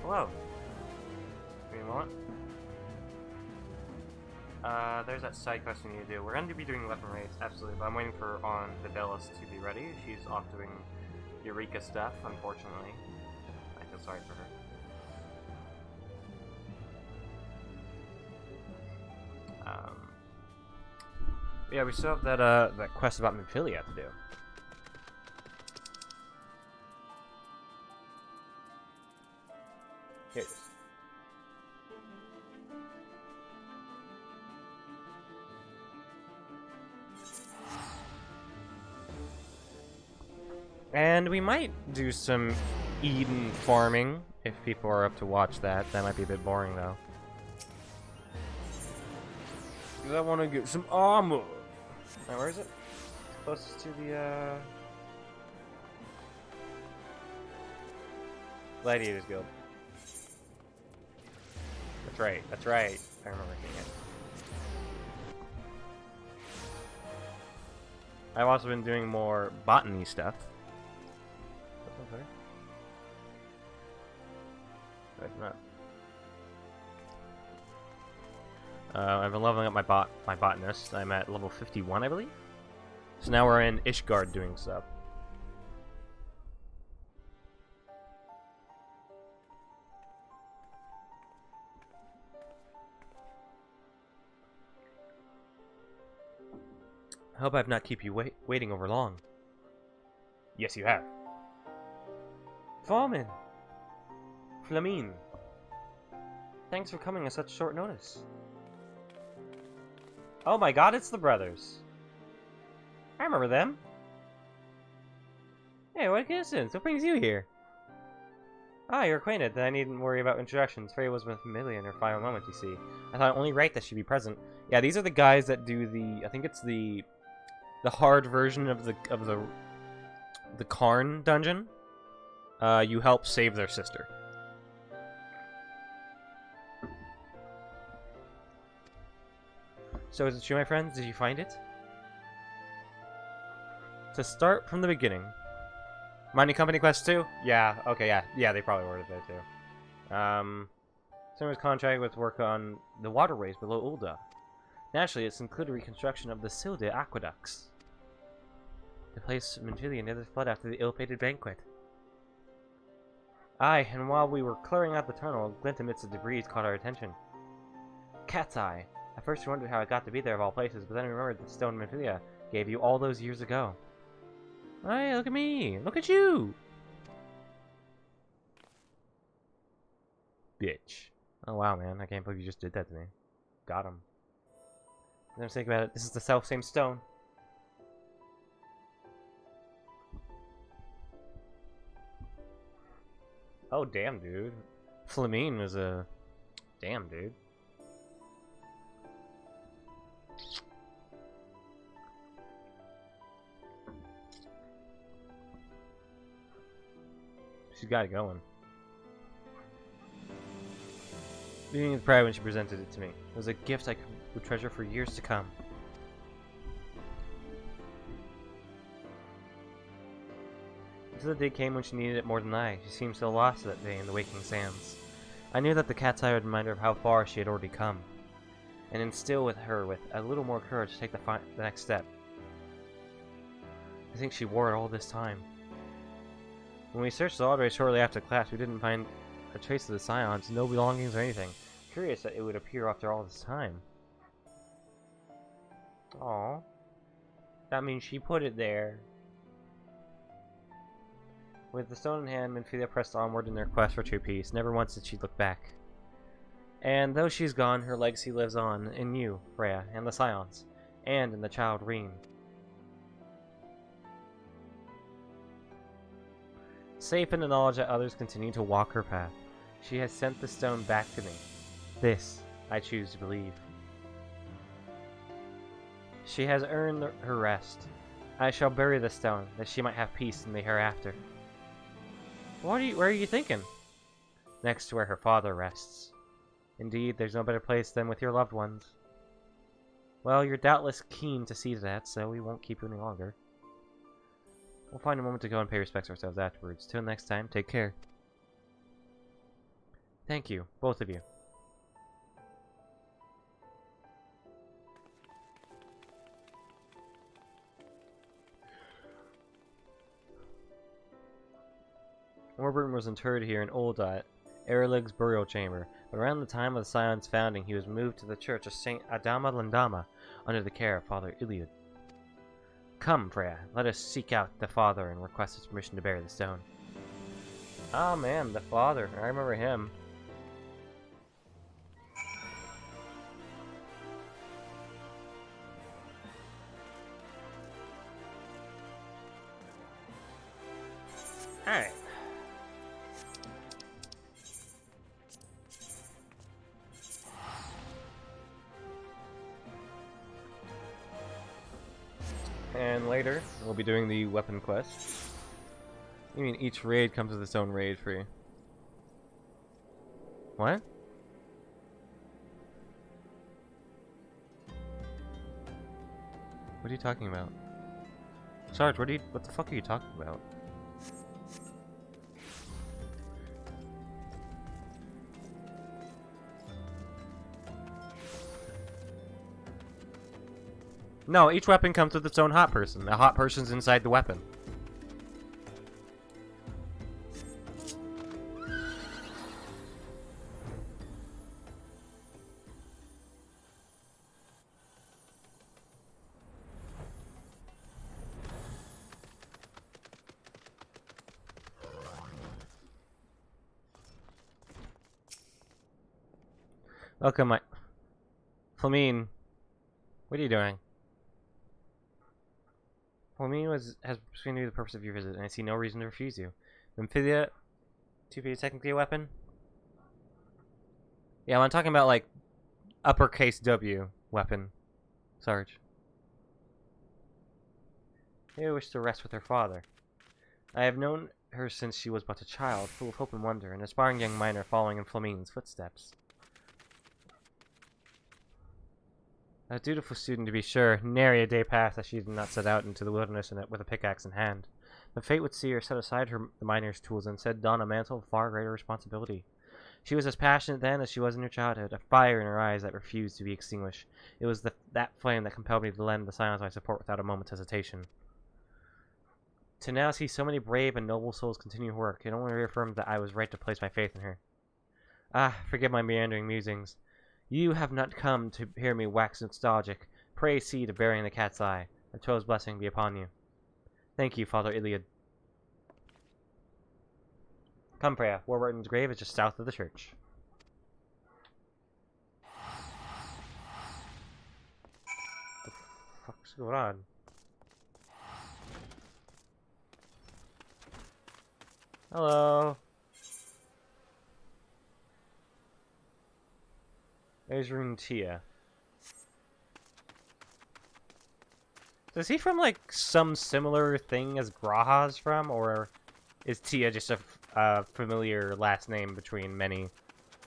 Hello. Give me a moment. There's that side quest we need to do. We're going to be doing weapon raids, absolutely, but I'm waiting for Fidelis to be ready. She's off doing Eureka stuff, unfortunately. I feel sorry for her. Yeah, we still have that quest about Memphilia to do. Here it is. And we might do some Eden farming if people are up to watch that. That might be a bit boring though. Because I want to get some armor. Now, where is it? Closest to the Gladiators Guild. That's right. That's right. I remember seeing it. I've also been doing more botany stuff. Okay. Not. I've been leveling up my botanist. I'm at level 51, I believe. So now we're in Ishgard doing stuff. I hope I've not keep you waiting over long. Yes, you have. Farman! Flamine! Thanks for coming at such short notice. Oh my god, it's the brothers. I remember them. Hey, what coincidence. What brings you here? Ah, you're acquainted. Then I needn't worry about introductions. Frey was with Amelia in her final moment, you see. I thought only right that she be present. Yeah, these are the guys that do the... I think it's the hard version of the Karn dungeon. You help save their sister. So is it true, my friends? Did you find it? To start from the beginning. Mining Company Quest 2? Yeah, okay, yeah. Yeah, they probably were there too. Someone was contracted with work on the waterways below Ul'dah. Naturally, it's included reconstruction of the Silda aqueducts. The place Memphilia near the flood after the ill-fated banquet. Aye, and while we were clearing out the tunnel, a glint amidst the debris caught our attention. Cat's eye. At first we wondered how it got to be there of all places, but then we remembered the stone Memphilia gave you all those years ago. Hey, look at me! Look at you! Bitch. Oh wow, man. I can't believe you just did that to me. Got him. Never think about it. This is the self-same stone. Oh, damn, dude. Flamine was a... Damn, dude. She's got it going. Beaming with pride when she presented it to me. It was a gift I would treasure for years to come. Until the day came when she needed it more than I. She seemed so lost that day in the waking sands. I knew that the cat's eye would remind her of how far she had already come, and instill with her with a little more courage to take the next step. I think she wore it all this time. When we searched the waterway shortly after class, we didn't find a trace of the scions, no belongings or anything. Curious that it would appear after all this time. Aww. That means she put it there. With the stone in hand, Memphilia pressed onward in their quest for true peace. Never once did she look back. And though she's gone, her legacy lives on in you, Freya, and the scions, and in the child Reen. Safe in the knowledge that others continue to walk her path, she has sent the stone back to me. This, I choose to believe. She has earned her rest. I shall bury the stone, that she might have peace in the hereafter. Where are you thinking? Next to where her father rests. Indeed, there's no better place than with your loved ones. Well, you're doubtless keen to see that, so we won't keep you any longer. We'll find a moment to go and pay respects ourselves afterwards. Till next time, take care. Thank you, both of you. Warburton was interred here in Oldat, Erlig's burial chamber, but around the time of the Scion's founding, he was moved to the church of Saint Adama Landama under the care of Father Iliad. Come, Freya, let us seek out the father and request his permission to bury the stone. Oh man, the father. I remember him. Alright. And later, we'll be doing the weapon quest. You mean each raid comes with its own raid free? What? What are you talking about? Sarge, what the fuck are you talking about? No, each weapon comes with its own hot person. The hot person's inside the weapon. Welcome, my... Flamine. What are you doing? Flamine has explained to me the purpose of your visit, and I see no reason to refuse you. Amphilia... 2 feet technically a weapon? Yeah, I'm talking about, like, uppercase W weapon. Sarge. They wish to rest with her father. I have known her since she was but a child, full of hope and wonder, an aspiring young miner following in Flamine's footsteps. A dutiful student, to be sure. Nary a day passed that she did not set out into the wilderness with a pickaxe in hand. But fate would see her set aside the miner's tools and instead don a mantle of far greater responsibility. She was as passionate then as she was in her childhood, a fire in her eyes that refused to be extinguished. It was that flame that compelled me to lend the Scions my support without a moment's hesitation. To now see so many brave and noble souls continue work, it only reaffirmed that I was right to place my faith in her. Ah, forgive my meandering musings. You have not come to hear me wax nostalgic. Pray see to burying the cat's eye. A To's blessing be upon you. Thank you, Father Iliad. Come, Freya. Warburton's grave is just south of the church. What the fuck's going on? Hello. There's Runtia. Is he from, like, some similar thing as Graha's from, or is Tia just a familiar last name between many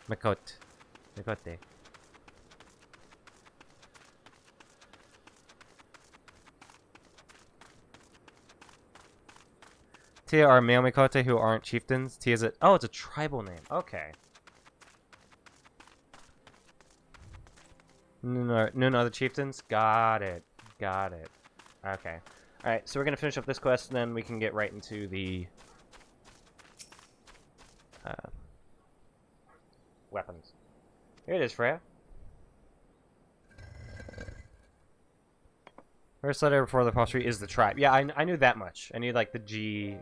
Mikote? Tia are male Mikote who aren't chieftains. Tia's oh, it's a tribal name. Okay. None other chieftains? Got it. Got it. Okay. Alright, so we're going to finish up this quest, and then we can get right into the weapons. Here it is, Freya. First letter before the apostrophe is the tribe. Yeah, I knew that much. I knew, like, the G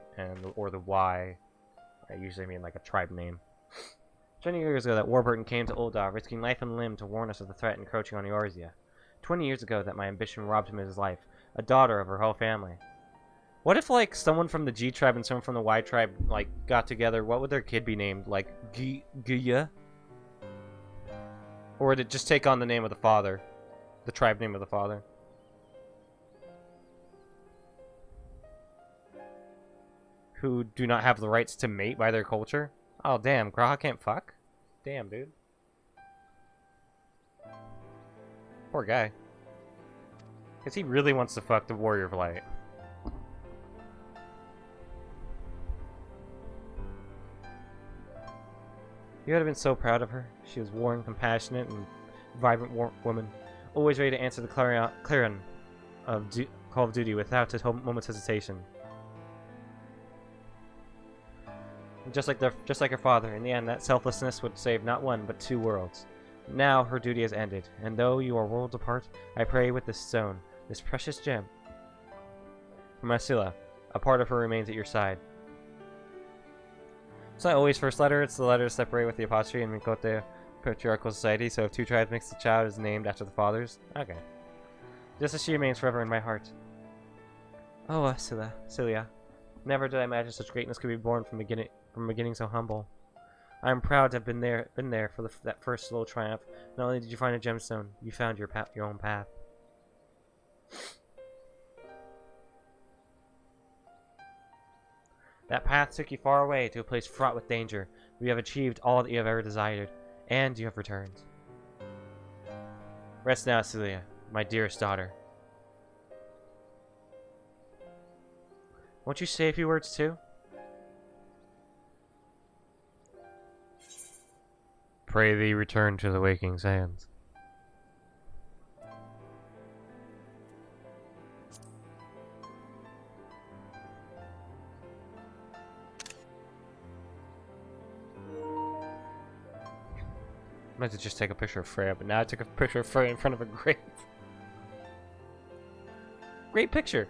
or the Y. I usually mean, like, a tribe name. 20 years ago that Warburton came to Ul'dah, risking life and limb to warn us of the threat encroaching on Eorzea. 20 years ago that my ambition robbed him of his life, a daughter of her whole family. What if, like, someone from the G tribe and someone from the Y tribe, like, got together? What would their kid be named? Like, Guya? Or would it just take on the name of the father? The tribe name of the father? Who do not have the rights to mate by their culture? Oh, damn. Graha can't fuck? Damn, dude. Poor guy. Because he really wants to fuck the Warrior of Light. You would have been so proud of her. She was warm, compassionate, and vibrant woman, always ready to answer the clarion of call of duty without a moment's hesitation. Just like her father, in the end, that selflessness would save not one but 2 worlds. Now her duty has ended, and though you are worlds apart, I pray with this stone, this precious gem. For Marcilla, a part of her remains at your side. It's not always first letter, it's the letters separate with the apostrophe in Mikote patriarchal society, so if 2 tribes mix, the child is named after the fathers. Okay. Just as she remains forever in my heart. Oh, Cilia. Never did I imagine such greatness could be born from a beginning so humble. I am proud to have been there for that first slow triumph. Not only did you find a gemstone, you found your own path. That path took you far away to a place fraught with danger. We have achieved all that you have ever desired, and you have returned. Rest now, Cilia, my dearest daughter. Won't you say a few words too? Pray thee return to the waking sands. I meant to just take a picture of Freya, but now I took a picture of Freya in front of a grave. Great picture.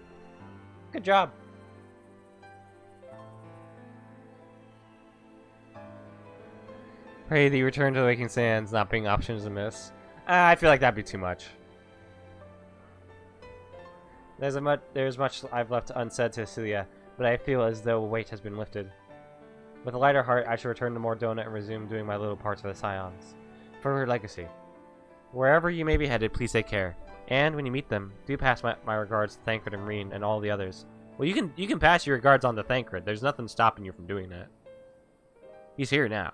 Good job. Pray thee return to the waking sands, not being options amiss. I feel like that'd be too much. There's much I've left unsaid to Cilia, but I feel as though a weight has been lifted. With a lighter heart, I shall return to Mordona and resume doing my little parts for the Scions. For her legacy. Wherever you may be headed, please take care. And when you meet them, do pass my regards to Thancred and Reen and all the others. Well, you can pass your regards on to Thancred. There's nothing stopping you from doing that. He's here now.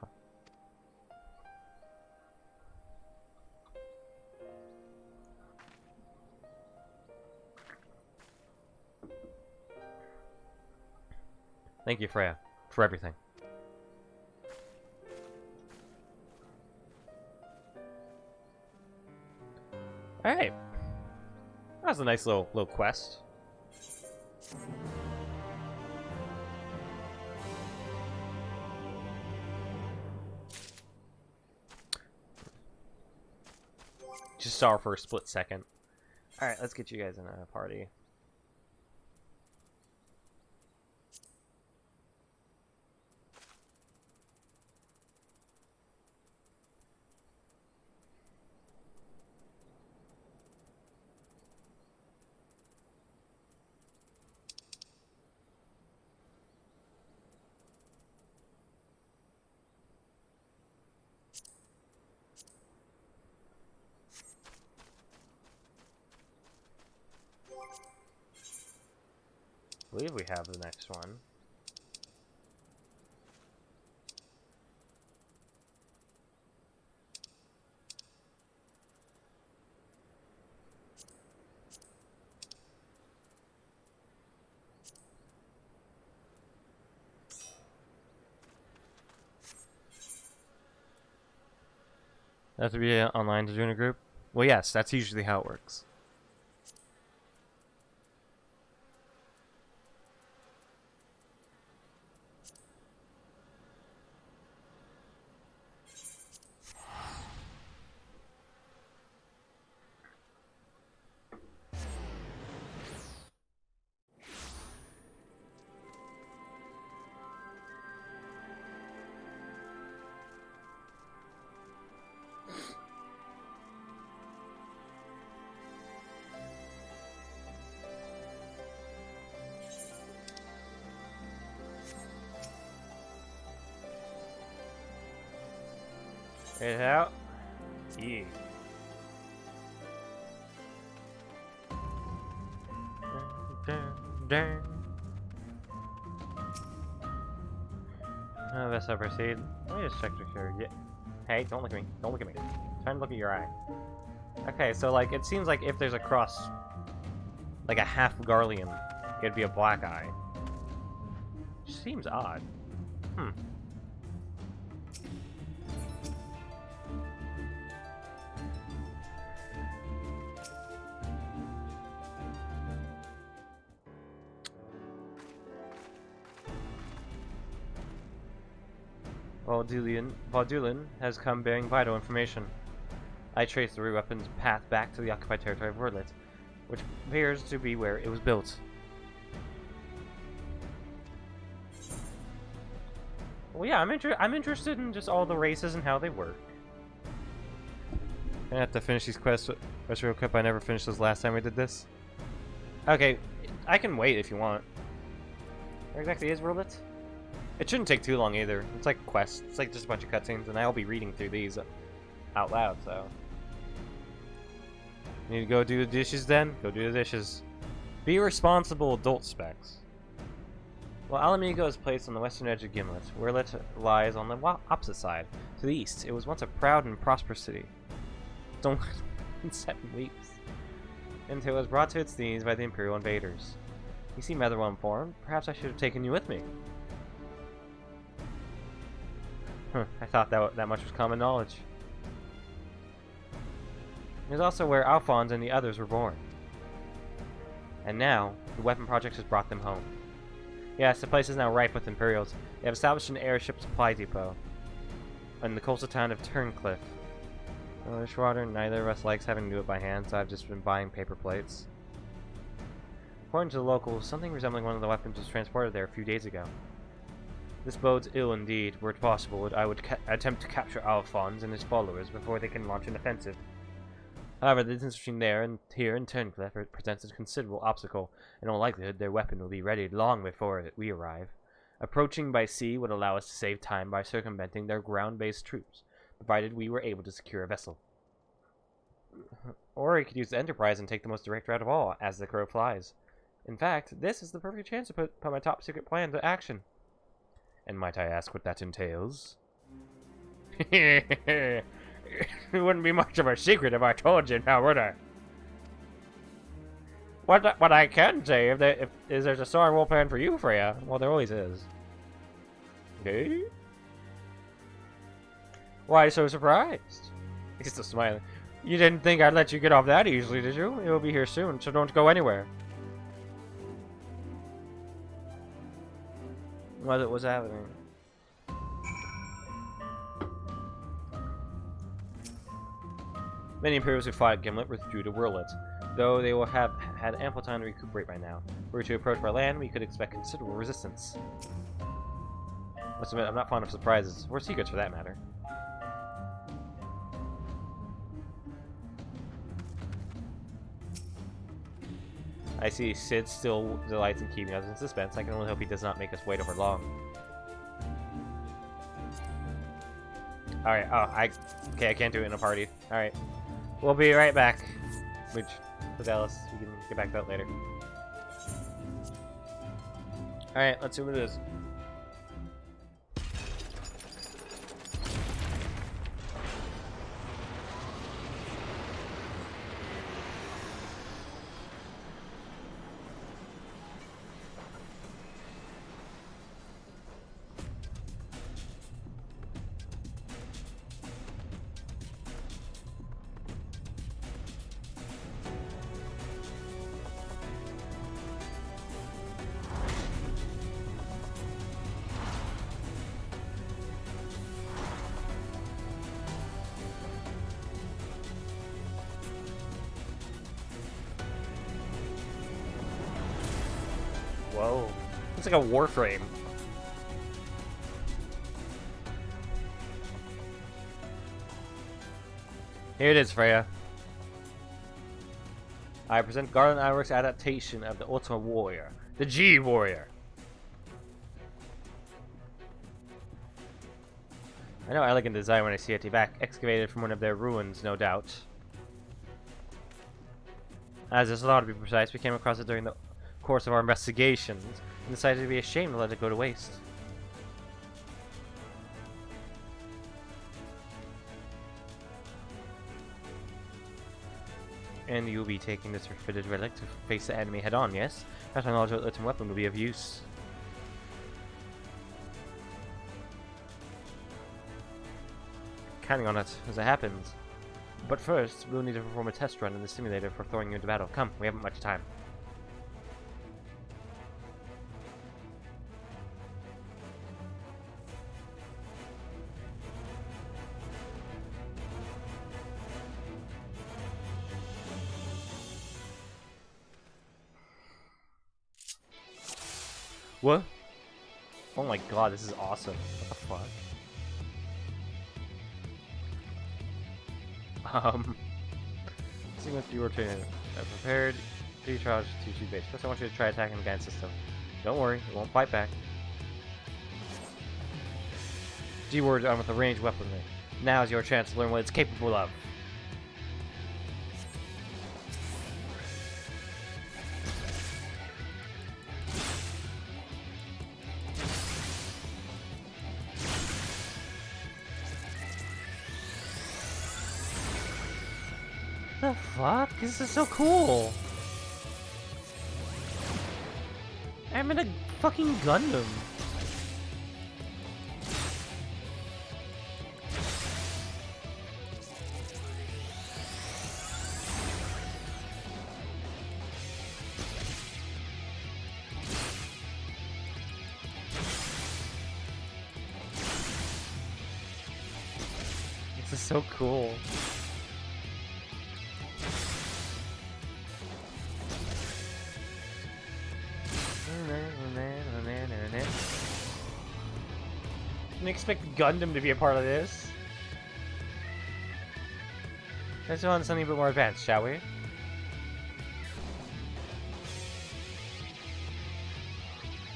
Thank you, Freya, for everything. Alright. That was a nice little quest. Just saw her for a split second. Alright, let's get you guys in a party. I believe we have the next one. Have to be online to join a group? Well, yes, that's usually how it works. Get it out. Yeah. Oh, that's how I proceed. Let me just check here. Yeah. Hey, don't look at me. Don't look at me. I'm trying to look at your eye. Okay, so like it seems like if there's a cross, like a half Garlean, it'd be a black eye. Seems odd. Vaudulan has come bearing vital information. I traced the weapon's path back to the occupied territory of Wordlet, which appears to be where it was built. Well, yeah, I'm interested in just all the races and how they work. I have to finish these quests real quick. I never finished those last time we did this. Okay, I can wait if you want. Where exactly is Wordlet? It shouldn't take too long either. It's like quests. It's like just a bunch of cutscenes, and I'll be reading through these out loud, so. Need to go do the dishes then? Go do the dishes. Be responsible adult specs. Well, Alamigo is placed on the western edge of Gimlet. Wordlet lies on the opposite side. To the east, it was once a proud and prosperous city. Don't in 7 weeks. Until it was brought to its knees by the Imperial invaders. You seem rather well informed. Perhaps I should have taken you with me. I thought that much was common knowledge. It was also where Alphonse and the others were born. And now, the weapon project has brought them home. Yes, the place is now ripe with Imperials. They have established an airship supply depot in the coastal town of Turncliffe. Schwader, neither of us likes having to do it by hand, so I've just been buying paper plates. According to the locals, something resembling one of the weapons was transported there a few days ago. This bodes ill indeed. Were it possible, I would attempt to capture Alphonse and his followers before they can launch an offensive. However, the distance between there and here in Turncliffe presents a considerable obstacle. In all likelihood, their weapon will be ready long before we arrive. Approaching by sea would allow us to save time by circumventing their ground-based troops, provided we were able to secure a vessel. Or we could use the Enterprise and take the most direct route of all, as the crow flies. In fact, this is the perfect chance to put my top-secret plan to action. And might I ask what that entails? It wouldn't be much of a secret if I told you now, would I? What I can say is there's a strong role plan for you, Freya. Well, there always is. Okay. Why so surprised? He's still smiling. You didn't think I'd let you get off that easily, did you? It'll be here soon, so don't go anywhere. What was happening? Many Imperials who fought at Gimlet withdrew to Wordlet, though they will have had ample time to recuperate by now. Were we to approach by land, we could expect considerable resistance. Must admit, I'm not fond of surprises, or secrets for that matter. I see Sid still delights in keeping us in suspense. I can only hope he does not make us wait over long. Alright, okay, I can't do it in a party. Alright. We'll be right back. Which, with Alice, we can get back to that later. Alright, let's see what it is. Whoa. Looks like a warframe. Here it is, Freya. I present Garland Iwerk's adaptation of the Ultima Warrior, the G Warrior. I know elegant design when I see it back, excavated from one of their ruins, no doubt. As there's a lot to be precise, we came across it during the course of our investigations and decided to be ashamed to let it go to waste. And you'll be taking this fitted relic to face the enemy head-on, yes? Perhaps my knowledge of the Ultima weapon will be of use. Counting on it as it happens. But first, we'll need to perform a test run in the simulator for throwing you into battle. Come, we haven't much time. What? Oh my god, this is awesome. What the fuck? Seeing what you were training. Prepared. 3 charge, 2 base. First I want you to try attacking the guidance system. Don't worry, it won't fight back. G-Word armed with a ranged weaponry. Now is your chance to learn what it's capable of. The fuck? This is so cool! I'm in a fucking Gundam. This is so cool. Didn't expect Gundam to be a part of this. Let's go on something a bit more advanced, shall we?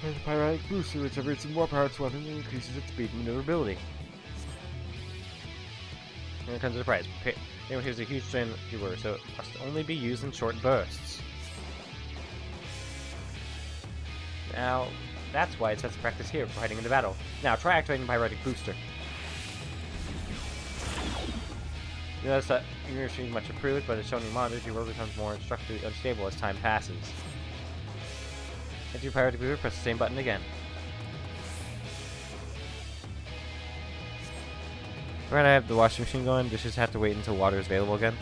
The pyrotic booster, which generates more power to weapons and increases its speed and maneuverability. Here comes the surprise. Here's a huge strain viewer, so it must only be used in short bursts. Now, that's why it's best to practice here before heading into battle. Now, try activating the pyrotic booster. You notice that your machine is much improved, but as shown in your monitors, your world becomes more structurally unstable as time passes. Enter your pyrotic booster, press the same button again. Right, I have the washing machine going. Dishes have to wait until water is available again.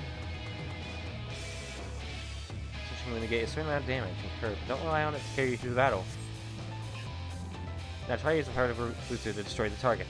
Switching to negate a certain amount of damage incurred. Don't rely on it to carry you through the battle. Now try to use the pyrotic booster to destroy the target.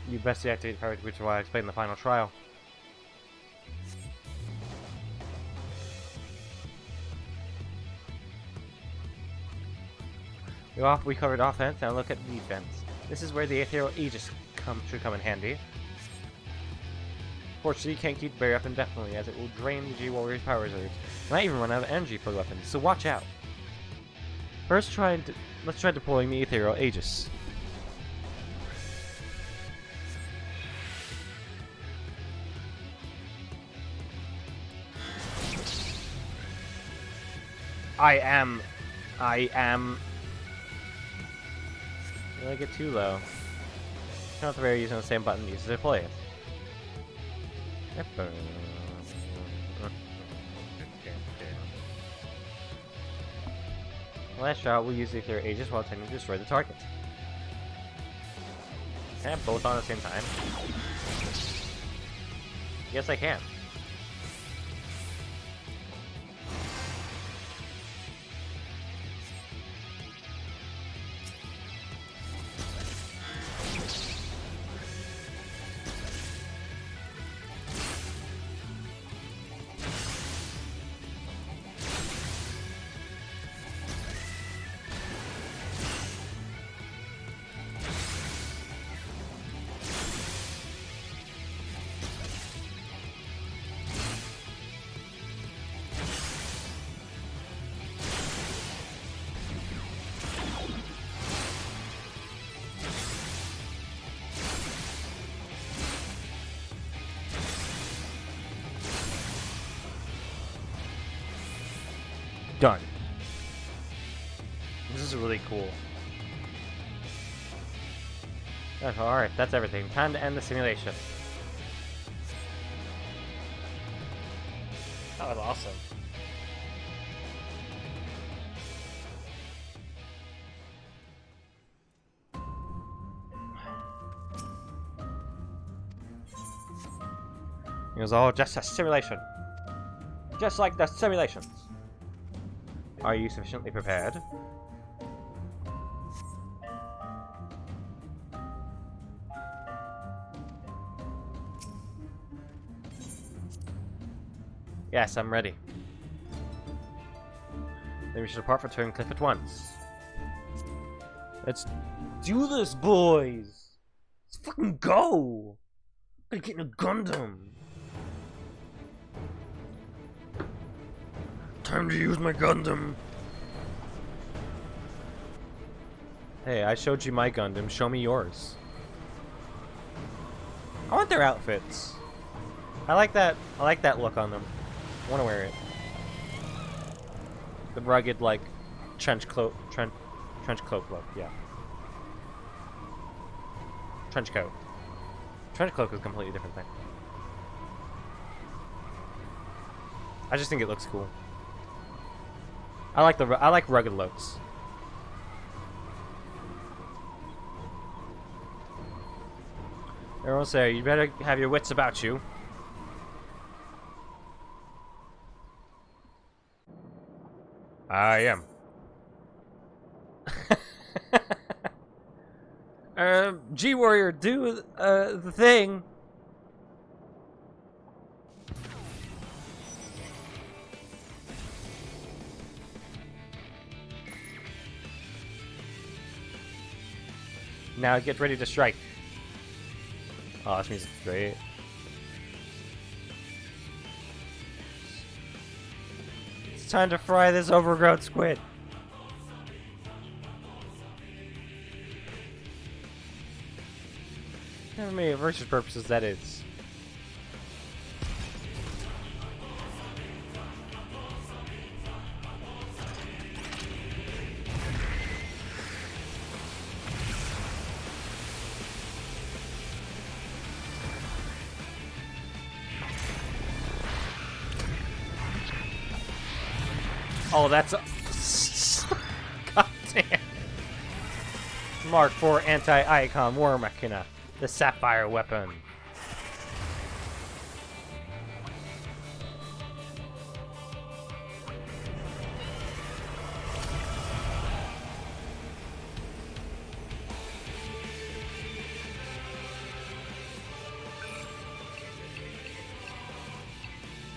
You best deactivate the pyrotic booster while I explain the final trial. We covered offense, now look at defense. This is where the ethereal Aegis should come in handy. Fortunately, you can't keep the barrier up indefinitely, as it will drain the G-Warrior's power reserves. It might even run out of energy for the weapons, so watch out. First, let's try deploying the ethereal Aegis. I am. You don't get too low. Turn off the barrier using the same button used to deploy it. Last shot, we'll use the ethereal Aegis while attempting to destroy the target. Can I have both on at the same time? Yes, I can. Done. This is really cool. Alright, that's everything. Time to end the simulation. That was awesome. It was all just a simulation. Just like the simulations. Are you sufficiently prepared? Yes, I'm ready. Then we should depart for Turn Cliff at once. Let's do this, boys! Let's fucking go! Gotta get in a Gundam! Time to use my Gundam! Hey, I showed you my Gundam, show me yours. I want their outfits. I like that look on them. I want to wear it. The rugged, like, trench cloak look, yeah. Trench coat. Trench cloak is a completely different thing. I just think it looks cool. I like rugged looks. Everyone say, you better have your wits about you. I am. G-Warrior, do the thing. Now get ready to strike. Oh, this music's great. It's time to fry this overgrown squid. For me, versus purposes, that is. Oh, that's a... God damn. Mark IV Anti-Icon War Machina. The Sapphire Weapon.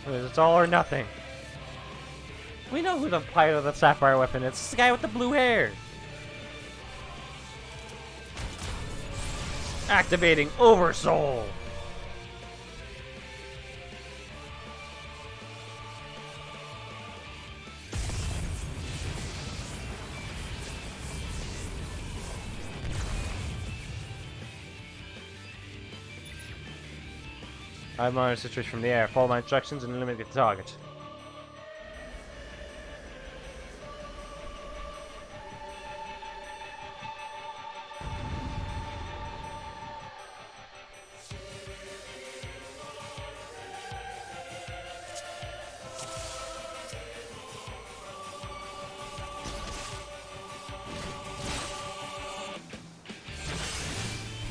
It's all or nothing. We know who the pilot of the Sapphire Weapon is. It's the guy with the blue hair. Activating Oversoul. I monitor the situation from the air. Follow my instructions and eliminate the target.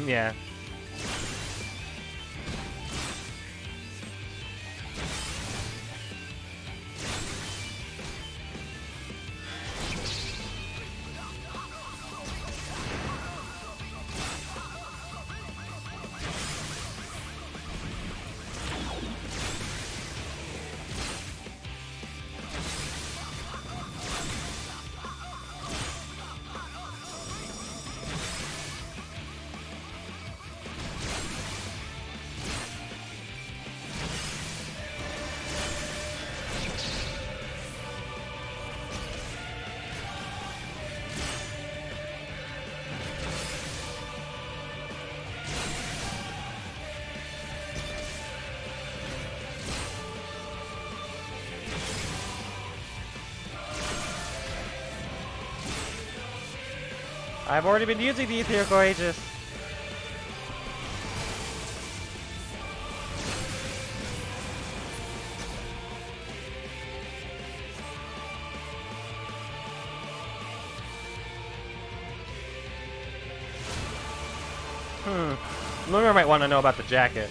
Yeah. I've already been using the Ethereal Core Aegis. Lunar might want to know about the jacket.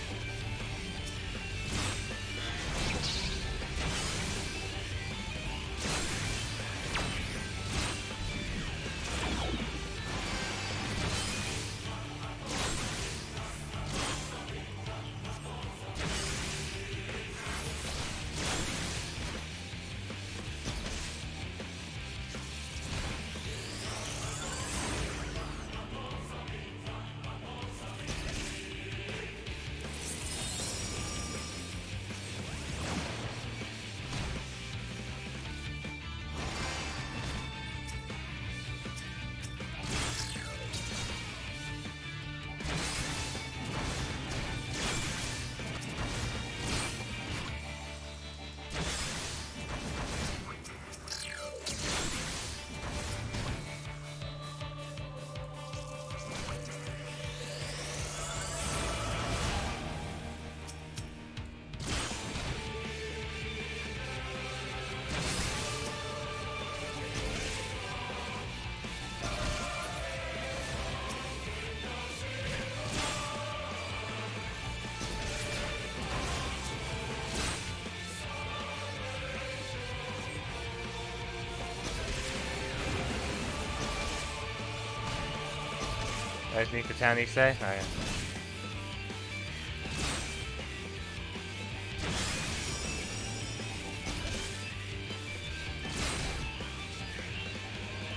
I just need the town, you say? Okay.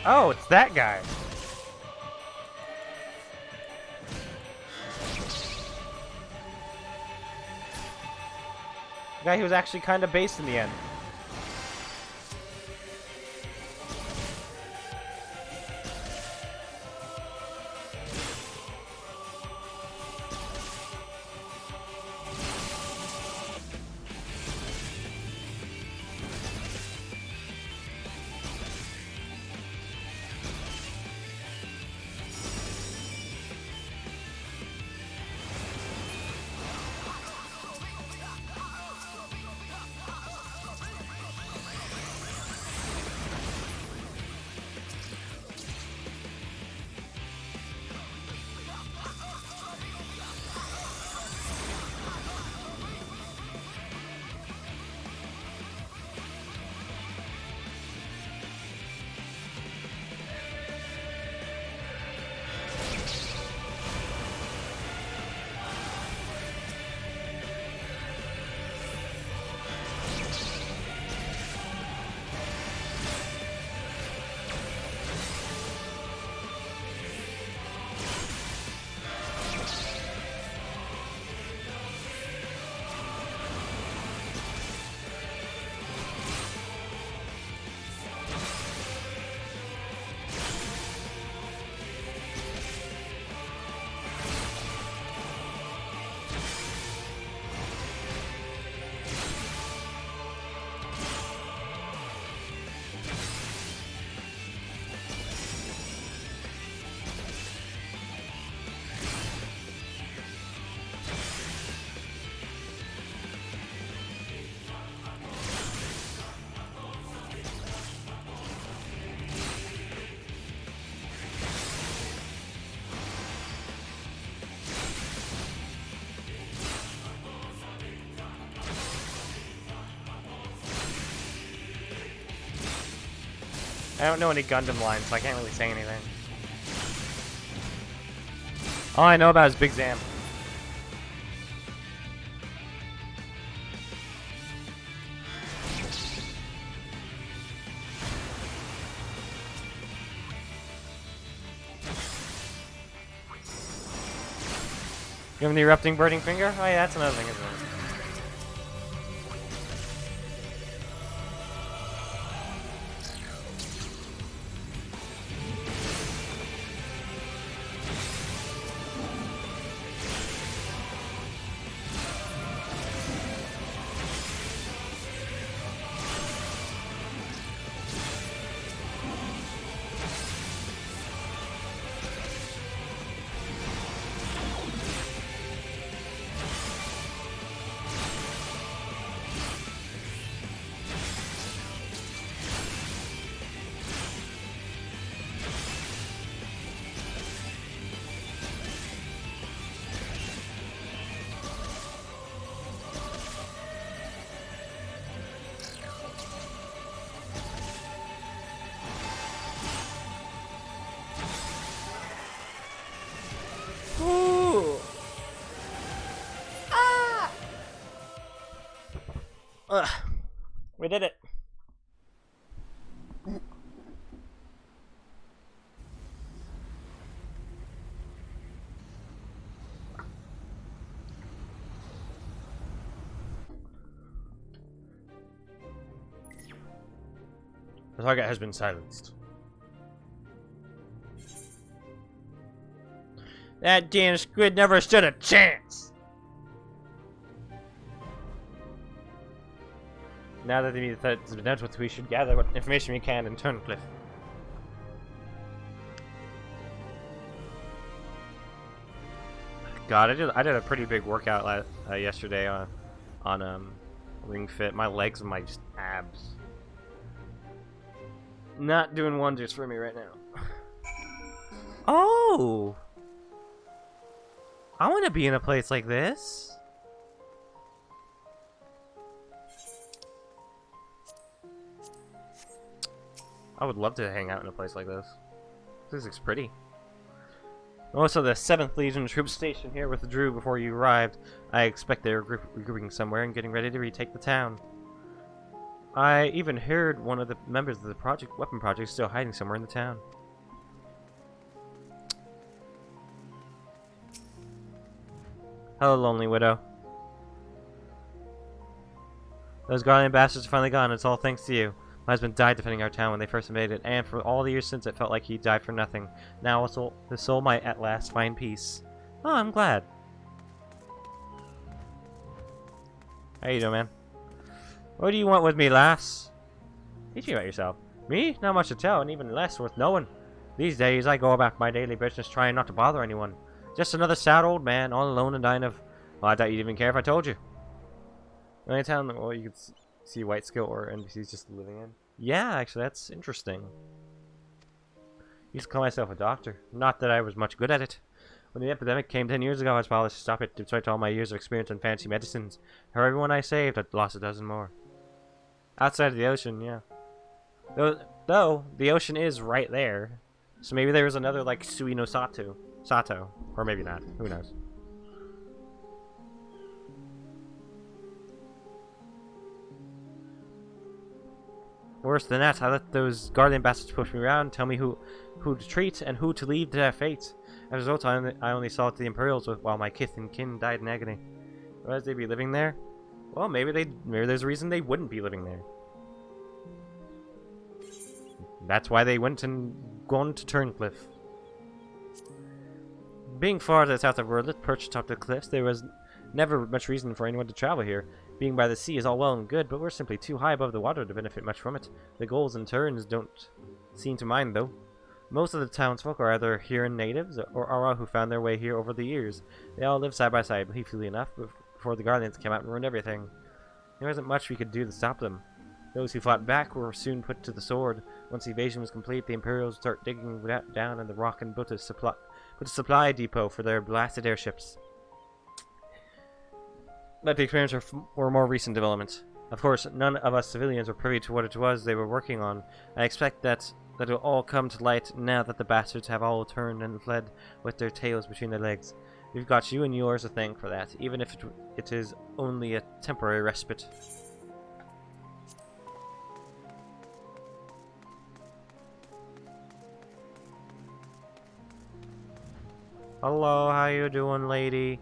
Oh, it's that guy. The guy who was actually kind of based in the end. I don't know any Gundam lines, so I can't really say anything. All I know about is Big Zam. Give him the erupting burning finger? Oh yeah, that's another thing, isn't it? Ugh. We did it. The target has been silenced. That damn squid never stood a chance! Now that the immediate threat has been dealt with, we should gather what information we can in Turncliffe. God, I did a pretty big workout yesterday on Ring Fit. My legs and my just abs. Not doing wonders for me right now. Oh! I want to be in a place like this. I would love to hang out in a place like this. This looks pretty. Also, the 7th Legion troops stationed here withdrew before you arrived. I expect they were regrouping somewhere and getting ready to retake the town. I even heard one of the members of the weapon project still hiding somewhere in the town. Hello, Lonely Widow. Those Guardian bastards are finally gone. It's all thanks to you. My husband died defending our town when they first invaded, and for all the years since, it felt like he died for nothing. Now his soul might at last find peace. Oh, I'm glad. How you doing, man? What do you want with me, lass? Teach me about yourself. Me? Not much to tell, and even less worth knowing. These days, I go about my daily business trying not to bother anyone. Just another sad old man, all alone and dying of... Well, I doubt you'd even care if I told you. The only town that, well, you could see white skill or NPCs just living in. Yeah, actually, that's interesting. Used to call myself a doctor. Not that I was much good at it. When the epidemic came 10 years ago, I was powerless to stop it, despite all my years of experience in fancy medicines. For everyone I saved, I lost a dozen more. Outside of the ocean, yeah. Though the ocean is right there. So maybe there was another, like, Sui no Sato. Or maybe not. Who knows? Worse than that, I let those guardian bastards push me around, tell me who to treat and who to leave to their fate. As a result, I only saw the Imperials while my kith and kin died in agony. Would they be living there? Well, maybe there's a reason they wouldn't be living there. That's why they went and gone to Turncliffe. Being far to the south of Wordlet, perched atop the cliffs, there was never much reason for anyone to travel here. Being by the sea is all well and good, but we're simply too high above the water to benefit much from it. The gulls and terns don't seem to mind, though. Most of the townsfolk are either Huron natives or Aura who found their way here over the years. They all live side by side, peacefully enough, before the Guardians came out and ruined everything. There wasn't much we could do to stop them. Those who fought back were soon put to the sword. Once the invasion was complete, the Imperials start digging down in the rock and built a supply depot for their blasted airships. But the experiments were more recent developments. Of course, none of us civilians were privy to what it was they were working on. I expect that it'll all come to light now that the bastards have all turned and fled with their tails between their legs. We've got you and yours to thank for that, even if it is only a temporary respite. Hello, how you doing, lady?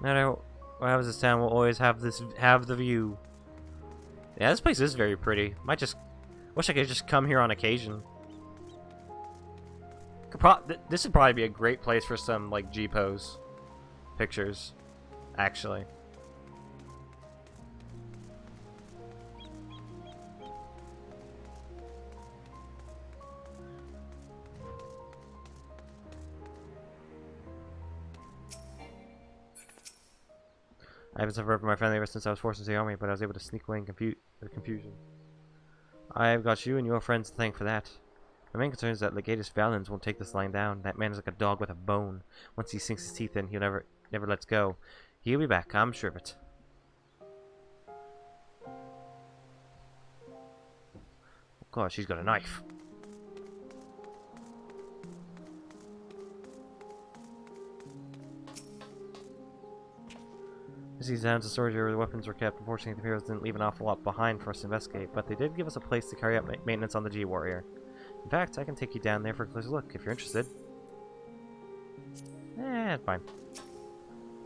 No matter what happens this town, we'll always have the view. Yeah, this place is very pretty. Wish I could just come here on occasion. This would probably be a great place for some like G-pose pictures, actually. I haven't suffered from my family ever since I was forced into the army, but I was able to sneak away in confusion. I have got you and your friends to thank for that. My main concern is that Legatus Valens won't take this lying down. That man is like a dog with a bone. Once he sinks his teeth in, he'll never lets go. He'll be back, I'm sure of it. Oh god, she's got a knife. These down to storage area where the weapons were kept. Unfortunately, the Imperials didn't leave an awful lot behind for us to investigate, but they did give us a place to carry out maintenance on the G-Warrior. In fact, I can take you down there for a closer look, if you're interested. Eh, fine.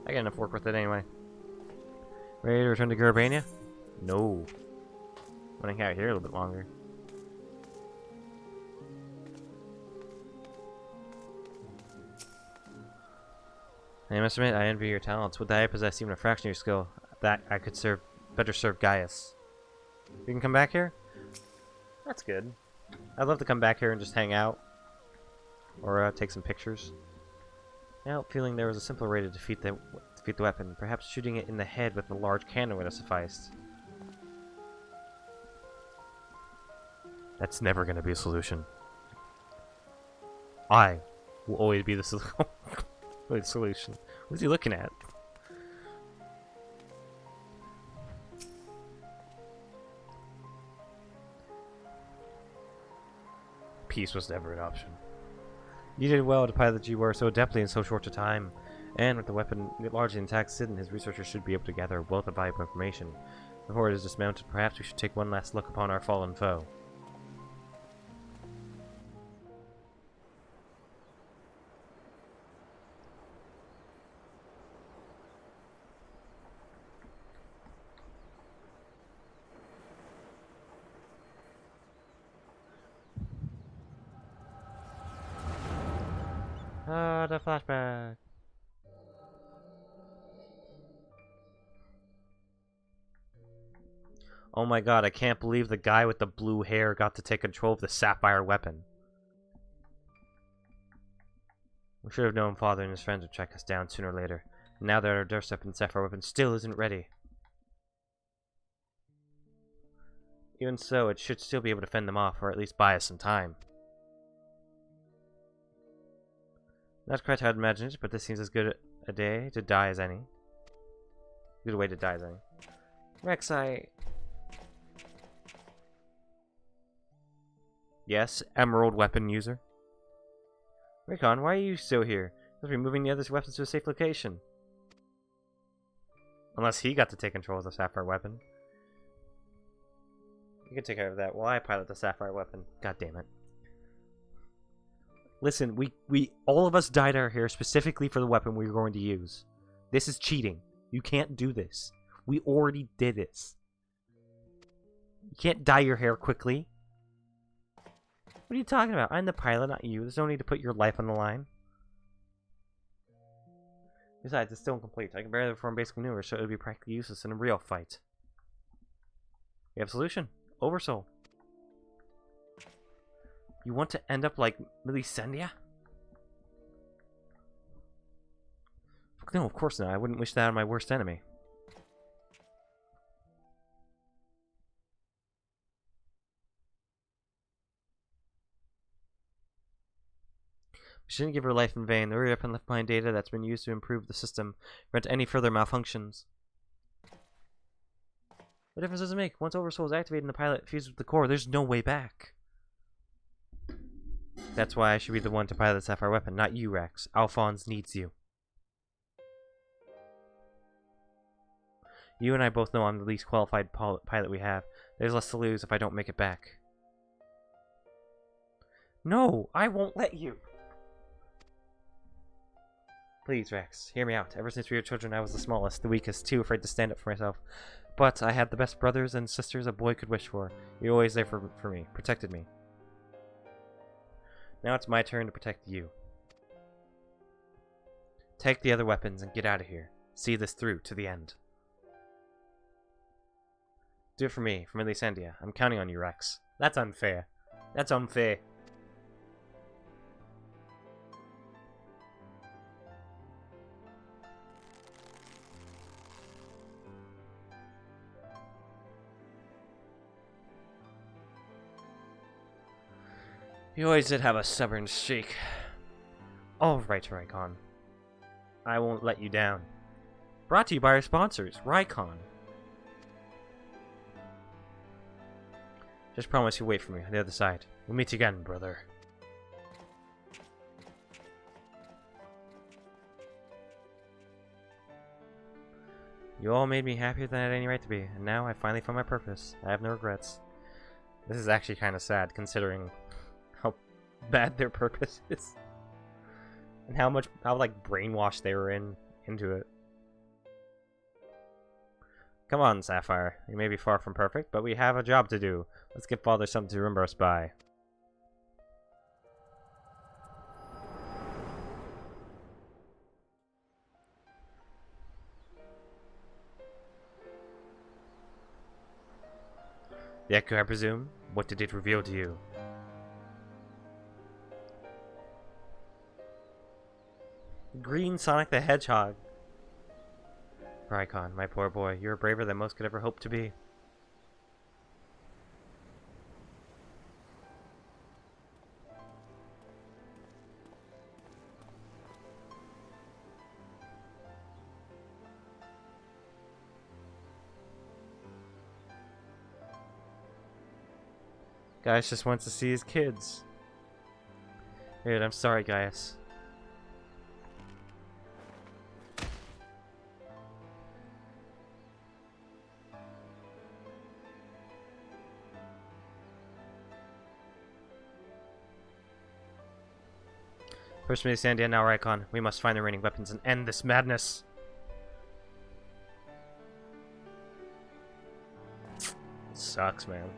I got enough work with it anyway. Ready to return to Garabania? No. I'm gonna hang out here a little bit longer. I must admit, I envy your talents. Would that I possess even a fraction of your skill, that I could better serve Gaius. You can come back here? That's good. I'd love to come back here and just hang out. Or take some pictures. Now, feeling there was a simpler way to defeat the weapon. Perhaps shooting it in the head with a large cannon would have sufficed. That's never going to be a solution. I will always be the solution. What's he looking at? Peace was never an option. You did well to pilot the G-War so adeptly in so short a time. And with the weapon largely intact, Sid and his researchers should be able to gather a wealth of valuable information. Before it is dismounted, perhaps we should take one last look upon our fallen foe. Ah, the flashback. Oh my god, I can't believe the guy with the blue hair got to take control of the sapphire weapon. We should have known Father and his friends would track us down sooner or later. Now that our doorstep and sapphire weapon still isn't ready. Even so, it should still be able to fend them off, or at least buy us some time. Not quite how I'd imagined it, but this seems as good a day to die as any. Good way to die as any. Rex, Yes, emerald weapon user. Raycon, why are you still here? You must be moving the other weapons to a safe location. Unless he got to take control of the sapphire weapon. You can take care of that while I pilot the sapphire weapon. God damn it. Listen, we all of us dyed our hair specifically for the weapon we were going to use. This is cheating. You can't do this. We already did this. You can't dye your hair quickly. What are you talking about? I'm the pilot, not you. There's no need to put your life on the line. Besides, it's still incomplete. I can barely perform basic maneuvers, so it would be practically useless in a real fight. We have a solution. Oversoul. You want to end up like Melisandre? No, of course not. I wouldn't wish that on my worst enemy. We shouldn't give her life in vain. The weapon left behind data that's been used to improve the system, prevent any further malfunctions. What difference does it make? Once Oversoul is activated and the pilot fuses with the core, there's no way back. That's why I should be the one to pilot the sapphire weapon, not you, Rex. Alphonse needs you. You and I both know I'm the least qualified pilot we have. There's less to lose if I don't make it back. No, I won't let you. Please, Rex, hear me out. Ever since we were children, I was the smallest, the weakest, too afraid to stand up for myself. But I had the best brothers and sisters a boy could wish for. You were always there for me, protected me. Now it's my turn to protect you. Take the other weapons and get out of here. See this through to the end. Do it for me, for Melisandre. I'm counting on you, Rex. That's unfair. That's unfair. You always did have a stubborn streak. Alright, Raycon. I won't let you down. Brought to you by our sponsors, Raycon. Just promise you wait for me on the other side. We'll meet again, brother. You You all made me happier than I had any right to be, and now I finally found my purpose. I have no regrets. This is actually kind of sad, considering how bad their purpose is. And how like, brainwashed they were into it. Come on, Sapphire. We may be far from perfect, but we have a job to do. Let's give Father something to remember us by. The echo, I presume? What did it reveal to you? Green Sonic the Hedgehog. Rykon, my poor boy, you're braver than most could ever hope to be. Gaius just wants to see his kids. Dude, I'm sorry, Gaius. First me to Sandia, now Rykon. We must find the remaining weapons and end this madness. It sucks, man.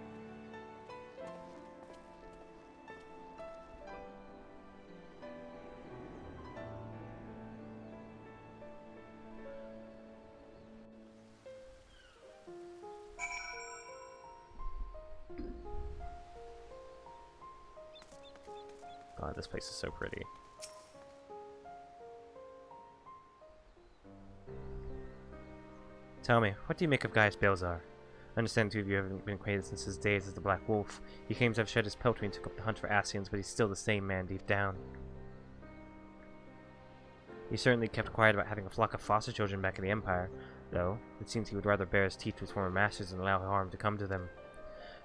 God, this place is so pretty. Tell me, what do you make of Gaius Balzar? I understand two of you haven't been acquainted since his days as the Black Wolf. He claims to have shed his pelt when he took up the hunt for Ascians, but he's still the same man deep down. He certainly kept quiet about having a flock of foster children back in the Empire, though it seems he would rather bare his teeth to his former masters than allow harm to come to them.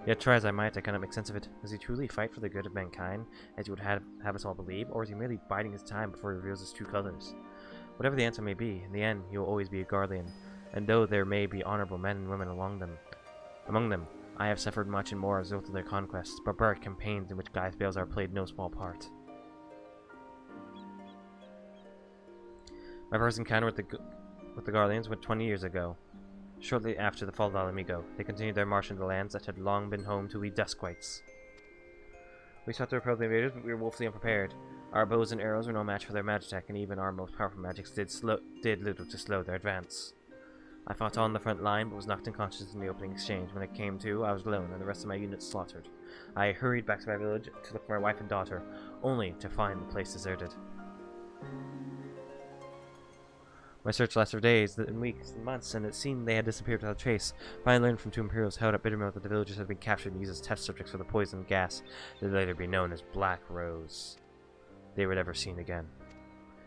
Yet try as I might, I cannot make sense of it. Does he truly fight for the good of mankind, as he would have us all believe, or is he merely biding his time before he reveals his true colors? Whatever the answer may be, in the end he will always be a guardian, and though there may be honorable men and women among them, I have suffered much and more as a result of their conquests, barbaric campaigns in which Gaius Balzar played no small part. My first encounter with the Guardians went 20 years ago. Shortly after the fall of Alamigo, they continued their march into the lands that had long been home to we Duskwights. We sought to repel the invaders, but we were woefully unprepared. Our bows and arrows were no match for their magic, and even our most powerful magics did little to slow their advance. I fought on the front line, but was knocked unconscious in the opening exchange. When it came to, I was alone, and the rest of my unit slaughtered. I hurried back to my village to look for my wife and daughter, only to find the place deserted. My search lasted for days, and weeks, and months, and it seemed they had disappeared without trace. Finally learned from two Imperials held up Bittermilk that the villagers had been captured and used as test subjects for the poison gas that would later be known as Black Rose. They were never seen again.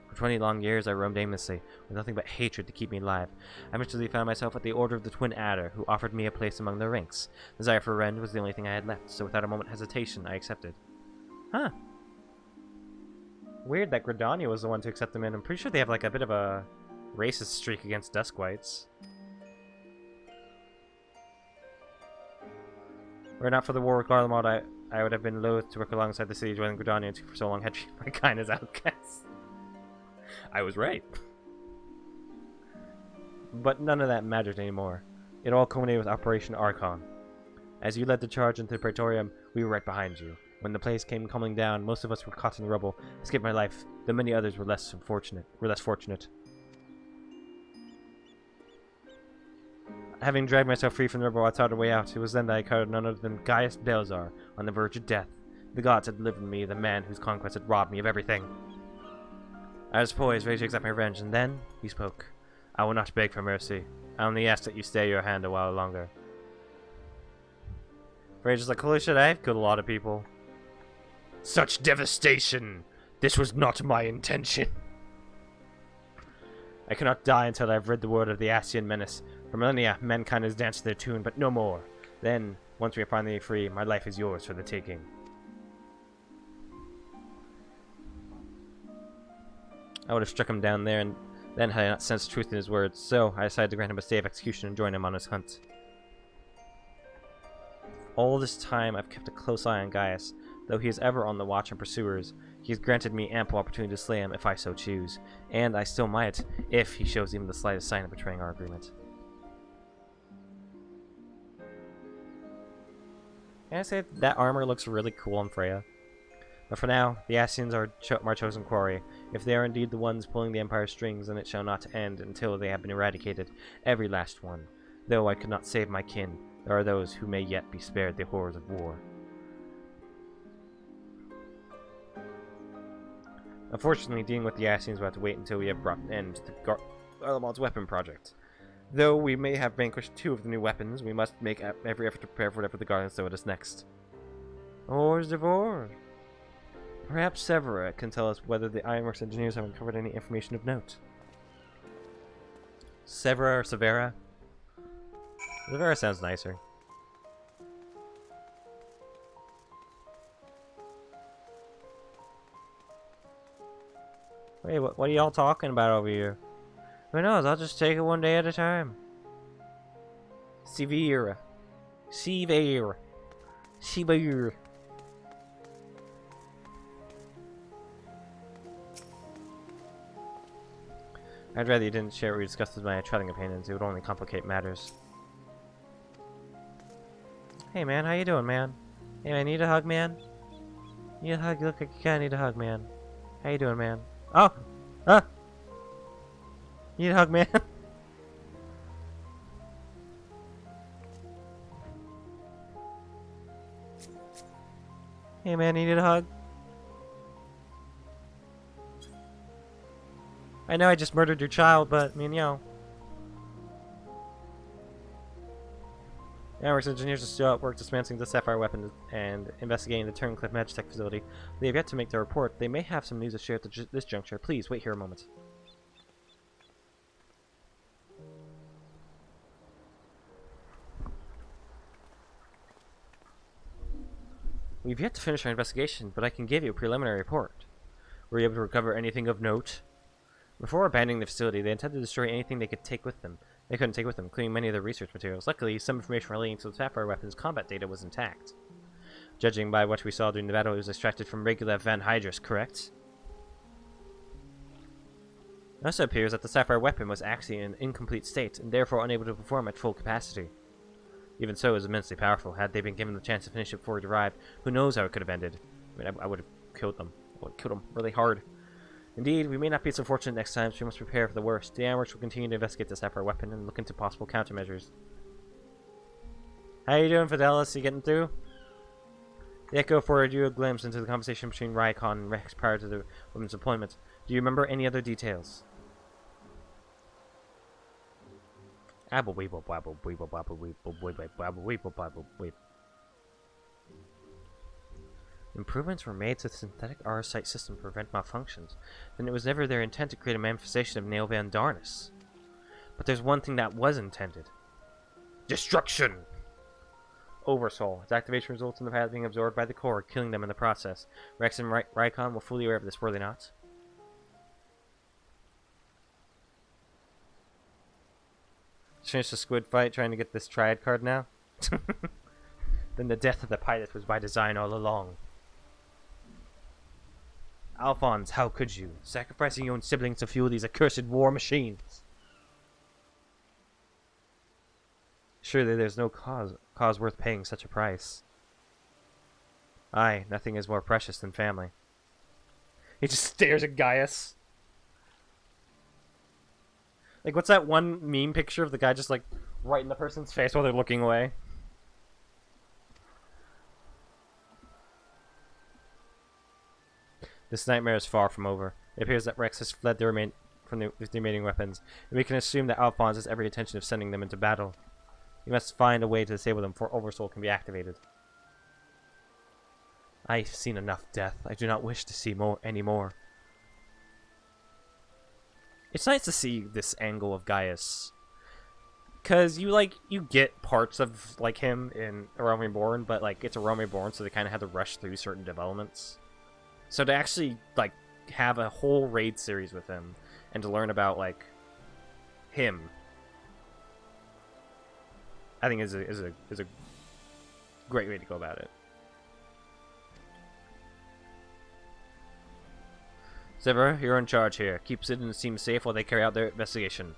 For 20 long years I roamed aimlessly, with nothing but hatred to keep me alive. I eventually found myself at the order of the Twin Adder, who offered me a place among their ranks. Desire for revenge was the only thing I had left, so without a moment hesitation I accepted. Huh. Weird that Gridania was the one to accept them in. I'm pretty sure they have like a bit of a racist streak against Duskwights. Were it not for the war with Garlemald, I would have been loath to work alongside the siege when Gridania for so long had treated my kind as outcasts. I was right. But none of that mattered anymore. It all culminated with Operation Archon. As you led the charge into the Praetorium, we were right behind you. When the place came tumbling down, most of us were caught in the rubble, escaped my life, though many others were less fortunate. Having dragged myself free from the rubble, I thought a way out. It was then that I encountered none other than Gaius Balzar, on the verge of death. The gods had delivered me, the man whose conquest had robbed me of everything. I was poised, ready to accept my revenge, and then he spoke. I will not beg for mercy. I only ask that you stay your hand a while longer. Rage is like, holy shit, I've killed a lot of people. Such devastation! This was not my intention. I cannot die until I have read the word of the Ascian menace. For millennia, mankind has danced to their tune, but no more. Then, once we are finally free, my life is yours for the taking. I would have struck him down there and Then had I not sensed truth in his words, so I decided to grant him a stay of execution and join him on his hunt. All this time, I've kept a close eye on Gaius. Though he is ever on the watch and pursuers, he has granted me ample opportunity to slay him if I so choose, and I still might, if he shows even the slightest sign of betraying our agreement. Can I say that armor looks really cool on Freya? But for now, the Ascians are my chosen quarry. If they are indeed the ones pulling the Empire's strings, then it shall not end until they have been eradicated, every last one. Though I could not save my kin, there are those who may yet be spared the horrors of war. Unfortunately, dealing with the Ascians will have to wait until we have brought an end to the Garlemald's weapon project. Though we may have vanquished 2 of the new weapons, we must make every effort to prepare for whatever the Guardians throw at us next. Ors d'Ivor. Perhaps Severa can tell us whether the Ironworks engineers have uncovered any information of note. Severa or Severa? Severa sounds nicer. Wait, what are y'all talking about over here? Who knows? I'll just take it one day at a time. Severa. Severa. Severa. I'd rather you didn't share what we discussed with my traveling companions. It would only complicate matters. Hey man, how you doing, man? Hey man, need a hug, man? Need a hug? You look like you kinda need a hug, man. How you doing, man? Oh! Huh? Need a hug, man? Hey man, you need a hug? I know I just murdered your child, but, I mean, you know. The Ironworks engineers are still at work dismantling the Sapphire weapon and investigating the Turncliffe Magitech facility. They have yet to make their report. They may have some news to share at this juncture. Please, wait here a moment. We've yet to finish our investigation, but I can give you a preliminary report. Were you able to recover anything of note? Before abandoning the facility, they intended to destroy anything they could take with them. They couldn't take with them, including many of their research materials. Luckily, some information relating to the Sapphire weapon's combat data was intact. Judging by what we saw during the battle, it was extracted from Regulev Van Hydrus, correct? It also appears that the Sapphire weapon was actually in an incomplete state, and therefore unable to perform at full capacity. Even so, it was immensely powerful. Had they been given the chance to finish it before it arrived, who knows how it could have ended. I mean, I would have killed them. I would have killed them really hard. Indeed, we may not be so fortunate next time, so we must prepare for the worst. The Ironworks will continue to investigate the Sapphire weapon and look into possible countermeasures. How you doing, Fidelis? You getting through? The Echo forwarded you a glimpse into the conversation between Rykon and Rex prior to the woman's appointment. Do you remember any other details? Improvements were made to the synthetic R-site system to prevent malfunctions. Then it was never their intent to create a manifestation of Nail Van Darnus. But there's one thing that was intended. Destruction! Oversoul. Its activation results in the path being absorbed by the core, killing them in the process. Rex and Rykon were fully aware of this, were they not? Just finished the squid fight trying to get this triad card now? Then the death of the pilot was by design all along. Alphonse, how could you? Sacrificing your own siblings to fuel these accursed war machines. Surely there's no cause worth paying such a price. Aye, nothing is more precious than family. He just stares at Gaius. Like, what's that one meme picture of the guy just, like, right in the person's face while they're looking away? This nightmare is far from over. It appears that Rex has fled from the remaining weapons, and we can assume that Alphonse has every intention of sending them into battle. We must find a way to disable them before Oversoul can be activated. I've seen enough death. I do not wish to see any more. It's nice to see this angle of Gaius. Because you get parts of, like, him in A Realm Reborn, but, like, it's A Realm Reborn, so they kind of had to rush through certain developments. So to actually, like, have a whole raid series with him, and to learn about, like, him, I think is a great way to go about it. Sever, you're in charge here. Keep citizens team safe while they carry out their investigation.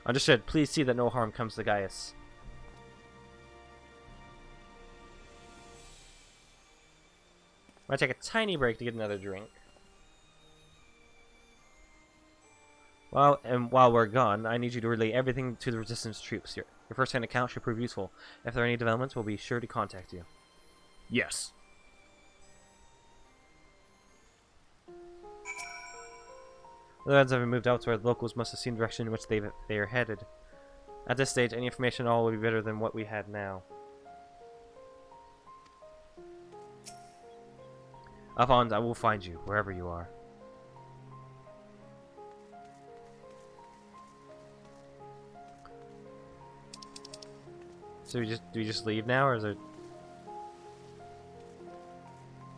Understood. Please see that no harm comes to Gaius. I'm gonna take a tiny break to get another drink. While we're gone, I need you to relay everything to the resistance troops here. Your first-hand account should prove useful. If there are any developments, we'll be sure to contact you. Yes. The lads have moved elsewhere. The locals must have seen the direction in which they are headed. At this stage, any information at all will be better than what we had now. Alphonse, I will find you, wherever you are. So do we just leave now, or is it...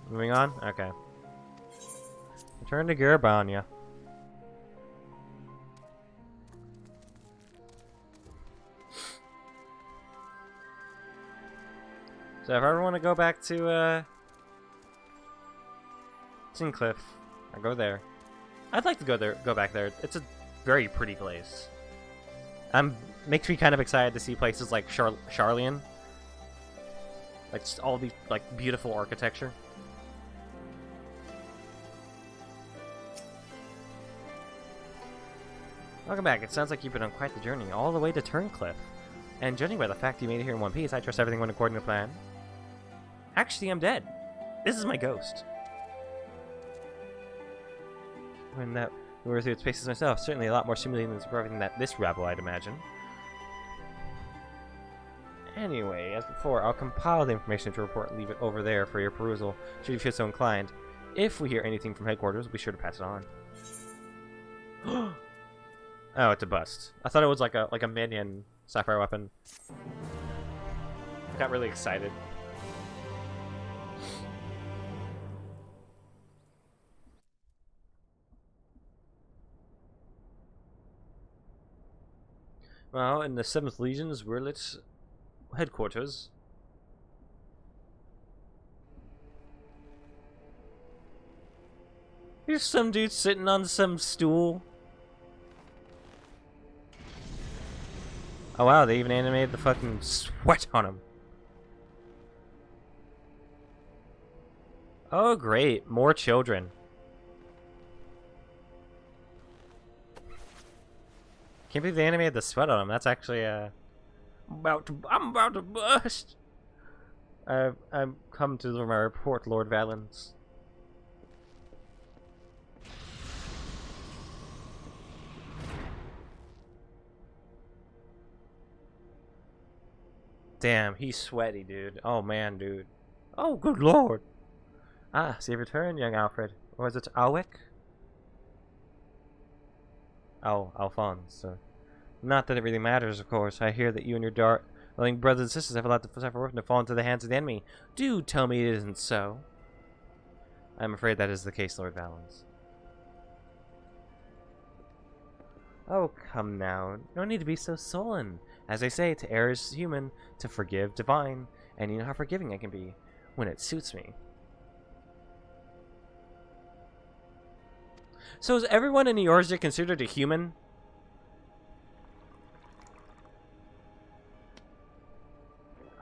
Moving on? Okay. Return to Garabania. So if I ever want to go back to, Sincliff, I go there. I'd like to go back there. It's a very pretty place. Makes me kind of excited to see places like Charlian. Like, just all the, like, beautiful architecture. Welcome back. It sounds like you've been on quite the journey, all the way to Turncliffe. And judging by the fact you made it here in one piece, I trust everything went according to plan. Actually, I'm dead. This is my ghost. When that we were through its paces myself, certainly a lot more stimulating and surprising than this rabble, I'd imagine. Anyway, as before, I'll compile the information to report and leave it over there for your perusal, should you feel so inclined. If we hear anything from headquarters, we'll be sure to pass it on. Oh, it's a bust. I thought it was like a minion sapphire weapon. Got really excited. Well, in the 7th Legion's Wurlit headquarters. Here's some dude sitting on some stool. Oh wow, they even animated the fucking sweat on him. Oh great, more children. Can't believe they animated the sweat on him. That's actually I'm about to bust. I've come to deliver my report, Lord Valens. Damn, he's sweaty, dude. Oh man, dude. Oh, good lord. Ah, so you've returned, young Alfred. Or was it Alwick? Oh, Alphonse. Not that it really matters, of course. I hear that you and your darling brothers and sisters have allowed the suffer to fall into the hands of the enemy. Do tell me it isn't so. I'm afraid that is the case, Lord Valens. Oh, come now. No need to be so sullen. As they say, to err is human, to forgive divine, and you know how forgiving I can be when it suits me. So is everyone in Eorzea considered a human?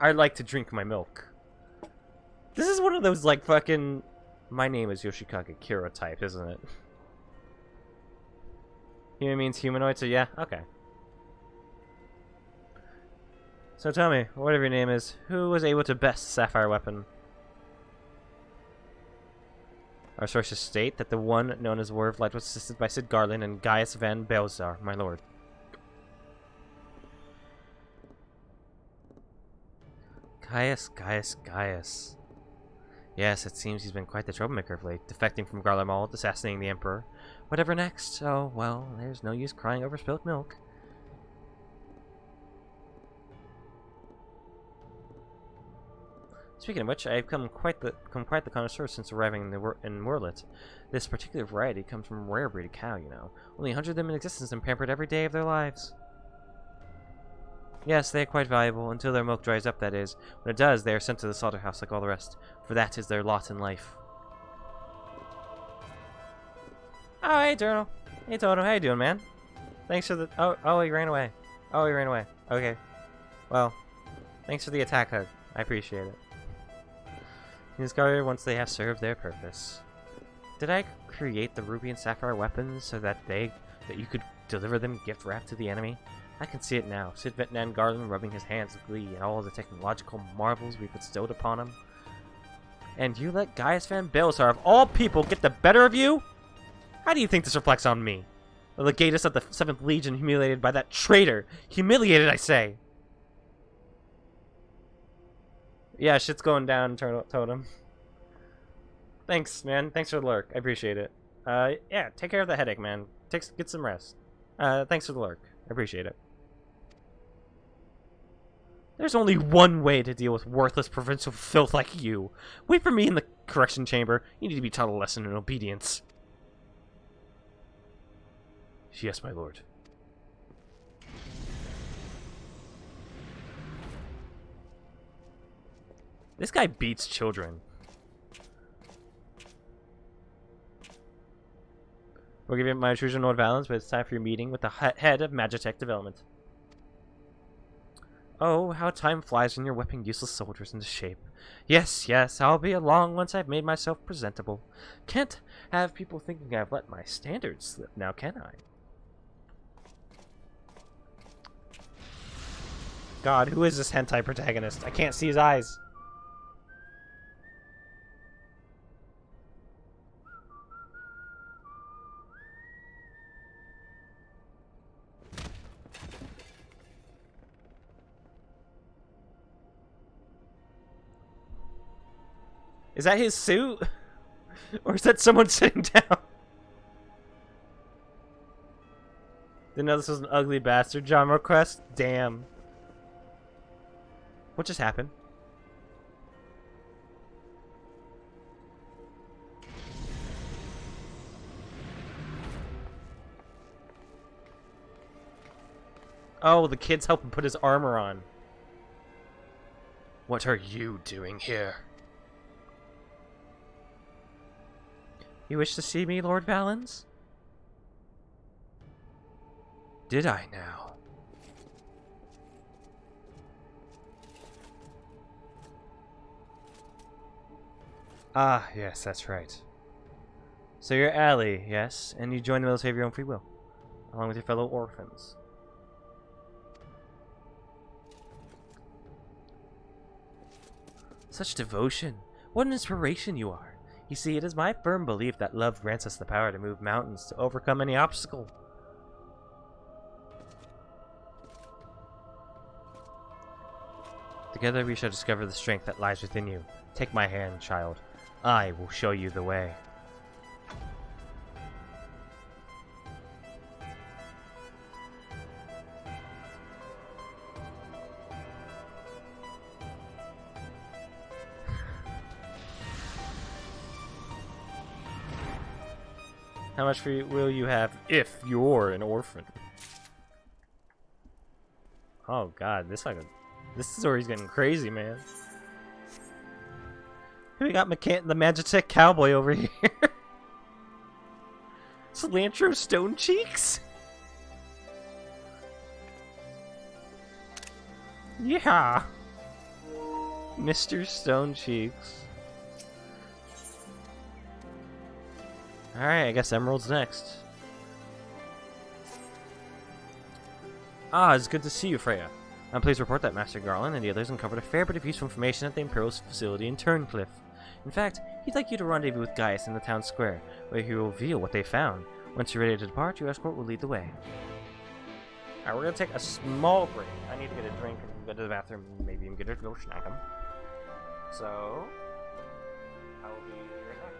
I like to drink my milk. This is one of those, like, fucking... My name is Yoshikage Kira type, isn't it? Human means humanoid, so yeah, okay. So tell me, whatever your name is, who was able to best the sapphire weapon? Our sources state that the one known as War of Light was assisted by Sid Garland and Gaius van Belzar, my lord. Gaius. Yes, it seems he's been quite the troublemaker of late, defecting from Garlemald, assassinating the Emperor. Whatever next? Oh, well, there's no use crying over spilt milk. Speaking of which, I have become quite the connoisseur since arriving in Werlet. This particular variety comes from a rare breed of cow, you know. Only 100 of them in existence and pampered every day of their lives. Yes, they are quite valuable, until their milk dries up, that is. When it does, they are sent to the slaughterhouse like all the rest, for that is their lot in life. Oh, hey, Turtle. Hey, Toto. How you doing, man? Thanks for the... Oh, he ran away. Oh, he ran away. Okay. Well, thanks for the attack hug. I appreciate it. Discarded once they have served their purpose. Did I create the ruby and sapphire weapons so that you could deliver them gift wrapped to the enemy? I can see it now. Sid Vetnan Garland rubbing his hands with glee at all the technological marvels we bestowed upon him. And you let Gaius Van Baelsar, of all people, get the better of you? How do you think this reflects on me? The legatus of the 7th Legion humiliated by that traitor. Humiliated, I say. Yeah, shit's going down, Totem. Thanks, man. Thanks for the lurk. I appreciate it. Yeah, take care of the headache, man. Get some rest. Thanks for the lurk. I appreciate it. There's only one way to deal with worthless provincial filth like you. Wait for me in the correction chamber. You need to be taught a lesson in obedience. Yes, my lord. This guy beats children. We'll give you my intrusion, Lord Valens, but it's time for your meeting with the head of Magitech Development. Oh, how time flies when you're whipping useless soldiers into shape. Yes, yes, I'll be along once I've made myself presentable. Can't have people thinking I've let my standards slip now, can I? God, who is this hentai protagonist? I can't see his eyes. Is that his suit? Or is that someone sitting down? Didn't know this was an ugly bastard. John request? Damn. What just happened? Oh, the kid's helping put his armor on. What are you doing here? You wish to see me, Lord Valens? Did I now? Ah, yes, that's right. So you're ally, yes, and you joined the military of your own free will, along with your fellow orphans. Such devotion. What an inspiration you are. You see, it is my firm belief that love grants us the power to move mountains, to overcome any obstacle. Together we shall discover the strength that lies within you. Take my hand, child. I will show you the way. How much free will you have if you're an orphan? Oh god, this story's getting crazy, man. We got the Magitech cowboy over here. Cilantro Stone Cheeks? Yeah. Mr. Stone Cheeks. Alright, I guess Emerald's next. Ah, it's good to see you, Freya. I'm pleased to report that Master Garland and the others uncovered a fair bit of useful information at the Imperial facility in Turncliffe. In fact, he'd like you to rendezvous with Gaius in the town square, where he will reveal what they found. Once you're ready to depart, your escort will lead the way. Alright, we're gonna take a small break. I need to get a drink and go to the bathroom, maybe even get a little snack 'em. So, I will be right back.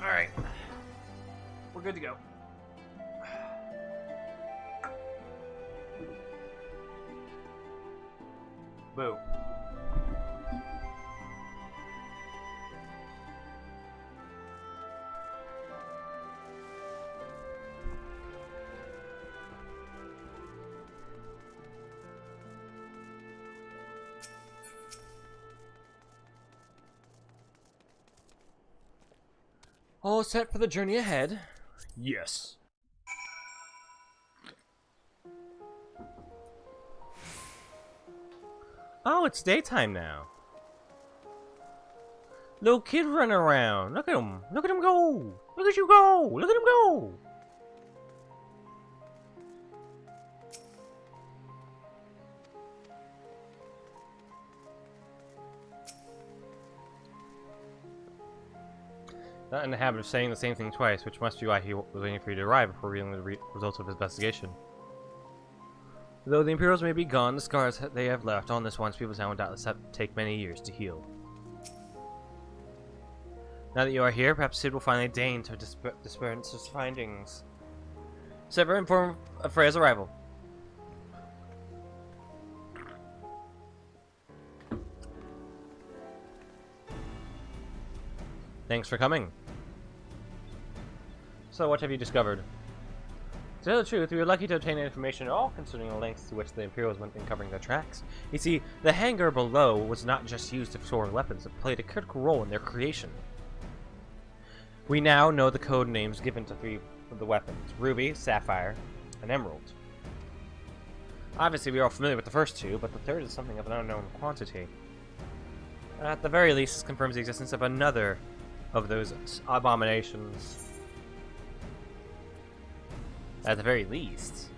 Alright. We're good to go. Boo. All set for the journey ahead? Yes. Oh, it's daytime now. Little kid running around. Look at him. Look at him go. Look at you go. Look at him go. Not in the habit of saying the same thing twice, which must be why he was waiting for you to arrive before revealing the results of his investigation. Though the Imperials may be gone, the scars they have left on this once people's town will doubtless take many years to heal. Now that you are here, perhaps Sid will finally deign to dispense his findings. Sever inform of Freya's arrival. Thanks for coming. So, what have you discovered? To tell the truth, we were lucky to obtain information at all concerning the lengths to which the Imperials went in covering their tracks. You see, the hangar below was not just used to store weapons, it played a critical role in their creation. We now know the code names given to 3 of the weapons: Ruby, Sapphire, and Emerald. Obviously, we are all familiar with the first 2, but the third is something of an unknown quantity. At the very least, this confirms the existence of another of those abominations. At the very least.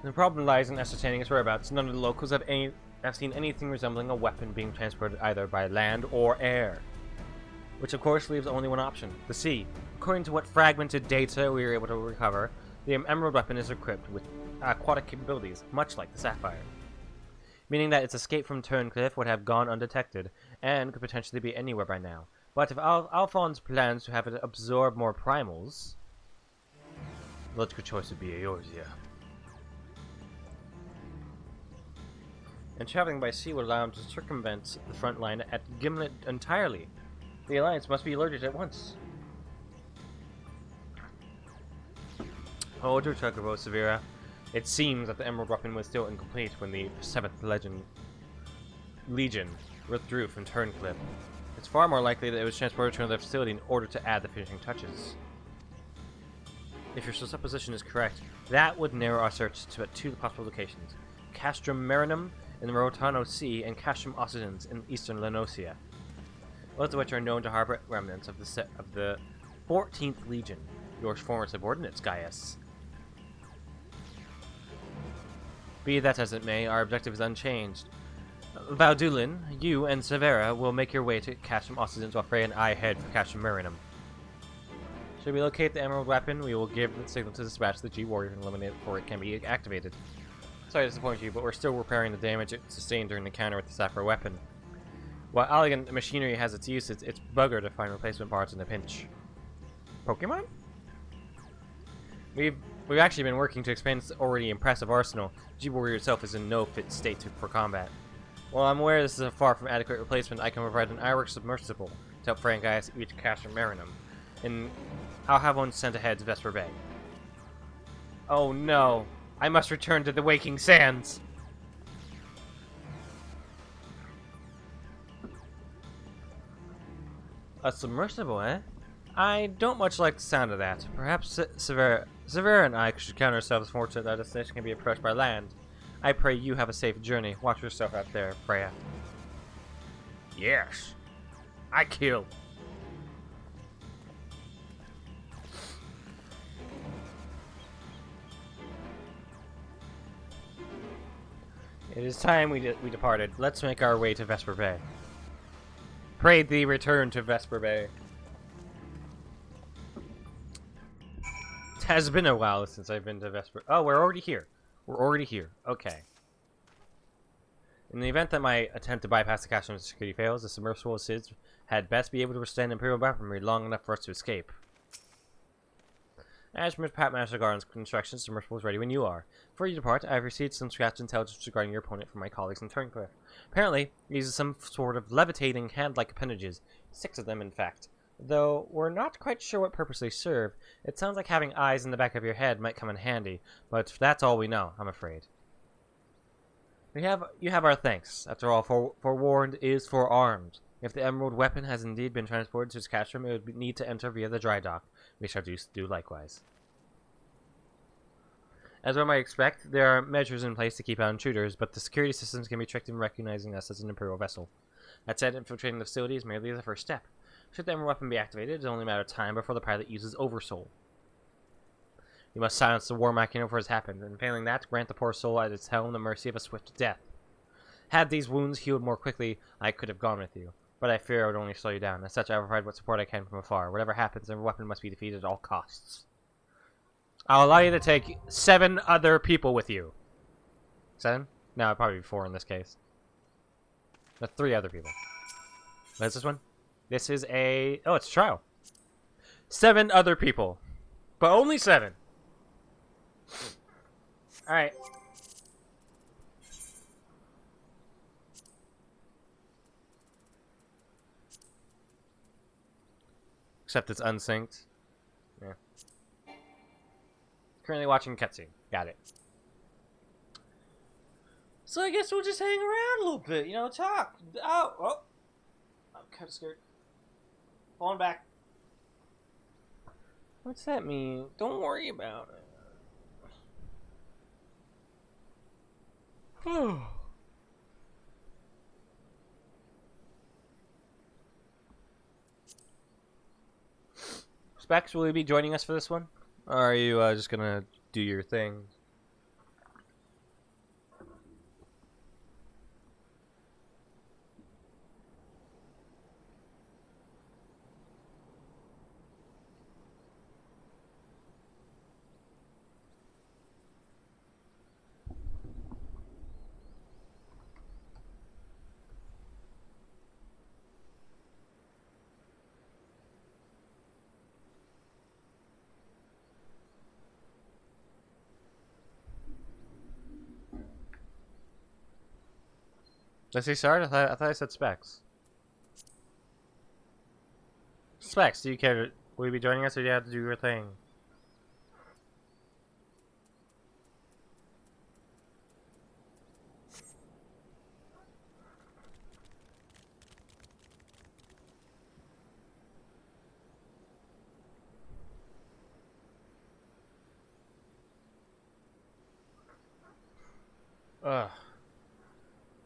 The problem lies in ascertaining its whereabouts. None of the locals have seen anything resembling a weapon being transported either by land or air. Which of course leaves only one option: the sea. According to what fragmented data we were able to recover, the Emerald weapon is equipped with aquatic capabilities, much like the Sapphire. Meaning that its escape from Turncliffe would have gone undetected, and could potentially be anywhere by now. But if Alphonse plans to have it absorb more primals, the logical choice would be Eorzea. And traveling by sea would allow him to circumvent the front line at Gimlet entirely. The Alliance must be alerted at once. Hold your chocobo, Severa. It seems that the Emerald weapon was still incomplete when the 7th Legion withdrew from Turncliffe. It's far more likely that it was transported to another facility in order to add the finishing touches. If your supposition is correct, that would narrow our search to 2 possible locations: Castrum Marinum in the Rotano Sea and Castrum Occidens in eastern Lenosia, both of which are known to harbor remnants of the 14th Legion, your former subordinates, Gaius. Be that as it may, our objective is unchanged. Vaudulin, you and Severa will make your way to Castrum Occidens while Freya and I head for Castrum Marinum. Should we locate the Emerald weapon, we will give the signal to dispatch the G-Warrior and eliminate it before it can be activated. Sorry to disappoint you, but we're still repairing the damage it sustained during the encounter with the Sapphire weapon. While elegant machinery has its uses, it's bugger to find replacement parts in a pinch. Pokemon? We've actually been working to expand its already impressive arsenal. G-Warrior itself is in no fit state for combat. While I'm aware this is a far from adequate replacement, I can provide an Iwork submersible to help Frank Gaius reach Castrum Marinum, and I'll have one sent ahead to Vesper Bay. Oh no! I must return to the Waking Sands! A submersible, eh? I don't much like the sound of that. Perhaps Severa and I should count ourselves fortunate that our destination can be approached by land. I pray you have a safe journey. Watch yourself out there, Freya. Yes. I kill. It is time we departed. Let's make our way to Vesper Bay. Pray thee return to Vesper Bay. It has been a while since I've been to Vesper. Oh, we're already here. We're already here. Okay. In the event that my attempt to bypass the custom security fails, the submersible SIDS had best be able to withstand Imperial weaponry long enough for us to escape. As per Pat Master Garland's instructions, the submersible is ready when you are. Before you depart, I have received some scratch intelligence regarding your opponent from my colleagues in Turncliffe. Apparently, he uses some sort of levitating hand-like appendages, 6 of them in fact. Though we're not quite sure what purpose they serve, it sounds like having eyes in the back of your head might come in handy, but that's all we know, I'm afraid. You have our thanks. After all, forewarned is forearmed. If the emerald weapon has indeed been transported to its catch room, it would need to enter via the dry dock. We shall do likewise. As one might expect, there are measures in place to keep out intruders, but the security systems can be tricked in recognizing us as an Imperial vessel. That said, infiltrating the facility is merely the first step. Should the emerald weapon be activated, it is only a matter of time before the pilot uses Oversoul. You must silence the war machina before it has happened, and failing that, grant the poor soul at its helm the mercy of a swift death. Had these wounds healed more quickly, I could have gone with you, but I fear I would only slow you down. As such, I will provide what support I can from afar. Whatever happens, the weapon must be defeated at all costs. I'll allow you to take 7 other people with you. 7? No, probably 4 in this case. No, 3 other people. What is this one? This is a... Oh, it's a trial. 7 other people. But only 7. Alright. Except it's unsynced. Yeah. Currently watching cutscene. Got it. So I guess we'll just hang around a little bit, you know, talk. Oh, I'm kind of scared. Falling back. What's that mean? Don't worry about it. Specs, will you be joining us for this one? Or are you just gonna do your thing? Did I say start? I thought I said Specs. Specs, do you care to... Will you be joining us or do you have to do your thing? Ugh.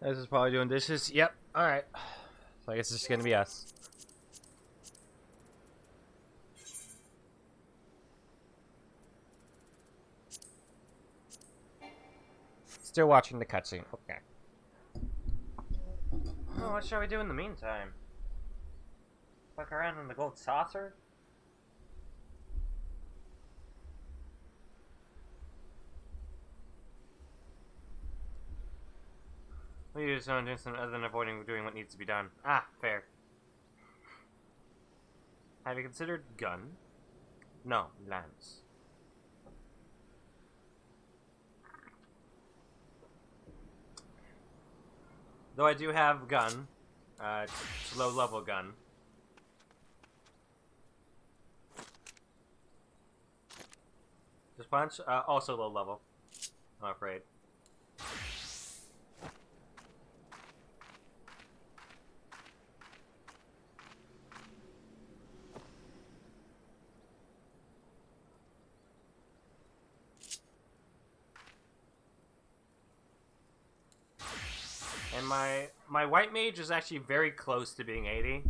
This is probably doing dishes. Yep. Alright. So I guess it's just gonna be us. Still watching the cutscene. Okay. Oh, what shall we do in the meantime? Fuck around in the gold saucer? We use no something other than avoiding doing what needs to be done. Ah, fair. Have you considered gun? No, lance. Though I do have gun. It's low level gun. Just punch? Also low level. I'm afraid. And my white mage is actually very close to being 80.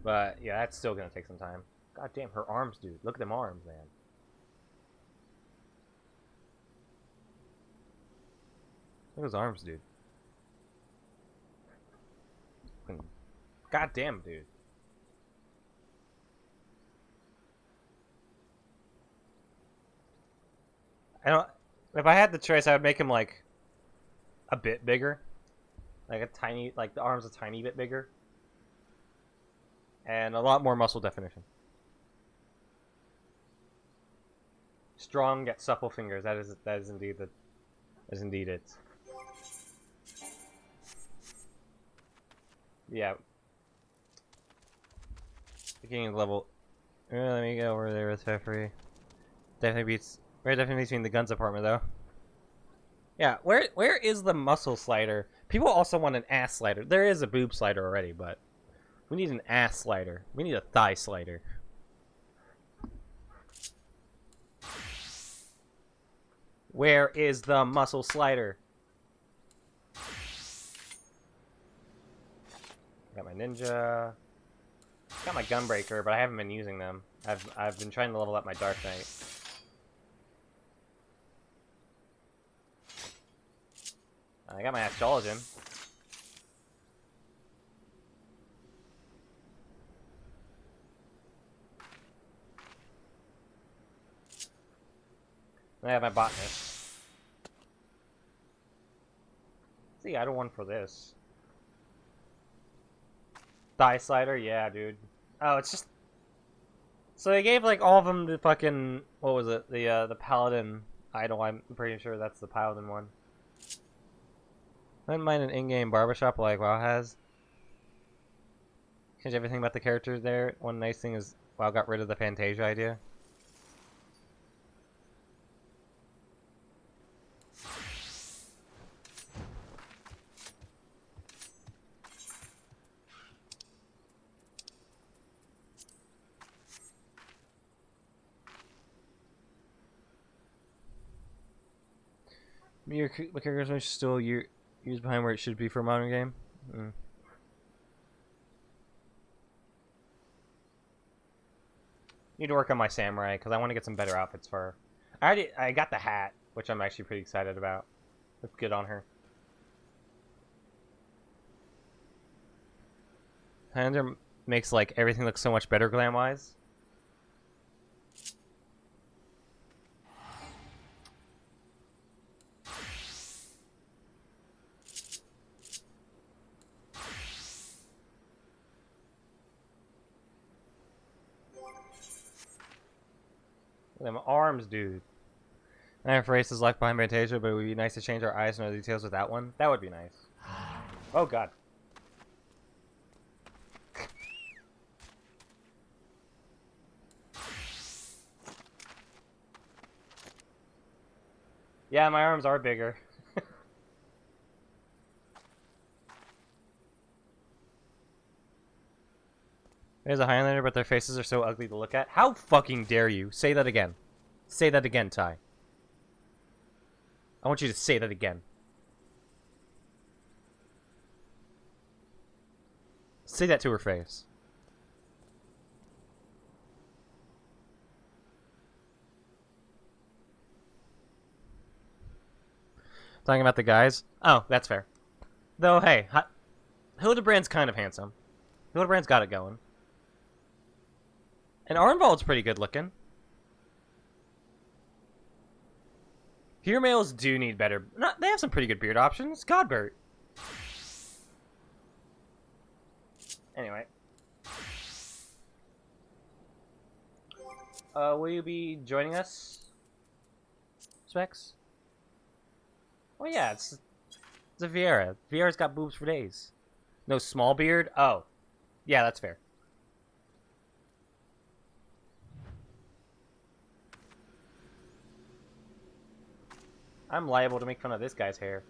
But yeah, that's still gonna take some time. God damn, her arms, dude. Look at them arms, man. Look at those arms, dude. God damn, dude. I don't... If I had the choice, I would make him like a bit bigger. Like the arm's a tiny bit bigger. And a lot more muscle definition. Strong yet supple fingers. That is indeed it. Yeah. Beginning level. Let me go over there with Pfeffery. Definitely beats between the guns department though. Yeah, where is the muscle slider? People also want an ass slider. There is a boob slider already, but we need an ass slider. We need a thigh slider. Where is the muscle slider? Got my ninja. Got my gunbreaker, but I haven't been using them. I've been trying to level up my Dark Knight. I got my astrologian. I have my botanist. See, I don't want for this. Thigh slider, yeah, dude. Oh, it's just. So they gave like all of them the fucking what was it? The paladin idol. I'm pretty sure that's the paladin one. I wouldn't mind an in-game barbershop like WoW has. Change everything about the characters there. One nice thing is WoW got rid of the Fantasia idea. Your characters are still used behind where it should be for a modern game. Need to work on my samurai because I want to get some better outfits for her. I got the hat, which I'm actually pretty excited about. Looks good on her. Highlander makes like everything look so much better glam wise. Them arms, dude. I have races like behind Fantasia, but it would be nice to change our eyes and other details with that one. That would be nice. Oh god. Yeah, my arms are bigger. There's a Highlander, but their faces are so ugly to look at. How fucking dare you? Say that again. Say that again, Ty. I want you to say that again. Say that to her face. Talking about the guys? Oh, that's fair. Though, hey, Hildebrand's kind of handsome. Hildebrand's got it going. And Arnvald's pretty good looking. Here males do need better. They have some pretty good beard options. Godbert. Anyway. Will you be joining us, Specs? Oh yeah, it's a Vieira. Vieira's got boobs for days. No small beard? Oh. Yeah, that's fair. I'm liable to make fun of this guy's hair.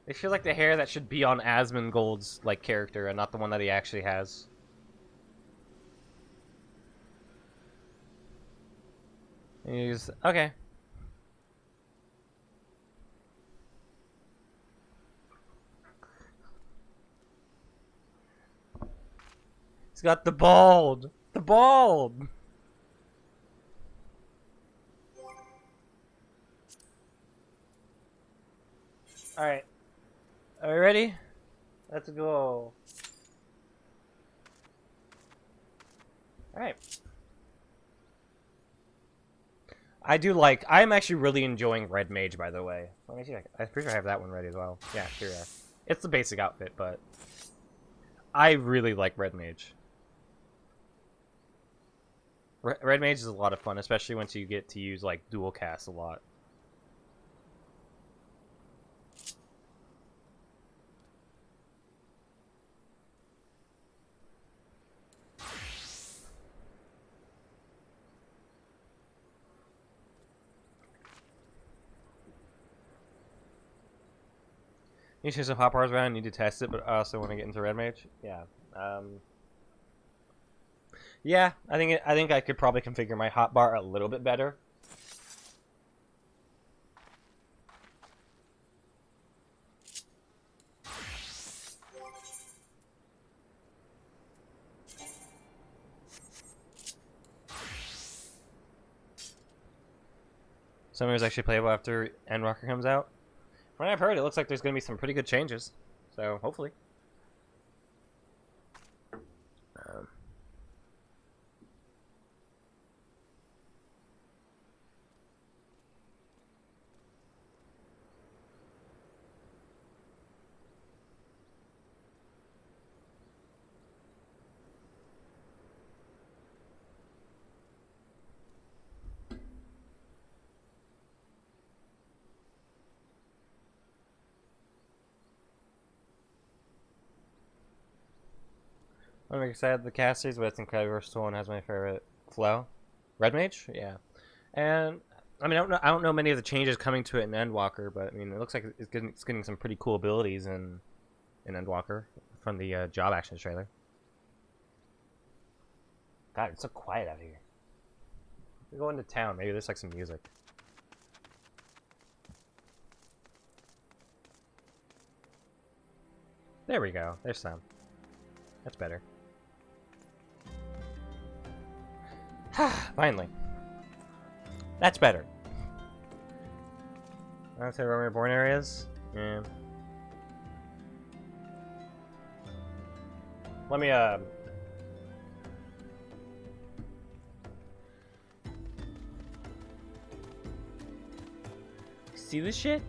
They feel like the hair that should be on Asmongold's like character and not the one that he actually has. He's okay. He's got the bald. The bald. Alright. Are we ready? Let's go. Alright. I do like... I'm actually really enjoying Red Mage, by the way. Let me see. I'm pretty sure I have that one ready as well. Yeah, sure. Yeah. It's the basic outfit, but... I really like Red Mage. Red Mage is a lot of fun, especially once you get to use, like, dual cast a lot. You should some hot bars around. Need to test it, but I also want to get into Red Mage. Yeah. Yeah. I think I could probably configure my hotbar a little bit better. Summer is actually playable after Endwalker comes out. From what I've heard, it looks like there's going to be some pretty good changes. So, hopefully. I'm excited the casters, but it's incredibly versatile and has my favorite flow. Red Mage? Yeah. And I mean I don't know many of the changes coming to it in Endwalker, but I mean it looks like it's getting some pretty cool abilities in Endwalker from the job actions trailer. God, it's so quiet out here. We go into town, maybe there's like some music. There we go. There's some. That's better. Finally. That's better. I would say where my born areas. Yeah. Let me see this shit?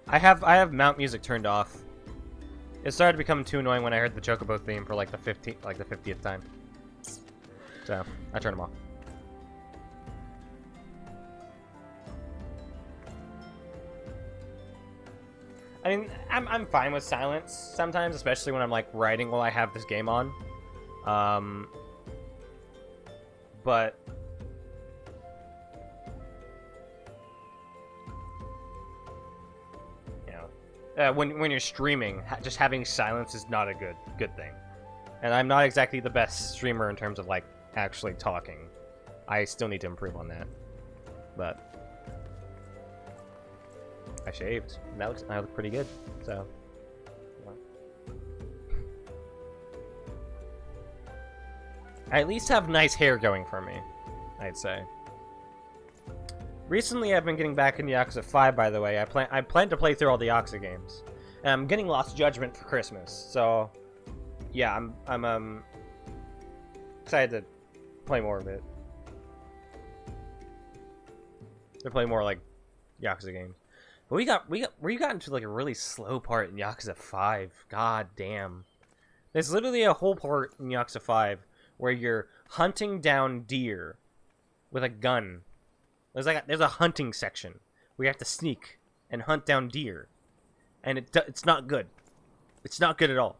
I have mount music turned off. It started to become too annoying when I heard the Chocobo theme for like the 50th time. So I turned them off. I mean, I'm fine with silence sometimes, especially when I'm like writing while I have this game on. But when you're streaming, just having silence is not a good thing. And I'm not exactly the best streamer in terms of like actually talking. I still need to improve on that. But I shaved. And I look pretty good. So I at least have nice hair going for me, I'd say. Recently, I've been getting back into Yakuza 5, by the way. I plan to play through all the Yakuza games. And I'm getting Lost Judgment for Christmas, so yeah, I'm excited to play more of it. To play more like Yakuza games. But we got into like a really slow part in Yakuza 5. God damn. There's literally a whole part in Yakuza 5 where you're hunting down deer with a gun. There's a hunting section where you have to sneak and hunt down deer, and it's not good. It's not good at all.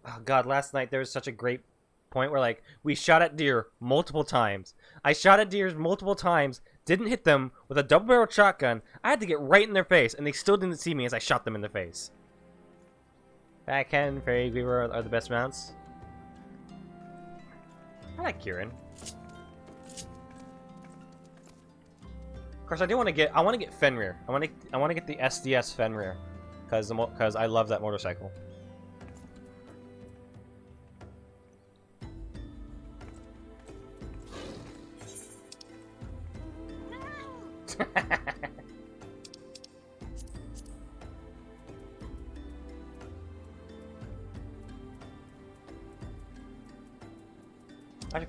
Oh god, last night there was such a great point where like we shot at deer multiple times. I shot at deer multiple times, didn't hit them with a double-barreled shotgun. I had to get right in their face, and they still didn't see me as I shot them in the face. Backhand, Fairy Weaver are the best mounts. I like Kieran. Of course, I want to get Fenrir. I want to get the SDS Fenrir, because I love that motorcycle.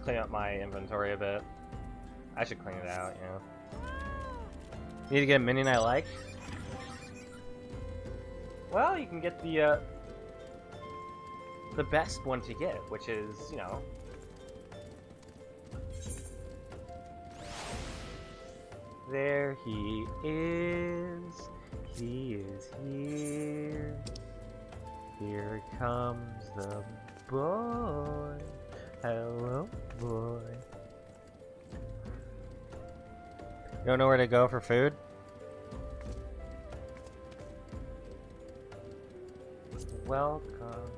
clean up my inventory a bit. I should clean it out, you know. Need to get a minion I like? Well, you can get the best one to get, which is, you know... There he is. He is here. Here comes the boy. Hello, boy. You don't know where to go for food? Welcome.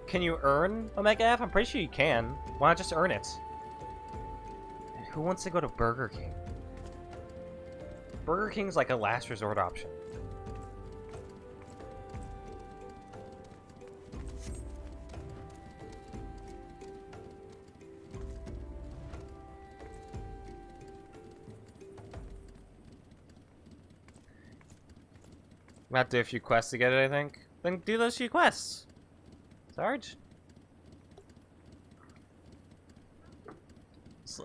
Can you earn Omega F? I'm pretty sure you can. Why not just earn it? Who wants to go to Burger King? Burger King's like a last resort option. I'm gonna have to do a few quests to get it, I think. Then do those few quests. Sarge? It's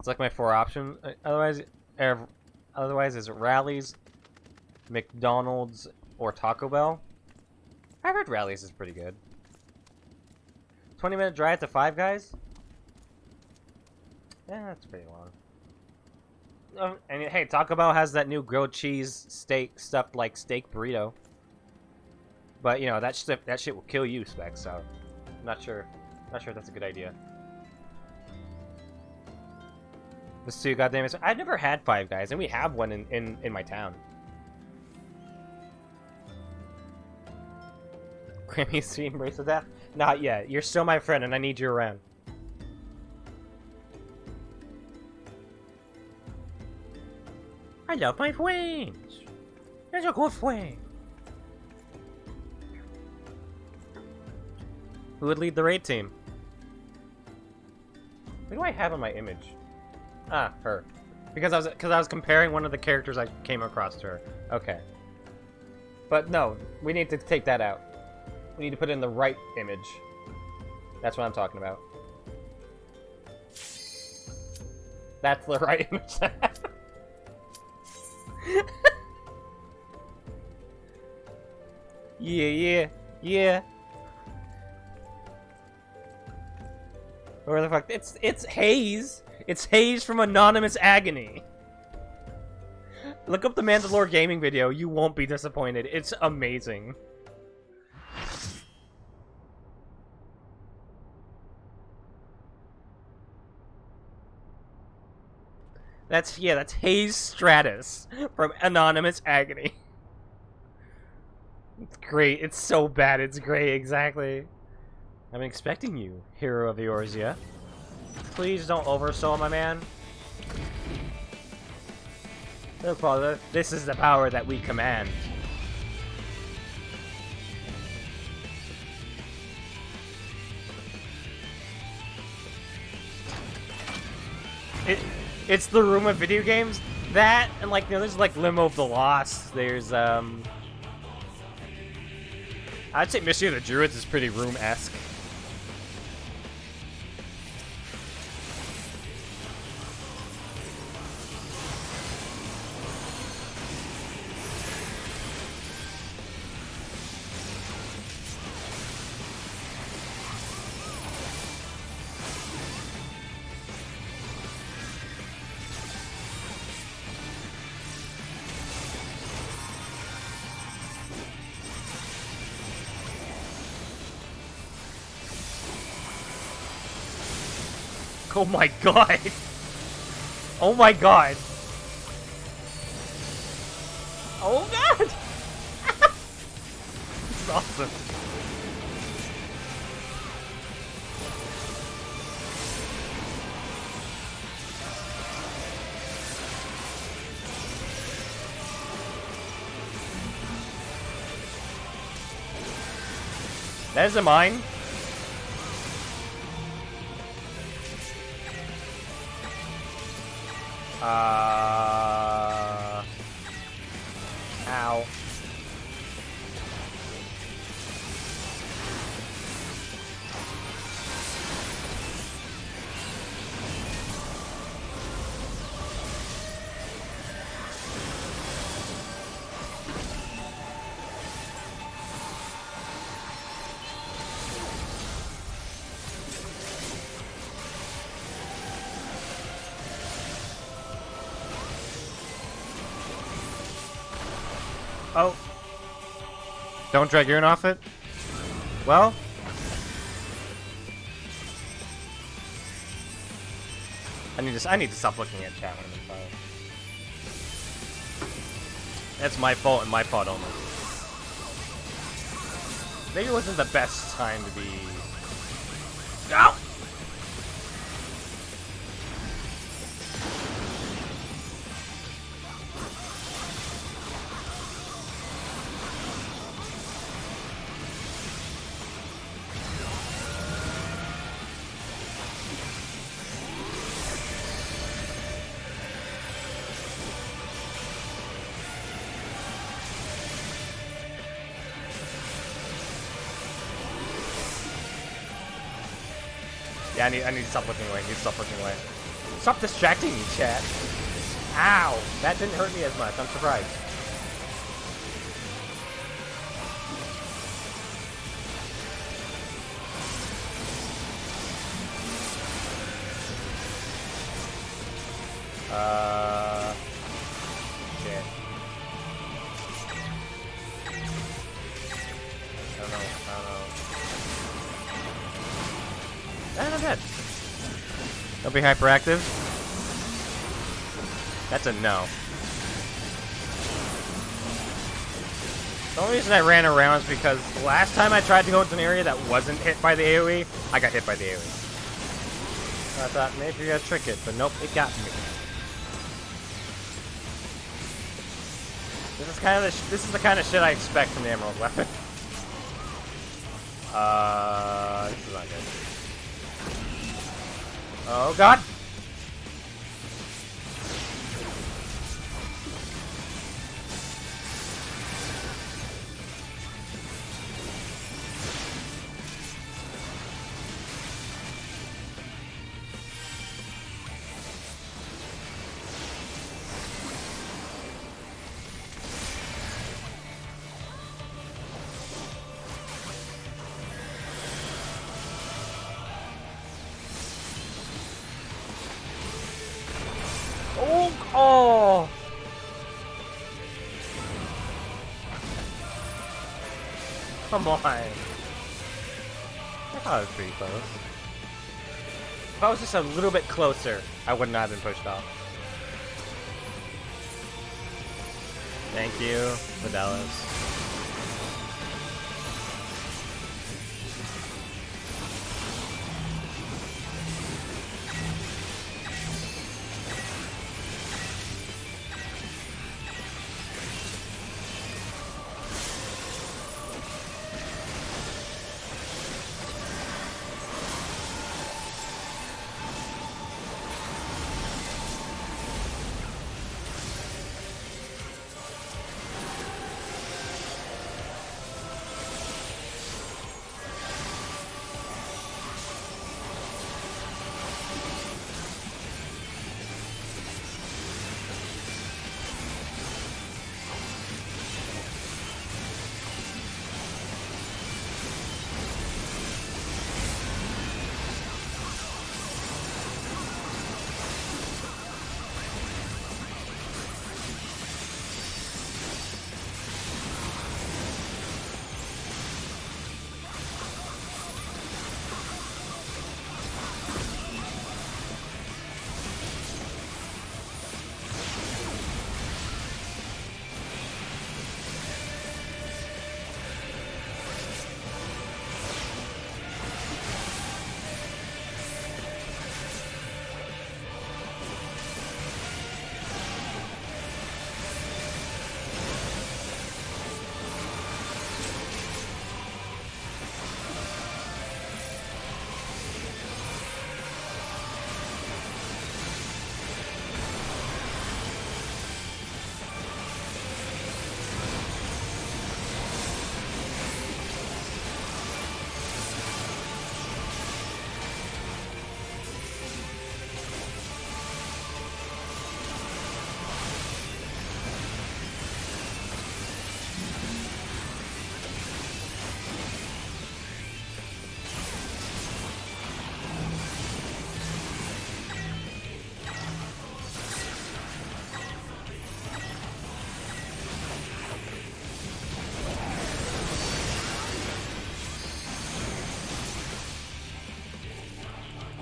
like my 4 options. Otherwise, is it Rallies, McDonald's, or Taco Bell? I heard Rallies is pretty good. 20-minute drive to Five Guys? Yeah, that's pretty long. And hey, Taco Bell has that new grilled cheese steak stuffed like steak burrito. But you know that shit will kill you, Specs. So, I'm not sure if that's a good idea. This too, goddamn it! I've never had Five Guys, and we have one in my town. Grammy sweet embrace of death? Not yet. You're still my friend, and I need you around. I love my friends. That's a good friend. Who would lead the raid team? Who do I have on my image? Ah, her. Because I was comparing one of the characters I came across to her. Okay. But no, we need to take that out. We need to put in the right image. That's what I'm talking about. That's the right image. Yeah. Where the fuck? It's Hayes. It's Hayes from Anonymous Agony. Look up the Mandalore gaming video. You won't be disappointed. It's amazing. That's Hayes Stratus from Anonymous Agony. It's great. It's so bad. It's great. Exactly. I'm expecting you, hero of Eorzea. Please don't oversoul, my man. Look, Father, this is the power that we command. It's the room of video games. That, and like, you know, there's like Limo of the Lost. There's, I'd say Mystery of the Druids is pretty room-esque. Oh my god! Oh my god! Oh god! This is awesome. That isn't mine. Ow. Oh. Don't Dragoon off it? Well. I need to stop looking at chat when I'm in fire. That's my fault and my fault only. Maybe it wasn't the best time to be... No! Yeah, I need to stop looking away. Stop distracting me, chat. Ow! That didn't hurt me as much. I'm surprised. Shit. I don't know. And I'm dead. Don't be hyperactive. That's a no. The only reason I ran around is because the last time I tried to go into an area that wasn't hit by the AoE, I got hit by the AoE. So I thought maybe you're gonna trick it, but nope, it got me. This is the kind of shit I expect from the Emerald weapon. This is not good. Oh god! Oh! Come on. I thought it was pretty close. If I was just a little bit closer, I would not have been pushed off. Thank you, Fidelis.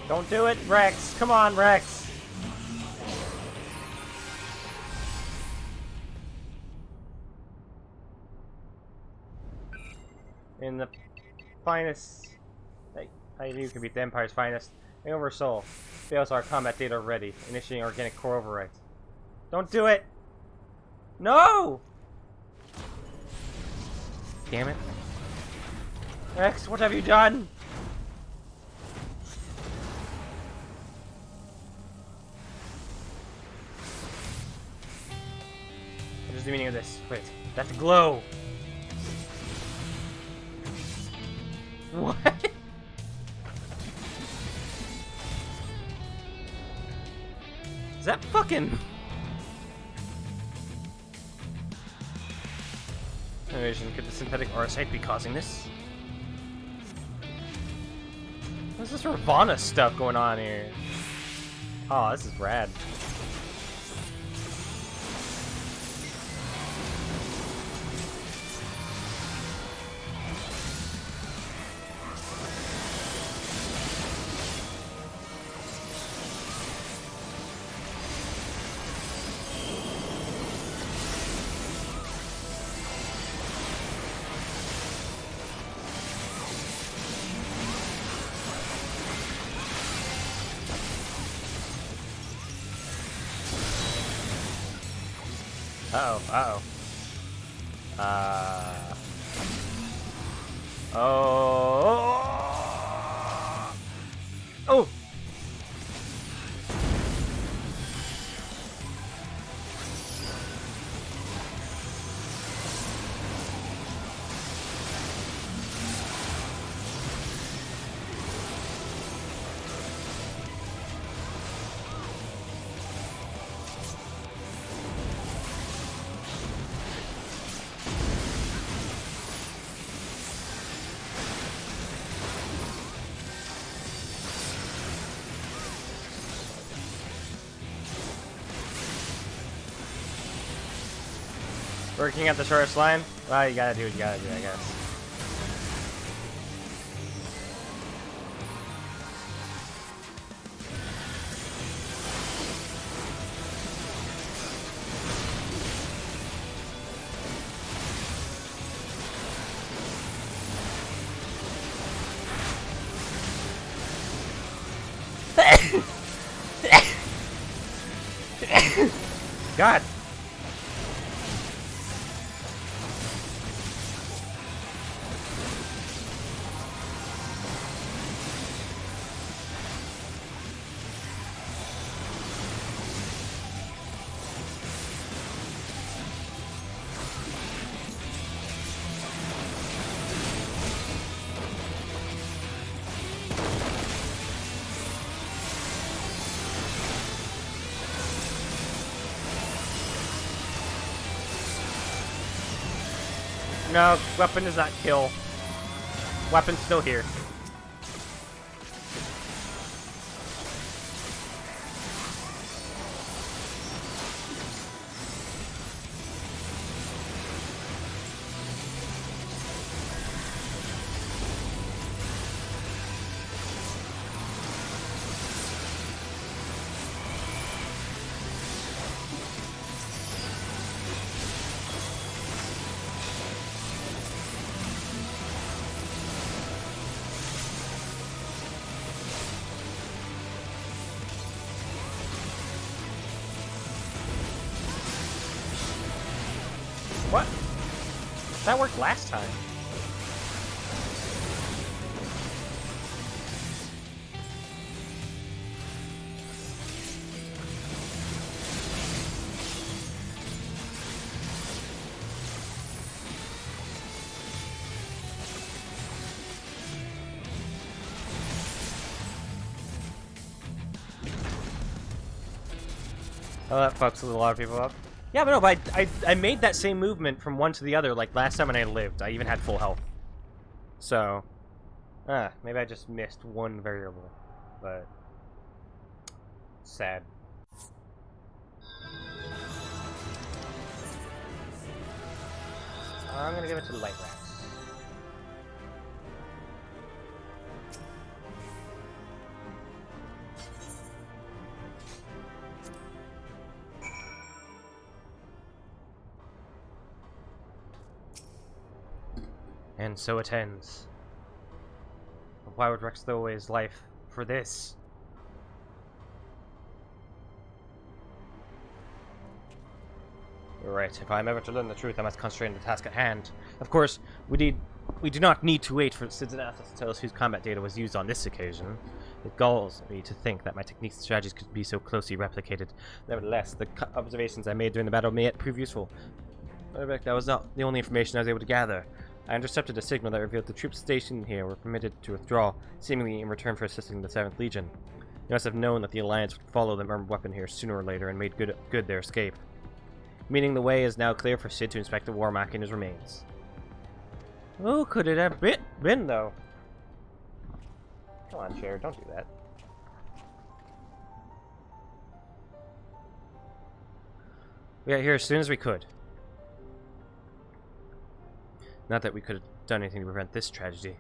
Don't do it, Rex! Come on, Rex! In the finest... I knew you could beat the Empire's finest. Bring over soul. Fails our combat data already. Initiating organic core override. Don't do it! No! Damn it. Rex, what have you done? What is the meaning of this? Wait, that's glow! What? Is that fucking... Could the synthetic arsite be causing this? What's this Ravana stuff going on here? Oh, this is rad. Uh-oh, uh-oh. Oh! Oh! Working at the shortest line? Well, you gotta do what you gotta do, I guess. God! No, weapon does not kill. Weapon's still here. What? That worked last time. Oh, that fucks with a lot of people up. Yeah, but no, but I made that same movement from one to the other, like, last time when I lived. I even had full health. So, maybe I just missed one variable. But, sad. I'm gonna give it to the Light Rats. And so it ends. Why would Rex throw away his life for this? You're right. If I am ever to learn the truth, I must concentrate on the task at hand. Of course, we do not need to wait for Cincinnati to tell us whose combat data was used on this occasion. It galls me to think that my techniques and strategies could be so closely replicated. Nevertheless, the observations I made during the battle may yet prove useful. That was not the only information I was able to gather. I intercepted a signal that revealed the troops stationed here were permitted to withdraw, seemingly in return for assisting the 7th Legion. You must have known that the Alliance would follow the armored weapon here sooner or later and made good their escape. Meaning the way is now clear for Sid to inspect the Warmack and his remains. Who could it have been, though? Come on, Chair, don't do that. We got here as soon as we could. Not that we could have done anything to prevent this tragedy.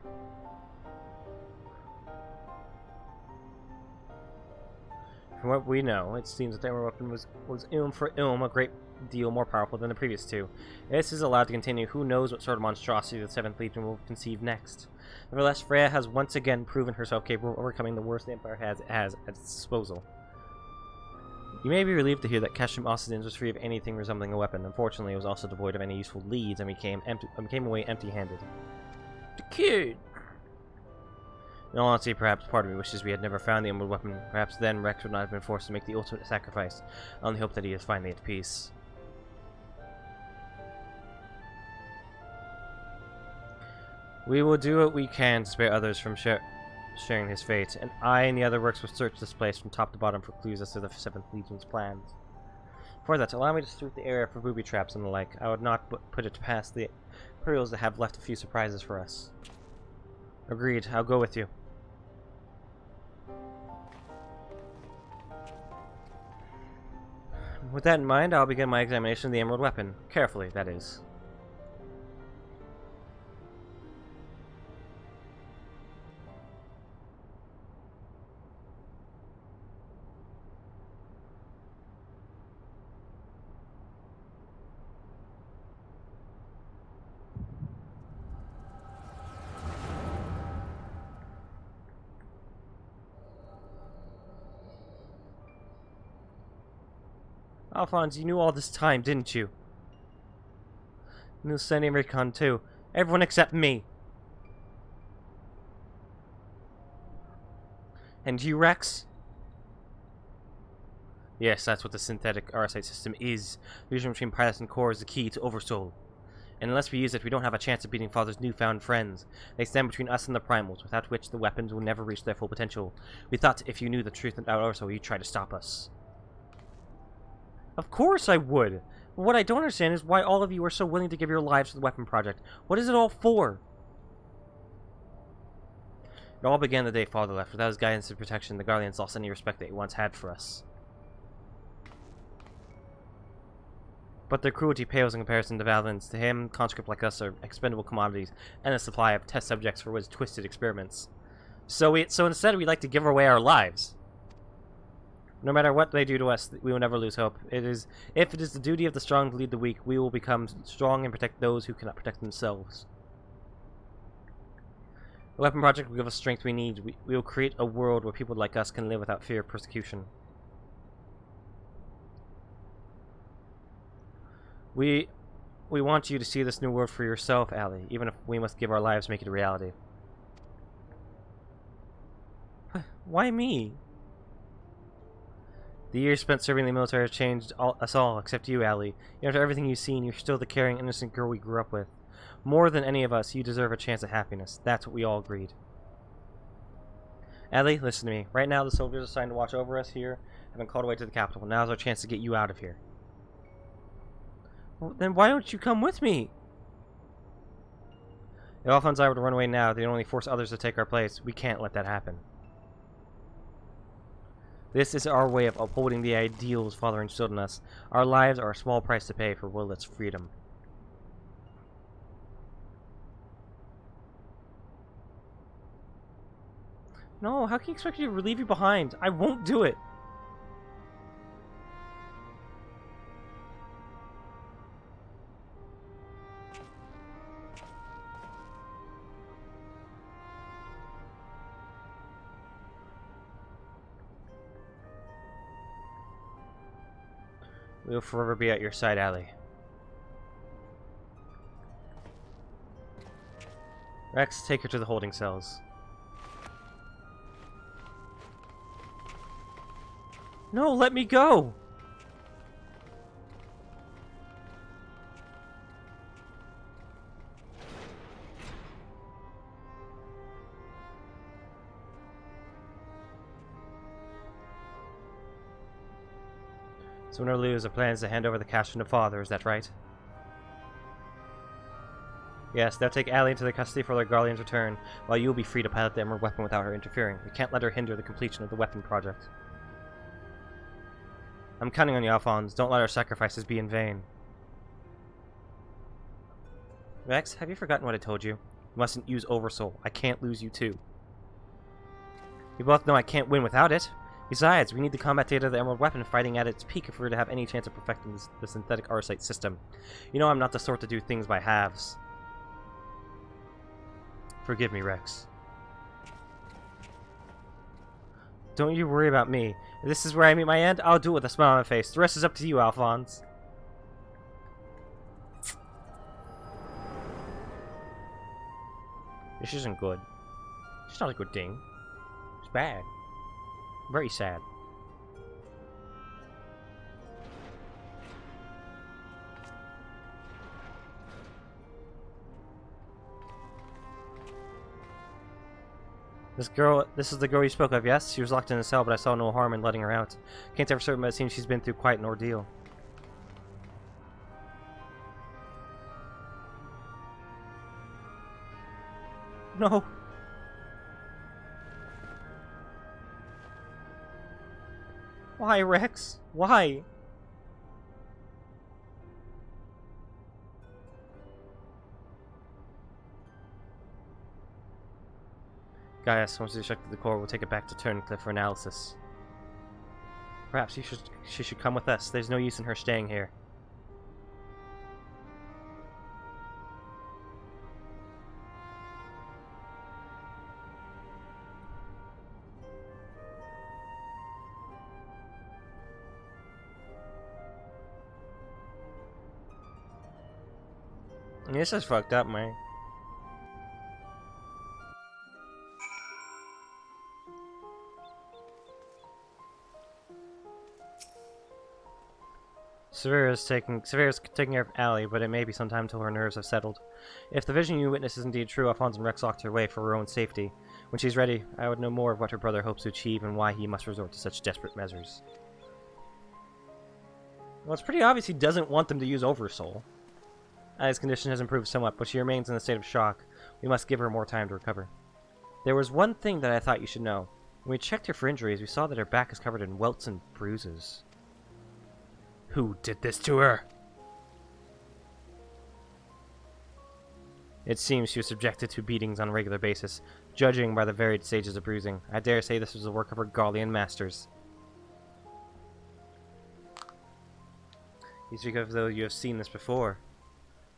From what we know, it seems that the armor weapon was for a great deal more powerful than the previous two. If this is allowed to continue, who knows what sort of monstrosity the 7th Legion will conceive next. Nevertheless, Freya has once again proven herself capable of overcoming the worst the Empire has at its disposal. You may be relieved to hear that Cashum Ossendin was free of anything resembling a weapon. Unfortunately, it was also devoid of any useful leads and came away empty-handed. The kid! In all honesty, perhaps part of me wishes we had never found the emerald weapon. Perhaps then Rex would not have been forced to make the ultimate sacrifice. I only hope that he is finally at peace. We will do what we can to spare others from sharing his fate, and I and the other works will search this place from top to bottom for clues as to the 7th Legion's plans. For that, allow me to search the area for booby traps and the like. I would not put it past the Imperials to have left a few surprises for us. Agreed. I'll go with you. With that in mind, I'll begin my examination of the emerald weapon. Carefully, that is. Alphonse, you knew all this time, didn't you? You knew Sandy and Recon too. Everyone except me. And you, Rex? Yes, that's what the synthetic RSI system is. The fusion between pilots and core is the key to Oversoul. And unless we use it, we don't have a chance of beating Father's newfound friends. They stand between us and the Primals, without which the weapons will never reach their full potential. We thought if you knew the truth about Oversoul, you'd try to stop us. Of course I would! But what I don't understand is why all of you are so willing to give your lives to the weapon project. What is it all for? It all began the day Father left. Without his guidance and protection, the Guardians lost any respect they once had for us. But their cruelty pales in comparison to Valen's. To him, conscripts like us are expendable commodities and a supply of test subjects for his twisted experiments. So instead we like to give away our lives. No matter what they do to us, we will never lose hope. If it is the duty of the strong to lead the weak, we will become strong and protect those who cannot protect themselves. The weapon project will give us strength we need. We will create a world where people like us can live without fear of persecution. We want you to see this new world for yourself, Allie, even if we must give our lives to make it a reality. Why me? The years spent serving the military have changed us all, except you, Allie. After everything you've seen, you're still the caring, innocent girl we grew up with. More than any of us, you deserve a chance at happiness. That's what we all agreed. Allie, listen to me. Right now, the soldiers assigned to watch over us here have been called away to the capital. Now's our chance to get you out of here. Well, then why don't you come with me? If Alphonse and I were to run away now, they'd only force others to take our place. We can't let that happen. This is our way of upholding the ideals Father instilled in us. Our lives are a small price to pay for Willet's freedom. No, how can you expect me to leave you behind? I won't do it. We will forever be at your side, Allie. Rex, take her to the holding cells. No, let me go! So win or lose, the plan is to hand over the castle to Father, is that right? Yes, they'll take Allie into their custody for their guardian's return, while you will be free to pilot the Emerald weapon without her interfering. We can't let her hinder the completion of the weapon project. I'm counting on you, Alphonse. Don't let our sacrifices be in vain. Rex, have you forgotten what I told you? You mustn't use Oversoul. I can't lose you too. We both know I can't win without it. Besides, we need the combat data of the Emerald weapon fighting at its peak if we're to have any chance of perfecting the synthetic Arcite system. You know I'm not the sort to do things by halves. Forgive me, Rex. Don't you worry about me. If this is where I meet my end, I'll do it with a smile on my face. The rest is up to you, Alphonse. This isn't good. It's not a good thing. It's bad. Very sad. This is the girl you spoke of, yes? She was locked in a cell, but I saw no harm in letting her out. Can't say for certain, but it seems she's been through quite an ordeal. No! Why, Rex? Why? Gaius, once we extract the core, we'll take it back to Turncliffe for analysis. Perhaps she should come with us. There's no use in her staying here. This is fucked up, man. Severa's taking care of Allie, but it may be some time till her nerves have settled. If the vision you witness is indeed true, Alphonse and Rex locked her away for her own safety. When she's ready, I would know more of what her brother hopes to achieve and why he must resort to such desperate measures. Well, it's pretty obvious he doesn't want them to use Oversoul. Allie's condition has improved somewhat, but she remains in a state of shock. We must give her more time to recover. There was one thing that I thought you should know. When we checked her for injuries, we saw that her back is covered in welts and bruises. Who did this to her? It seems she was subjected to beatings on a regular basis, judging by the varied stages of bruising. I dare say this was the work of her Gallian masters. You speak as though you have seen this before.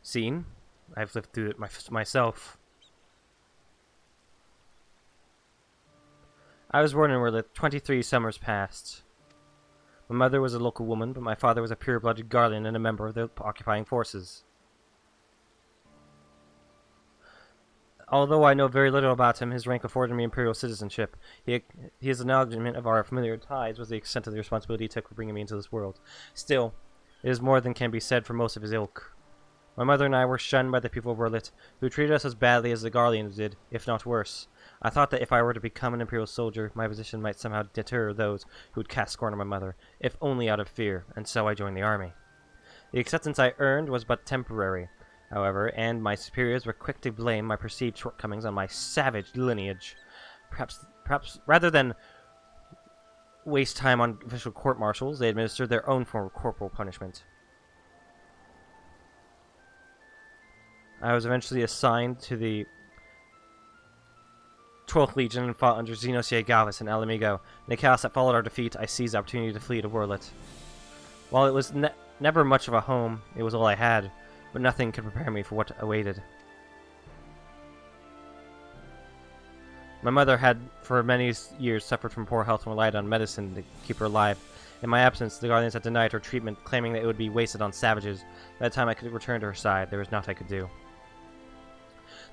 Seen? I've lived through it myself. I was born in Werlit 23 summers past. My mother was a local woman, but my father was a pure-blooded Garlean and a member of the occupying forces. Although I know very little about him, his rank afforded me imperial citizenship. He is an acknowledgement of our familiar ties was the extent of the responsibility he took for bringing me into this world. Still, it is more than can be said for most of his ilk. My mother and I were shunned by the people of Werlit, who treated us as badly as the Garleans did, if not worse. I thought that if I were to become an imperial soldier, my position might somehow deter those who would cast scorn on my mother, if only out of fear, and so I joined the army. The acceptance I earned was but temporary, however, and my superiors were quick to blame my perceived shortcomings on my savage lineage. Perhaps rather than waste time on official court-martials, they administered their own form of corporal punishment. I was eventually assigned to the 12th Legion and fought under Xenosia Galvis and Alamigo. In the chaos that followed our defeat, I seized the opportunity to flee to Werlit. While it was never much of a home, it was all I had, but nothing could prepare me for what awaited. My mother had, for many years, suffered from poor health and relied on medicine to keep her alive. In my absence, the Guardians had denied her treatment, claiming that it would be wasted on savages. By the time I could return to her side, there was naught I could do.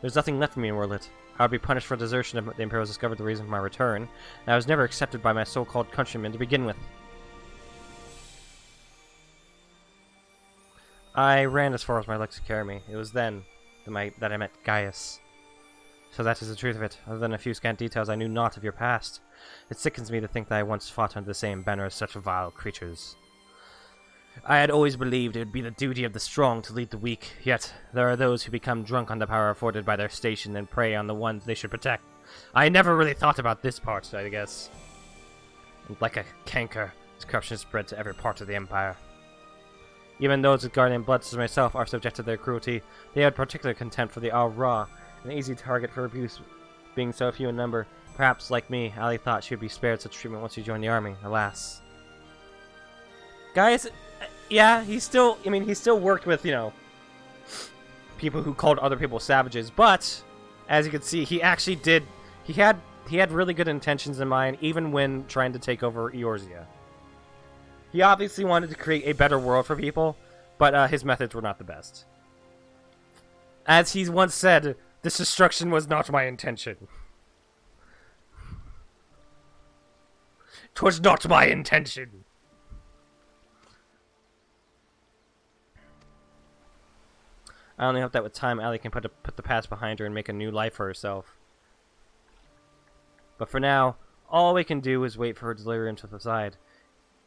There's nothing left for me in Warlit. I would be punished for desertion if the Imperials discovered the reason for my return, and I was never accepted by my so-called countrymen to begin with. I ran as far as my legs could carry me. It was then that I met Gaius. So that is the truth of it. Other than a few scant details, I knew naught of your past. It sickens me to think that I once fought under the same banner as such vile creatures. I had always believed it would be the duty of the strong to lead the weak, yet there are those who become drunk on the power afforded by their station and prey on the ones they should protect. I never really thought about this part, I guess. Like a canker, this corruption is spread to every part of the Empire. Even those with Guardian blood, such as myself, are subject to their cruelty. They had particular contempt for the Ra, an easy target for abuse, being so few in number. Perhaps, like me, Ali thought she would be spared such treatment once she joined the army. Alas. Guys, yeah, he still worked with, people who called other people savages, but, as you can see, he actually did, he had really good intentions in mind, even when trying to take over Eorzea. He obviously wanted to create a better world for people, but his methods were not the best. As he once said, this destruction was not my intention. 'Twas not my intention. I only hope that with time, Allie can put the past behind her and make a new life for herself. But for now, all we can do is wait for her delirium to subside.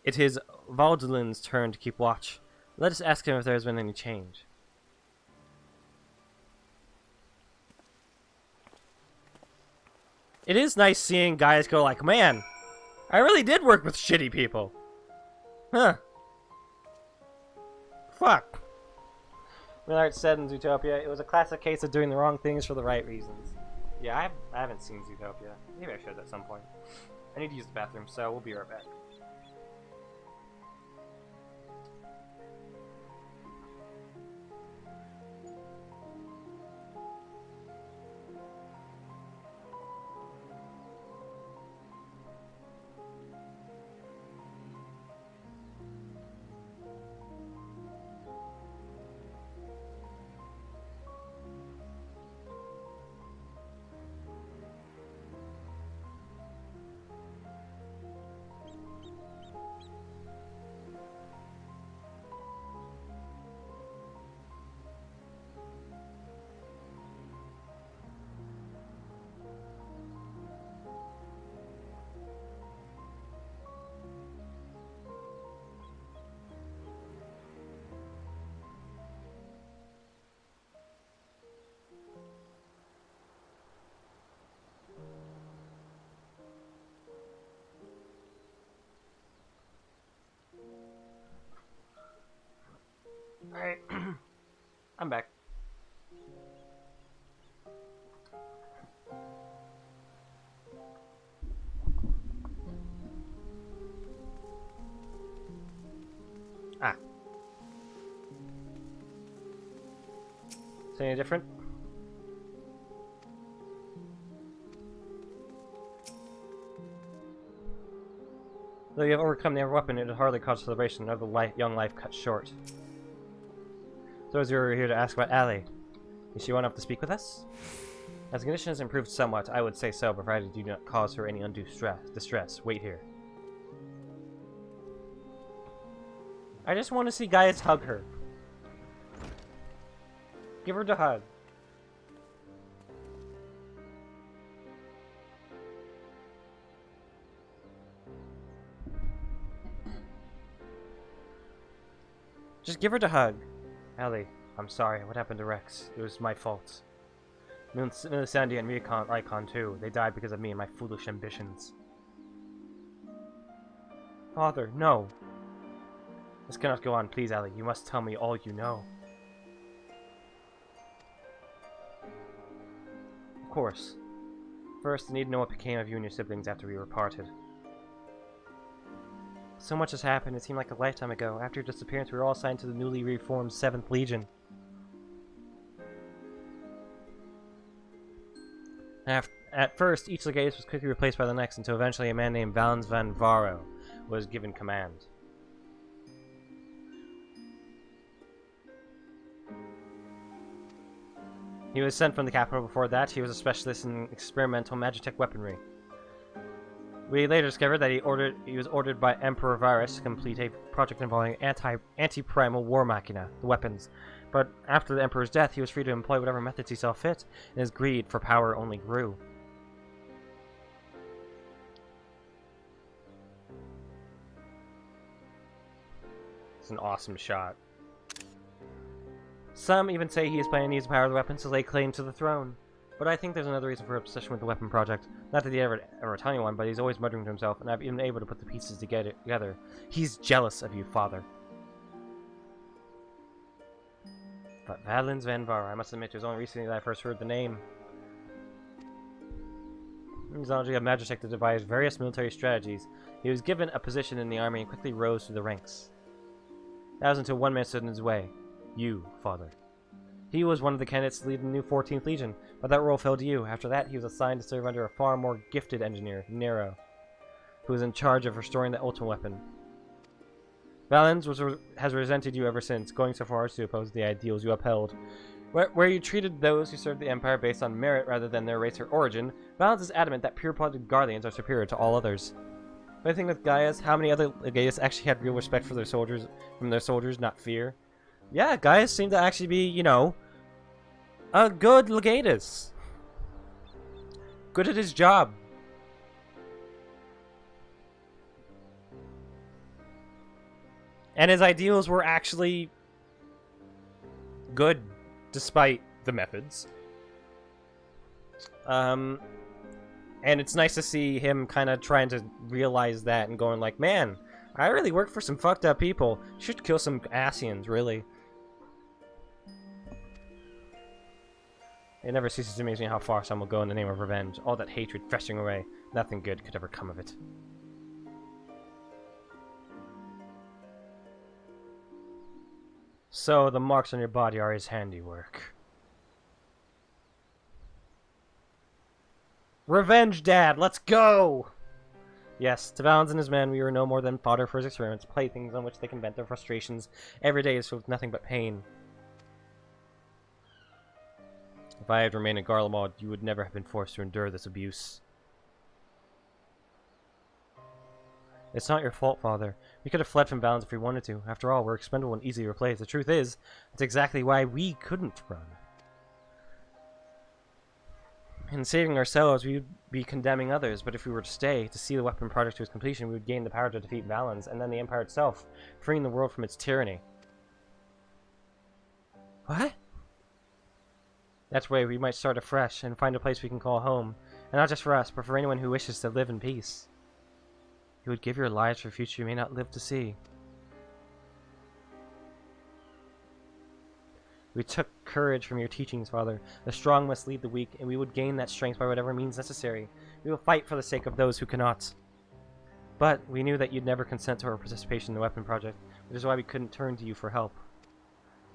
It is Valdulin's turn to keep watch. Let us ask him if there has been any change. It is nice seeing guys go like, man, I really did work with shitty people. Huh. Fuck. Millard said in Zootopia, it was a classic case of doing the wrong things for the right reasons. Yeah, I haven't seen Zootopia. Maybe I should at some point. I need to use the bathroom, so we'll be right back. Alright, I'm back. Ah. Is it any different? Though you have overcome their weapon, it would hardly cause celebration, another young life cut short. So as you were here to ask about Allie, is she well enough to speak with us? As the condition has improved somewhat, I would say so, provided you do not cause her any undue distress. Wait here. I just want to see Gaius hug her. Give her the hug. Just give her the hug. Allie, I'm sorry. What happened to Rex? It was my fault. Melisandre and Icon too. They died because of me and my foolish ambitions. Father, no. This cannot go on. Please, Allie. You must tell me all you know. Of course. First, I need to know what became of you and your siblings after we were parted. So much has happened, it seemed like a lifetime ago. After your disappearance, we were all assigned to the newly reformed 7th Legion. At first, each legate was quickly replaced by the next, until eventually a man named Valens van Varo was given command. He was sent from the capital. Before that, he was a specialist in experimental magitech weaponry. We later discovered that he was ordered by Emperor Virus to complete a project involving anti-primal war machina, the weapons. But after the Emperor's death, he was free to employ whatever methods he saw fit, and his greed for power only grew. It's an awesome shot. Some even say he is planning to use the power of the weapons to lay claim to the throne. But I think there's another reason for obsession with the weapon project. Not that he ever tell anyone, but he's always muttering to himself, and I've been able to put the pieces together. He's jealous of you, father. But Valens Vanvar, I must admit, it was only recently that I first heard the name. He's knowledge of Magitech to devise various military strategies. He was given a position in the army and quickly rose through the ranks. That was until one man stood in his way. You, father. He was one of the candidates to lead the new 14th Legion, but that role fell to you. After that, he was assigned to serve under a far more gifted engineer, Nero, who was in charge of restoring the ultimate weapon. Valens has resented you ever since, going so far as to oppose the ideals you upheld. Where you treated those who served the Empire based on merit rather than their race or origin, Valens is adamant that pure-blooded Guardians are superior to all others. But I think with Gaius, how many other Legatus actually had real respect for their soldiers, not fear? Yeah, Gaius seemed to actually be, you know, a good Legatus. Good at his job. And his ideals were actually good, despite the methods. And it's nice to see him kind of trying to realize that and going like, man, I really work for some fucked up people. Should kill some Asians, really. It never ceases to amaze me how far some will go in the name of revenge. All that hatred festering away. Nothing good could ever come of it. So, the marks on your body are his handiwork. Revenge, Dad! Let's go! Yes, to Valens and his men, we were no more than fodder for his experiments, playthings on which they can vent their frustrations. Every day is filled with nothing but pain. If I had remained in Garlemald, you would never have been forced to endure this abuse. It's not your fault, Father. We could have fled from Valens if we wanted to. After all, we're expendable and easy to replace. The truth is, that's exactly why we couldn't run. In saving ourselves, we would be condemning others, but if we were to stay, to see the weapon project to its completion, we would gain the power to defeat Valens, and then the Empire itself, freeing the world from its tyranny. What? That way, we might start afresh, and find a place we can call home. And not just for us, but for anyone who wishes to live in peace. You would give your lives for a future you may not live to see. We took courage from your teachings, Father. The strong must lead the weak, and we would gain that strength by whatever means necessary. We will fight for the sake of those who cannot. But we knew that you'd never consent to our participation in the weapon project, which is why we couldn't turn to you for help.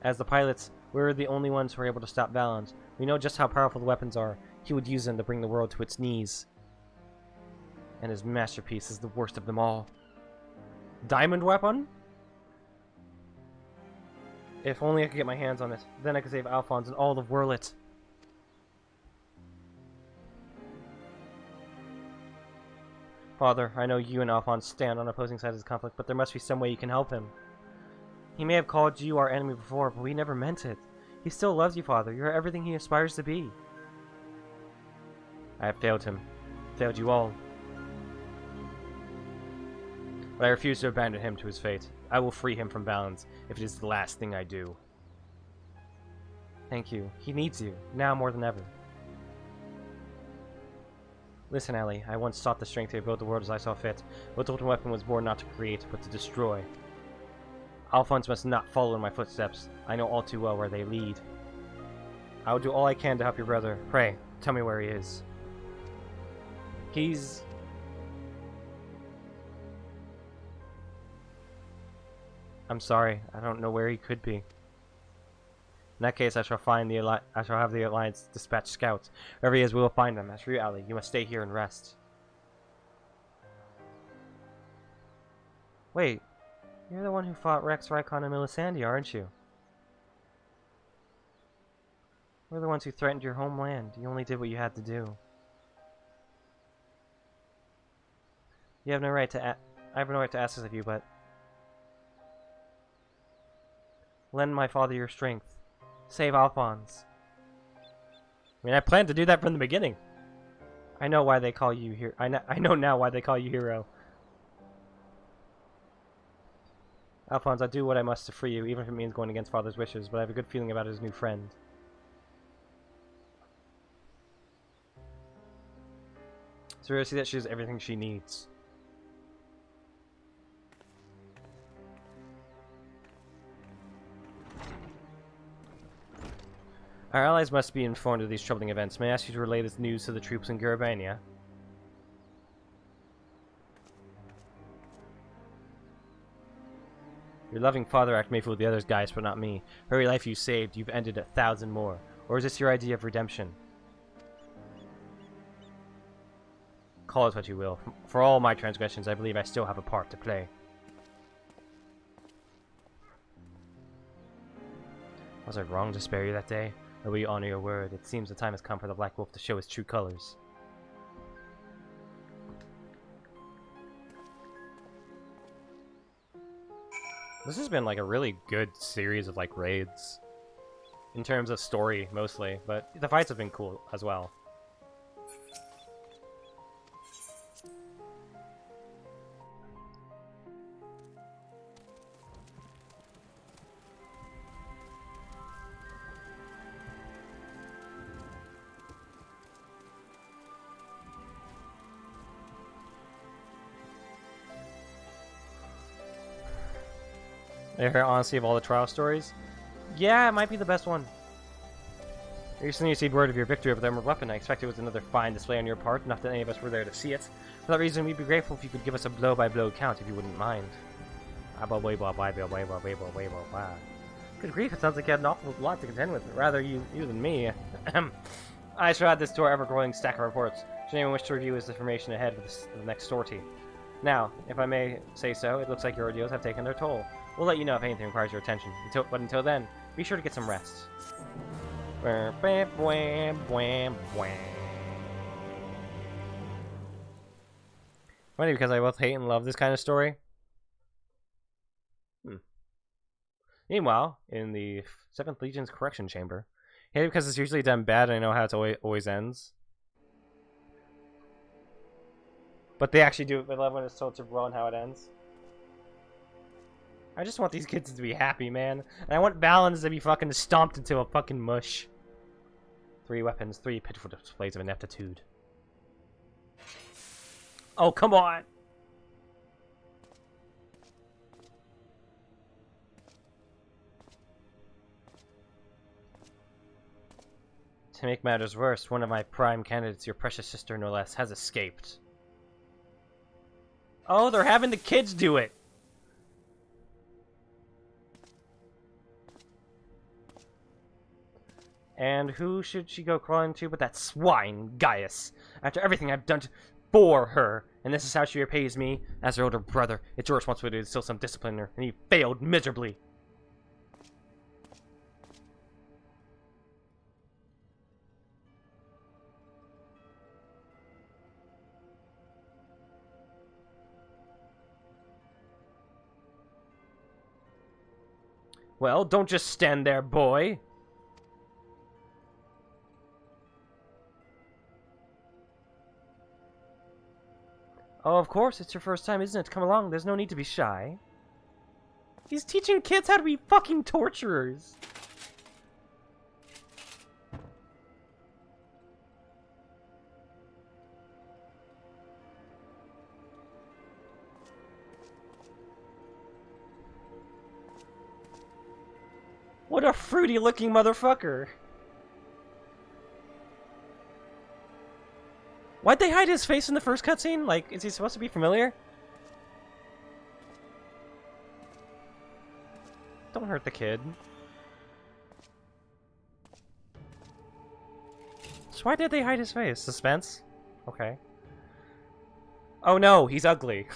As the pilots, we were the only ones who were able to stop Valens. We know just how powerful the weapons are. He would use them to bring the world to its knees. And his masterpiece is the worst of them all. Diamond weapon? If only I could get my hands on it. Then I could save Alphonse and all of Wurlit. Father, I know you and Alphonse stand on opposing sides of the conflict, but there must be some way you can help him. He may have called you our enemy before, but we never meant it. He still loves you, Father. You're everything he aspires to be. I have failed him. Failed you all. But I refuse to abandon him to his fate. I will free him from Valens, if it is the last thing I do. Thank you. He needs you, now more than ever. Listen, Ellie, I once sought the strength to build the world as I saw fit, but the ultimate weapon was born not to create, but to destroy. Alphonse must not follow in my footsteps. I know all too well where they lead. I will do all I can to help your brother. Pray, tell me where he is. He's... I'm sorry, I don't know where he could be. In that case, I shall have the Alliance dispatch scouts. Wherever he is, we will find him. As for you, Allie, you must stay here and rest. Wait, you're the one who fought Rex, Rykon, and Melisandre, aren't you? We're the ones who threatened your homeland. You only did what you had to do. You have no right to I have no right to ask this of you, but... Lend my father your strength. Save Alphonse. I mean, I planned to do that from the beginning. I know why they call you here. I know now why they call you hero. Alphonse, I'll do what I must to free you, even if it means going against father's wishes, but I have a good feeling about his new friend. So we see that she has everything she needs. Our allies must be informed of these troubling events. May I ask you to relay this news to the troops in Garabania? Your loving father act may fool the others, guys, but not me. For every life you saved, you've ended 1,000 more. Or is this your idea of redemption? Call it what you will. For all my transgressions, I believe I still have a part to play. Was I wrong to spare you that day? Or will you honor your word? It seems the time has come for the Black Wolf to show his true colors. This has been like a really good series of like raids. In terms of story, mostly. But the fights have been cool as well. I hear honestly of all the trial stories. Yeah, it might be the best one. I recently received word of your victory over the Emerald Weapon. I expect it was another fine display on your part, not that any of us were there to see it. For that reason, we'd be grateful if you could give us a blow-by-blow account, if you wouldn't mind. Good grief, it sounds like you had an awful lot to contend with. Rather, you than me. I shall add this to our ever-growing stack of reports. Should anyone wish to review this information ahead of the next sortie. Now, if I may say so, it looks like your ordeals have taken their toll. We'll let you know if anything requires your attention. But until then, be sure to get some rest. Funny because I both hate and love this kind of story. Meanwhile, in the 7th Legion's correction chamber, hate it because it's usually done bad and I know how it always ends. But they actually do it. I love when it's told to well and how it ends. I just want these kids to be happy, man. And I want Balance to be fucking stomped into a fucking mush. 3 weapons, 3 pitiful displays of ineptitude. Oh, come on! To make matters worse, one of my prime candidates, your precious sister no less, has escaped. Oh, they're having the kids do it! And who should she go crawling to but that swine, Gaius? After everything I've done for her, and this is how she repays me, as her older brother, it's your responsibility to instill some discipline in her, and he failed miserably. Well, don't just stand there, boy. Oh, of course, it's your first time, isn't it? Come along, there's no need to be shy. He's teaching kids how to be fucking torturers. What a fruity-looking motherfucker. Why'd they hide his face in the first cutscene? Like, is he supposed to be familiar? Don't hurt the kid. So why did they hide his face? Suspense? Okay. Oh no, he's ugly.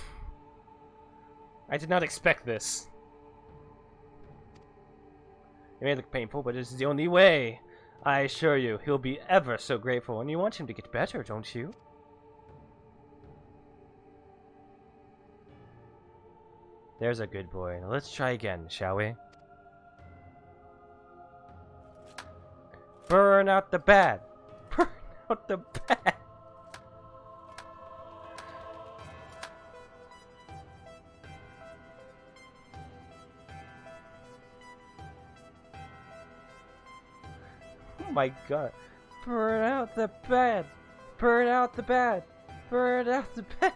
I did not expect this. It may look painful, but it's the only way. I assure you, he'll be ever so grateful, and you want him to get better, don't you? There's a good boy. Now let's try again, shall we? Burn out the bad! Burn out the bad! Oh my god. Burn out the bad! Burn out the bad! Burn out the bad!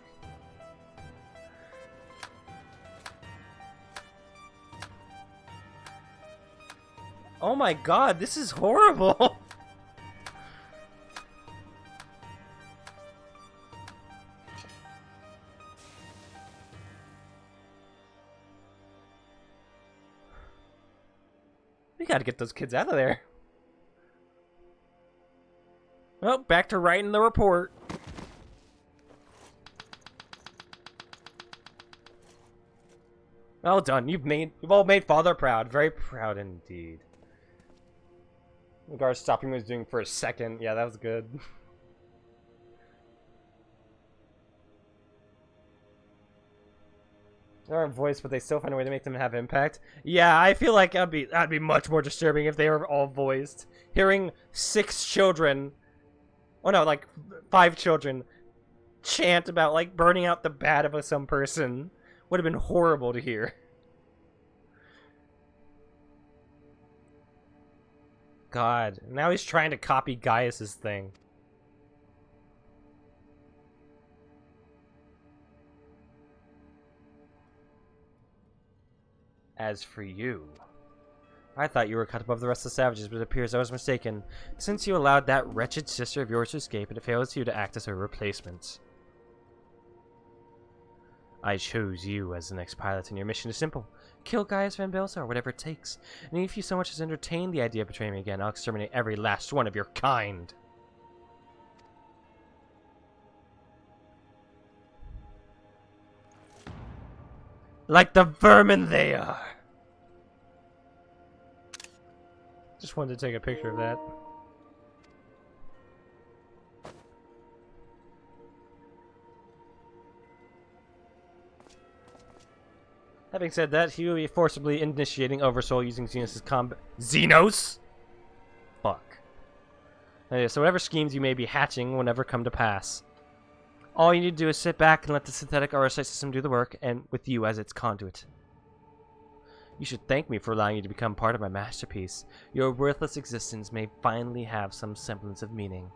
Oh my god, this is horrible! We gotta get those kids out of there. Well, back to writing the report. Well done. You've all made Father proud. Very proud indeed. The guard stopping was doing for a second. Yeah, that was good. They aren't voiced, but they still find a way to make them have impact. Yeah, I feel like that'd be much more disturbing if they were all voiced. Hearing 6 children, oh no, like 5 children, chant about like burning out the bad of some person would have been horrible to hear. God, now he's trying to copy Gaius's thing. As for you, I thought you were cut above the rest of the savages, but it appears I was mistaken. Since you allowed that wretched sister of yours to escape, it fails you to act as her replacement. I chose you as the next pilot, and your mission is simple. Kill Gaius Van Belsa, or whatever it takes. And if you so much as entertain the idea of betraying me again, I'll exterminate every last one of your kind. Like the vermin they are! Just wanted to take a picture of that. Having said that, he will be forcibly initiating Oversoul using Xenos' combat. Xenos? Fuck. So whatever schemes you may be hatching will never come to pass. All you need to do is sit back and let the synthetic RSI system do the work, and with you as its conduit. You should thank me for allowing you to become part of my masterpiece. Your worthless existence may finally have some semblance of meaning.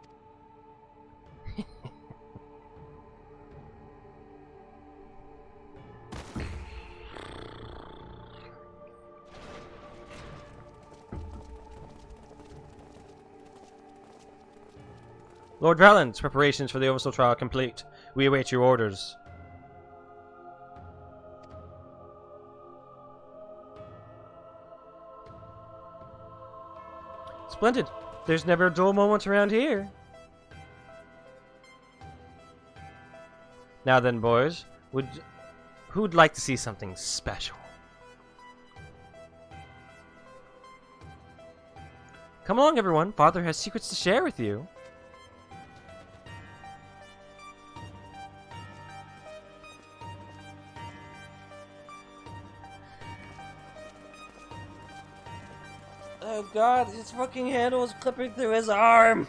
Lord Valens, preparations for the Oversoul trial are complete. We await your orders. Splendid. There's never a dull moment around here. Now then, boys, who'd like to see something special? Come along, everyone. Father has secrets to share with you. Oh god, his fucking handle is clipping through his arm!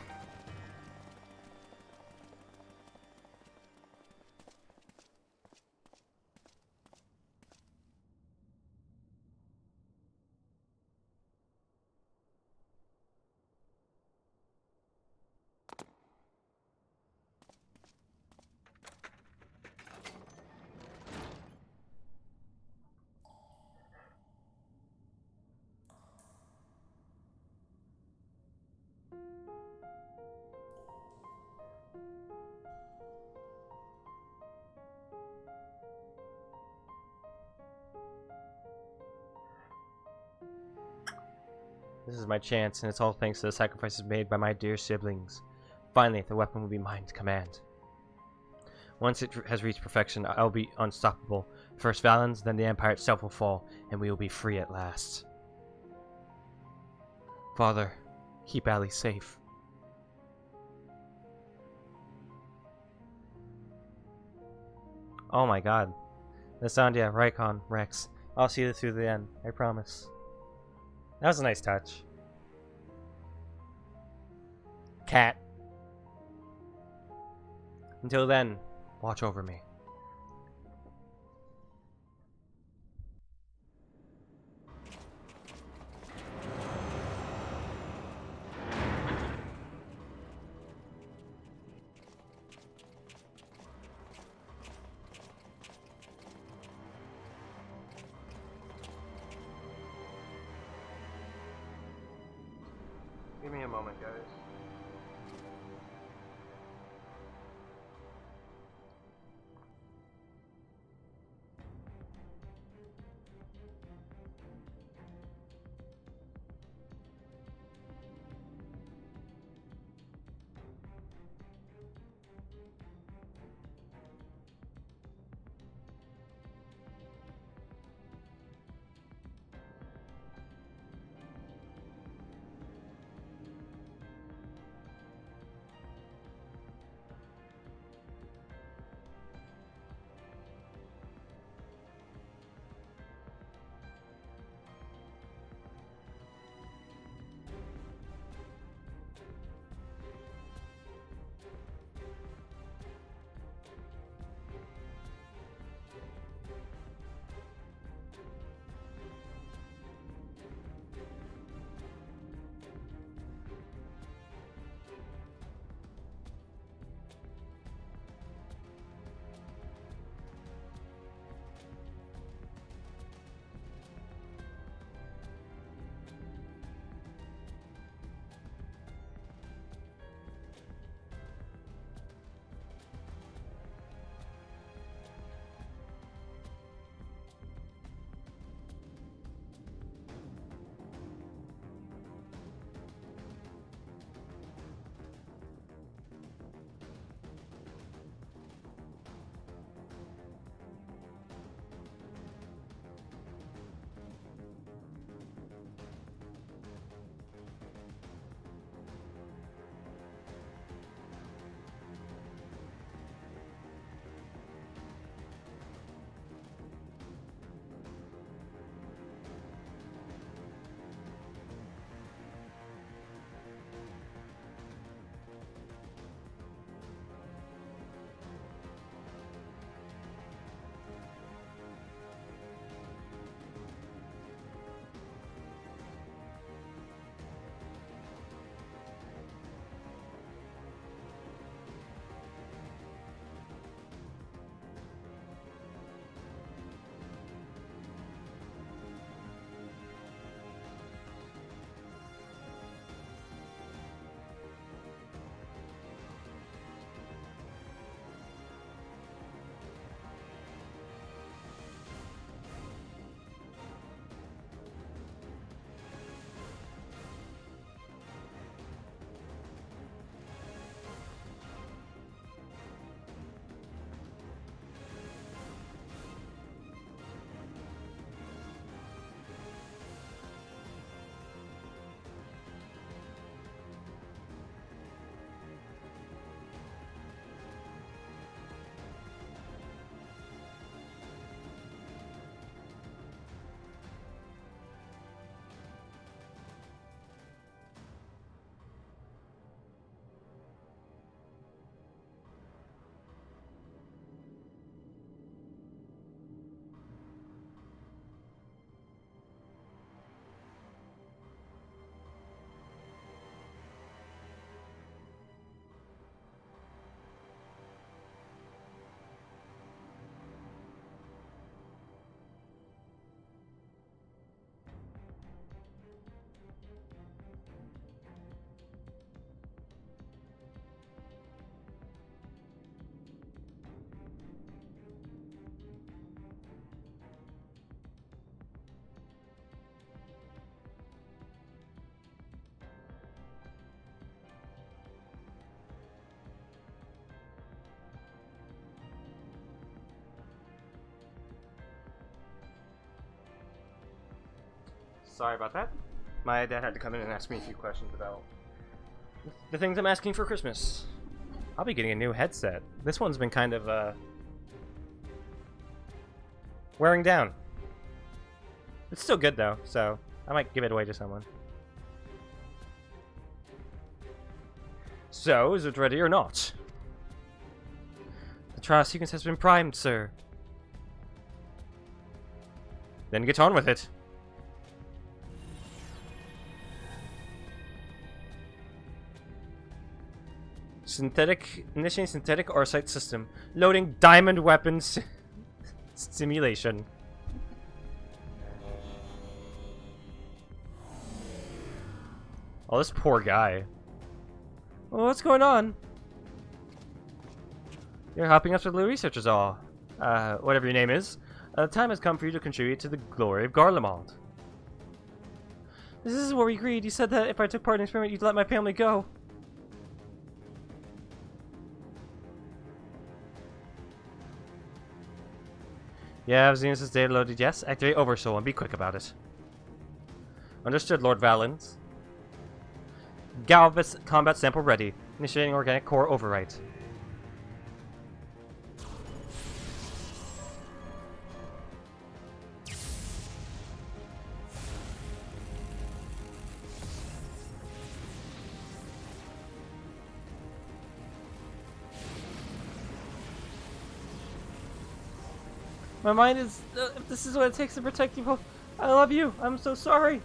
This is my chance, and it's all thanks to the sacrifices made by my dear siblings. Finally, the weapon will be mine to command. Once it has reached perfection, I'll be unstoppable. First Valens, then the Empire itself will fall, and we will be free at last. Father, keep Allie safe. Oh my god. Nasandia, Raikon, Rex. I'll see you through the end, I promise. That was a nice touch. Cat. Until then, watch over me. Give me a moment, guys. Sorry about that. My dad had to come in and ask me a few questions about the things I'm asking for Christmas. I'll be getting a new headset. This one's been kind of, wearing down. It's still good, though, so I might give it away to someone. So, is it ready or not? The trial sequence has been primed, sir. Then get on with it. Initiating synthetic Arcite system. Loading diamond weapons simulation. Oh, this poor guy. Well, what's going on? You're helping us with the researchers all. Whatever your name is. The time has come for you to contribute to the glory of Garlemald. This is what we agreed. You said that if I took part in the experiment, you'd let my family go. Yeah, Venus's data loaded, yes. Activate Oversoul and be quick about it. Understood, Lord Valens. Galvus combat sample ready. Initiating organic core overwrite. My mind is... if this is what it takes to protect you both, I love you. I'm so sorry.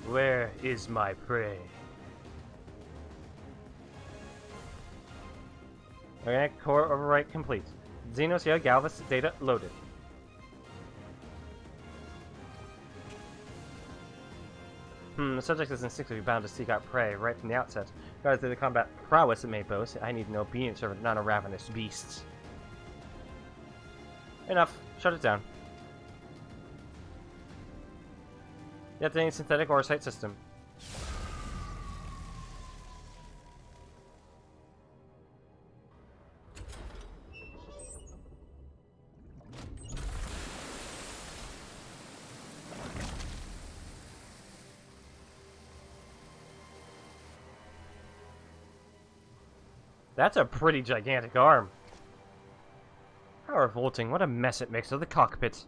Where is my prey? Organic core overwrite complete. Xenosia Galvus data loaded. The subject is instinctively bound to seek out prey right from the outset. Regardless of the combat prowess it may boast, I need no obedient servant, not a ravenous beast. Enough. Shut it down. Deactivating synthetic Arcite system. That's a pretty gigantic arm. How revolting. What a mess it makes of the cockpit.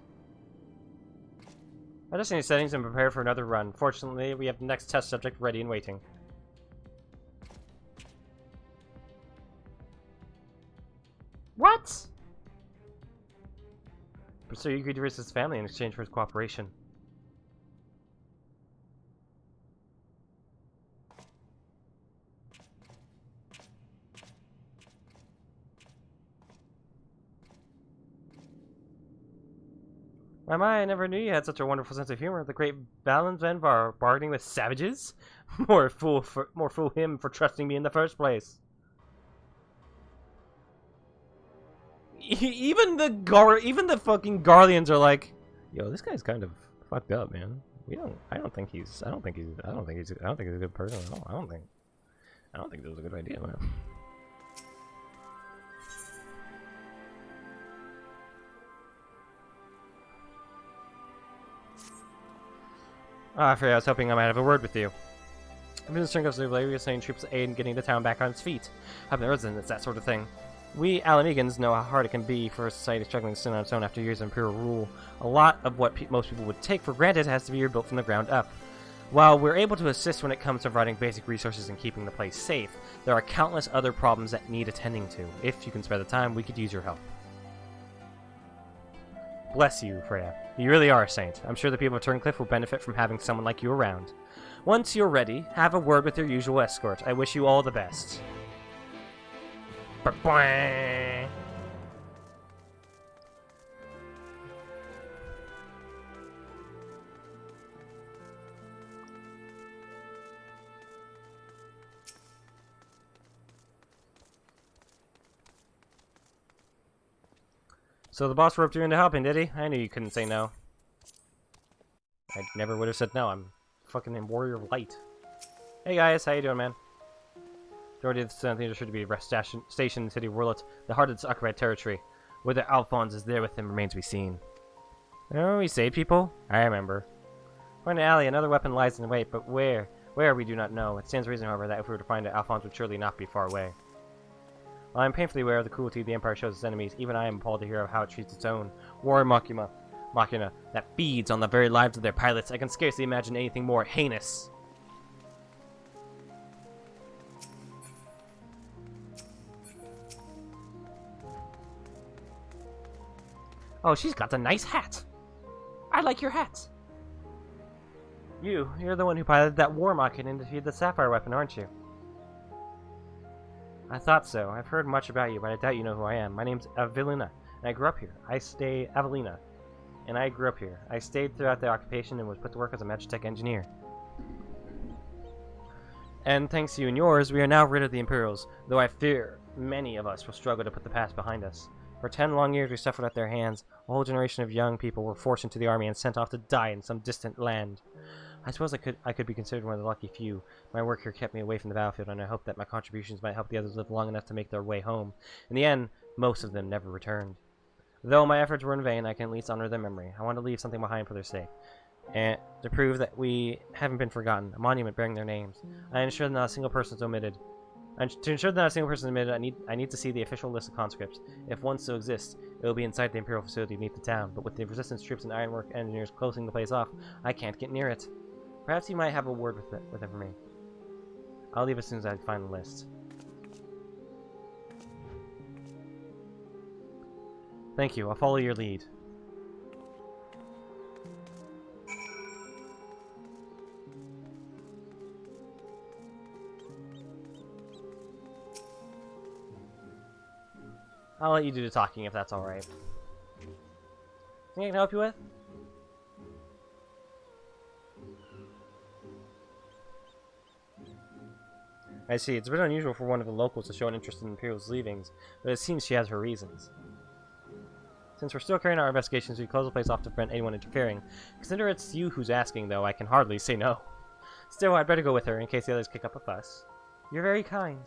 Adjusting the settings and prepare for another run. Fortunately, we have the next test subject ready and waiting. What? So you agreed to risk his family in exchange for his cooperation. My, I never knew you had such a wonderful sense of humor. The great Valens Venvar bargaining with savages? More fool him for trusting me in the first place. Even the fucking Garleans are like, yo, this guy's kind of fucked up, man. I don't think he's a good person at all. I don't think this was a good idea, man. I forgot, I was hoping I might have a word with you. I've been string of Zularia saying troops aid in getting the town back on its feet. Helping the residents, that sort of thing. We Alamegans know how hard it can be for a society struggling to stand on its own after years of imperial rule. A lot of what most people would take for granted has to be rebuilt from the ground up. While we're able to assist when it comes to providing basic resources and keeping the place safe, there are countless other problems that need attending to. If you can spare the time, we could use your help. Bless you, Freya. You really are a saint. I'm sure the people of Turncliffe will benefit from having someone like you around. Once you're ready, have a word with your usual escort. I wish you all the best. Ba-bwah! So the boss roped you into helping, did he? I knew you couldn't say no. I never would have said no. I'm fucking a warrior of light. Hey guys, how you doing, man? Majority of the Senate should be stationed in the city of Warlet, the heart of this occupied territory. Whether Alphonse is there with him remains to be seen. Oh, we saved people? I remember. Find an alley, another weapon lies in wait, but where? Where we do not know. It stands to reason, however, that if we were to find it, Alphonse would surely not be far away. While I am painfully aware of the cruelty the Empire shows its enemies, even I am appalled to hear of how it treats its own. War Machina that feeds on the very lives of their pilots. I can scarcely imagine anything more heinous. Oh, she's got a nice hat. I like your hat. You're the one who piloted that War Machina and defeated the Sapphire weapon, aren't you? I thought so. I've heard much about you, but I doubt you know who I am. My name's Avelina, and I grew up here. Avelina, and I grew up here. I stayed throughout the occupation and was put to work as a Magitech engineer. And thanks to you and yours, we are now rid of the Imperials, though I fear many of us will struggle to put the past behind us. For 10 long years we suffered at their hands. A whole generation of young people were forced into the army and sent off to die in some distant land. I suppose I could be considered one of the lucky few. My work here kept me away from the battlefield, and I hope that my contributions might help the others live long enough to make their way home. In the end, most of them never returned. Though my efforts were in vain, I can at least honor their memory. I want to leave something behind for their sake, and to prove that we haven't been forgotten, a monument bearing their names. I ensure that not a single person is omitted. And to ensure that not a single person is omitted, I need to see the official list of conscripts. If one still exists, it will be inside the Imperial facility beneath the town. But with the resistance troops and ironwork engineers closing the place off, I can't get near it. Perhaps you might have a word with him for me. I'll leave as soon as I find the list. Thank you. I'll follow your lead. I'll let you do the talking if that's alright. Anything I can help you with? I see. It's a bit unusual for one of the locals to show an interest in Imperial's leavings, but it seems she has her reasons. Since we're still carrying out our investigations, we close the place off to prevent anyone interfering. Consider it's you who's asking, though. I can hardly say no. Still, I'd better go with her in case the others kick up a fuss. You're very kind.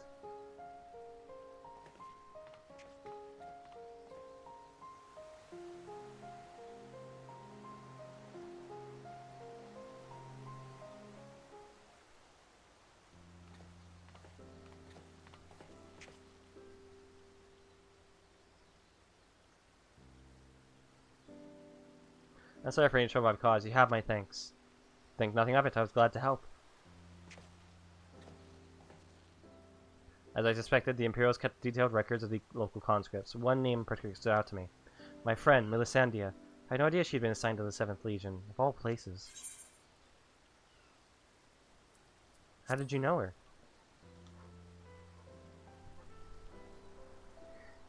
I'm sorry for any trouble I've caused. You have my thanks. Think nothing of it. I was glad to help. As I suspected, the Imperials kept detailed records of the local conscripts. One name particularly stood out to me. My friend, Melisandria. I had no idea she'd been assigned to the 7th Legion. Of all places. How did you know her?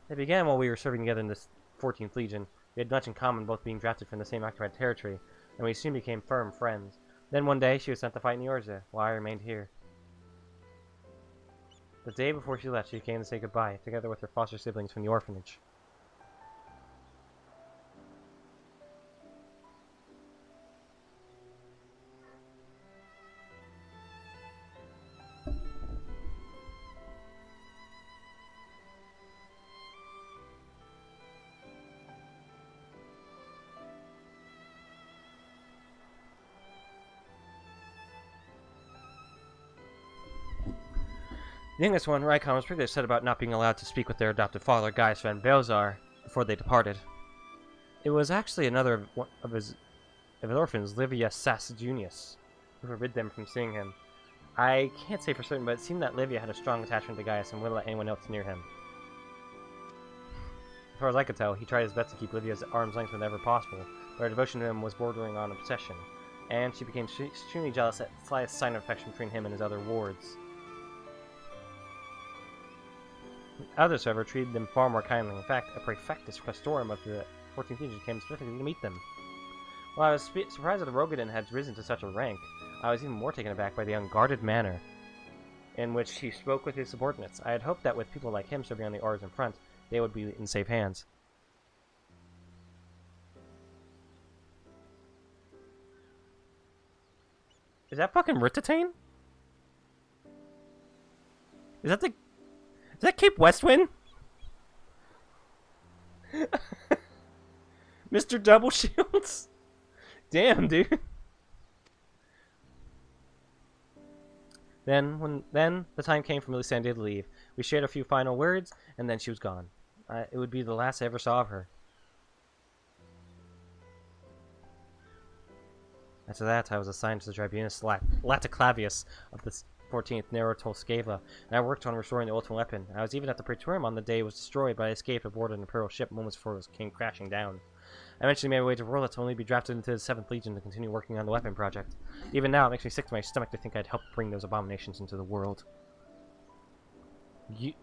It began while we were serving together in the 14th Legion. We had much in common, both being drafted from the same occupied territory, and we soon became firm friends. Then one day, she was sent to fight in Eorza, while I remained here. The day before she left, she came to say goodbye, together with her foster siblings from the orphanage. The youngest one, Rykon, was particularly upset about not being allowed to speak with their adopted father, Gaius van Belzar, before they departed. It was actually another of his orphans, Livia Sass Junius, who forbid them from seeing him. I can't say for certain, but it seemed that Livia had a strong attachment to Gaius and wouldn't let anyone else near him. As far as I could tell, he tried his best to keep Livia's arm's length whenever possible, but her devotion to him was bordering on obsession, and she became extremely jealous at the slightest sign of affection between him and his other wards. Others, however, treated them far more kindly. In fact, a Praefectus Questorum of the 14th Legion came specifically to meet them. While I was surprised that the Rogadin had risen to such a rank, I was even more taken aback by the unguarded manner in which he spoke with his subordinates. I had hoped that with people like him serving on the Oars in front, they would be in safe hands. Is that fucking Rittatane? Is that Cape Westwind? Mr. Double Shields? Damn, dude. Then the time came for Melisandre to leave. We shared a few final words, and then she was gone. It would be the last I ever saw of her. After that, I was assigned to the Tribunus Laticlavius of the 14th Nero Tolskava, and I worked on restoring the ultimate weapon. I was even at the Praetorium on the day it was destroyed, but I escaped aboard an Imperial ship moments before it came crashing down. I eventually made my way to Rorla to only be drafted into the 7th Legion to continue working on the weapon project. Even now, it makes me sick to my stomach to think I'd helped bring those abominations into the world.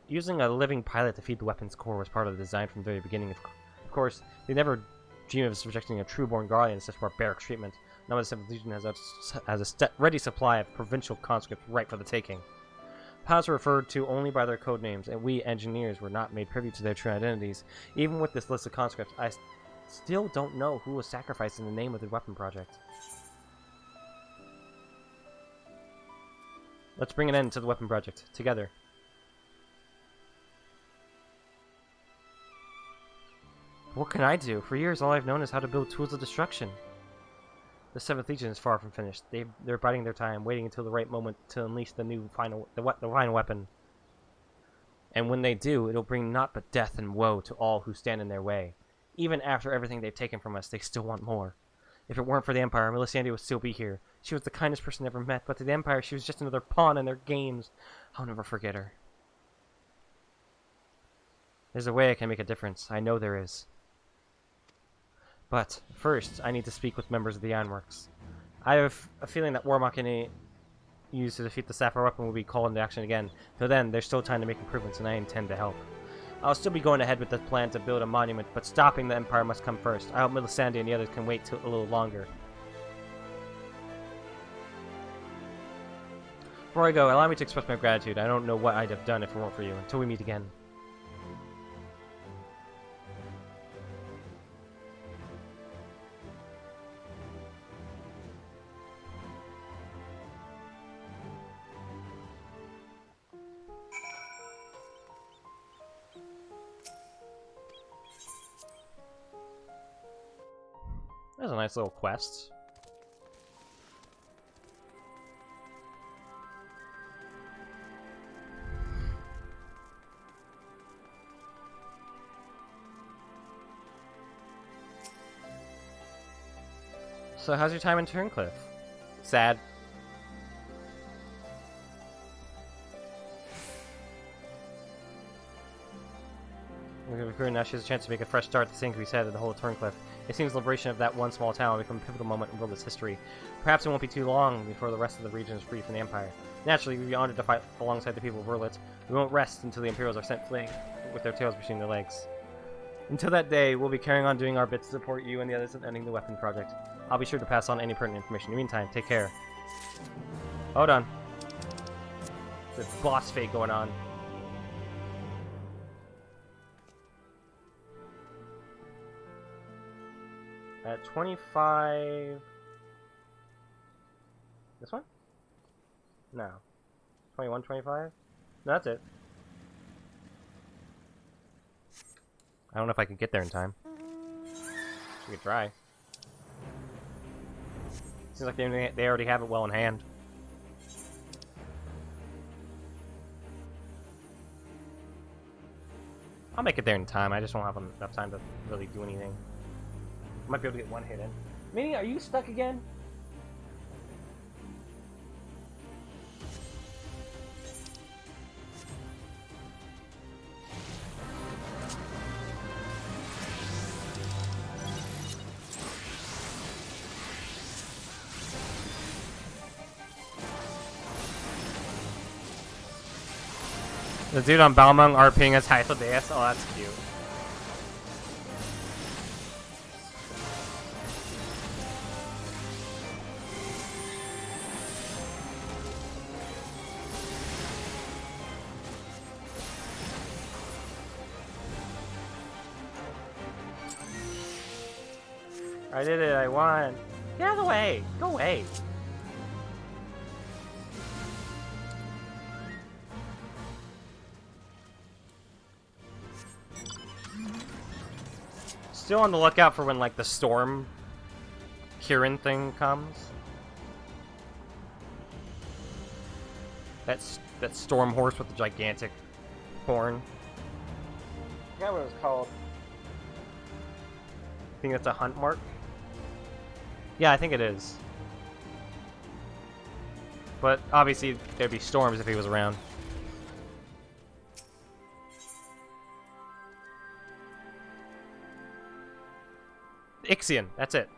Using a living pilot to feed the weapon's core was part of the design from the very beginning. Of course, they never dreamed of subjecting a true-born guardian to such barbaric treatment. Now the 7th Legion has a ready supply of provincial conscripts right for the taking. Pilots were referred to only by their code names, and we engineers were not made privy to their true identities. Even with this list of conscripts, I still don't know who was sacrificed in the name of the weapon project. Let's bring an end to the weapon project, together. What can I do? For years, all I've known is how to build tools of destruction. The 7th Legion is far from finished. They're biding their time, waiting until the right moment to unleash the final weapon. And when they do, it'll bring naught but death and woe to all who stand in their way. Even after everything they've taken from us, they still want more. If it weren't for the Empire, Melisandre would still be here. She was the kindest person I ever met, but to the Empire, she was just another pawn in their games. I'll never forget her. There's a way I can make a difference. I know there is. But first, I need to speak with members of the Ironworks. I have a feeling that war machina used to defeat the Sapphire weapon will be called into action again. Till then, there's still time to make improvements, and I intend to help. I'll still be going ahead with the plan to build a monument, but stopping the Empire must come first. I hope Melisandre and the others can wait a little longer. Before I go, allow me to express my gratitude. I don't know what I'd have done if it weren't for you. Until we meet again. That's a nice little quest. So how's your time in Turncliffe? Sad. Now she has a chance to make a fresh start at the same can be said of the whole Turncliffe. It seems the liberation of that one small town will become a pivotal moment in Rorla's history. Perhaps it won't be too long before the rest of the region is free from the Empire. Naturally, we'd be honored to fight alongside the people of Rorla. We won't rest until the Imperials are sent fleeing with their tails between their legs. Until that day, we'll be carrying on doing our bit to support you and the others in ending the weapon project. I'll be sure to pass on any pertinent information. In the meantime, take care. Hold on. There's boss fate going on. At 25... This one? No. 21, 25? No, that's it. I don't know if I can get there in time. We could try. Seems like they already have it well in hand. I'll make it there in time. I just won't have enough time to really do anything. I might be able to get one hit in. Minnie, are you stuck again? The dude on Balmung RPing as Hythlodeus? Oh, that's cute. I did it, I won. Get out of the way! Go away! still on the lookout for when, like, the storm Kirin thing comes. That storm horse with the gigantic horn. I forgot what it was called. I think that's a hunt mark. Yeah, I think it is. But obviously there'd be storms if he was around. Ixion, that's it.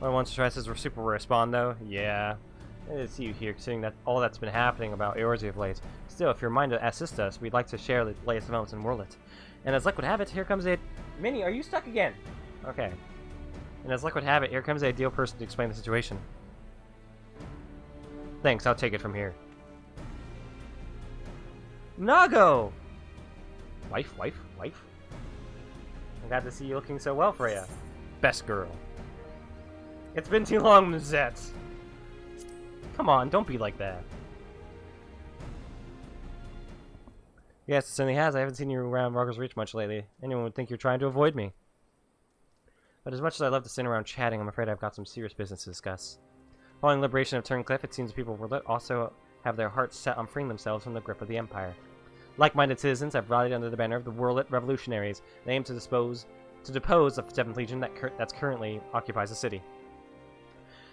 Well, once or twice says we're super respond though. Yeah. I see you here, considering that all that's been happening about Eorzea of late. Still, if you're mind to assist us, we'd like to share the latest developments in Worlet. And as luck would have it, here comes a... Minnie, are you stuck again? Okay. And as luck would have it, here comes the ideal person to explain the situation. Thanks, I'll take it from here. Nago! Wife. I'm glad to see you looking so well, Freya. Best girl. It's been too long, Mzet. Come on, don't be like that. Yes, it certainly has. I haven't seen you around Rogger's Reach much lately. Anyone would think you're trying to avoid me. But as much as I love to sit around chatting, I'm afraid I've got some serious business to discuss. Following the liberation of Turncliffe, it seems the people of Worlet also have their hearts set on freeing themselves from the grip of the Empire. Like-minded citizens have rallied under the banner of the Worlet Revolutionaries and aim to depose the 7th Legion that currently occupies the city.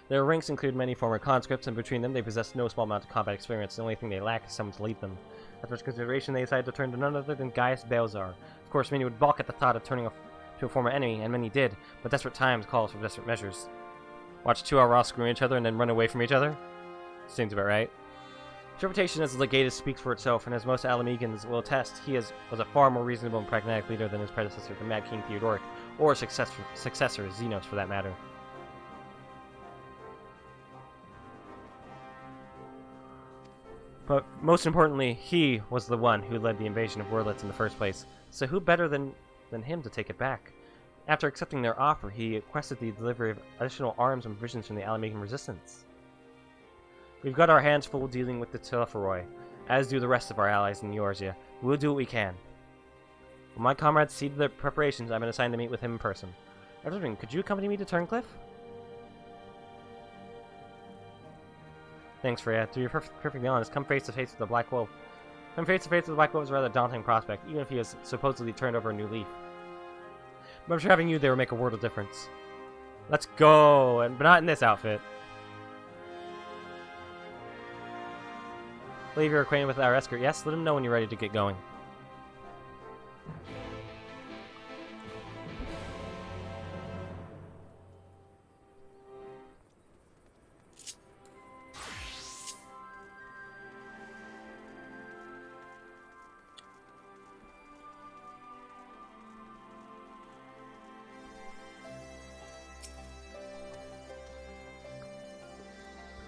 Their ranks include many former conscripts, and between them they possess no small amount of combat experience. The only thing they lack is someone to lead them. After much consideration, they decided to turn to none other than Gaius Balzar. Of course, many would balk at the thought of turning to a former enemy, and many did, but desperate times calls for desperate measures. Watch two Arras screw each other and then run away from each other? Seems about right. His reputation as a legatus speaks for itself, and as most Alamegans will attest, he was a far more reasonable and pragmatic leader than his predecessor, the Mad King Theodoric, or successor Xenos for that matter. But most importantly, he was the one who led the invasion of Worlet in the first place, so who better than him to take it back? After accepting their offer, he requested the delivery of additional arms and provisions from the Alamegan resistance. We've got our hands full dealing with the Telepharoi, as do the rest of our allies in Eorzea. We'll do what we can. When my comrades see to their preparations, I've been assigned to meet with him in person. Everything, could you accompany me to Turncliffe? Thanks, Freya. To be perfectly honest, come face to face with the Black Wolf. Come face to face with the Black Wolf is a rather daunting prospect, even if he has supposedly turned over a new leaf. But I'm sure having you there will make a world of difference. Let's go, but not in this outfit. I believe you're acquainted with our escort. Yes, let him know when you're ready to get going.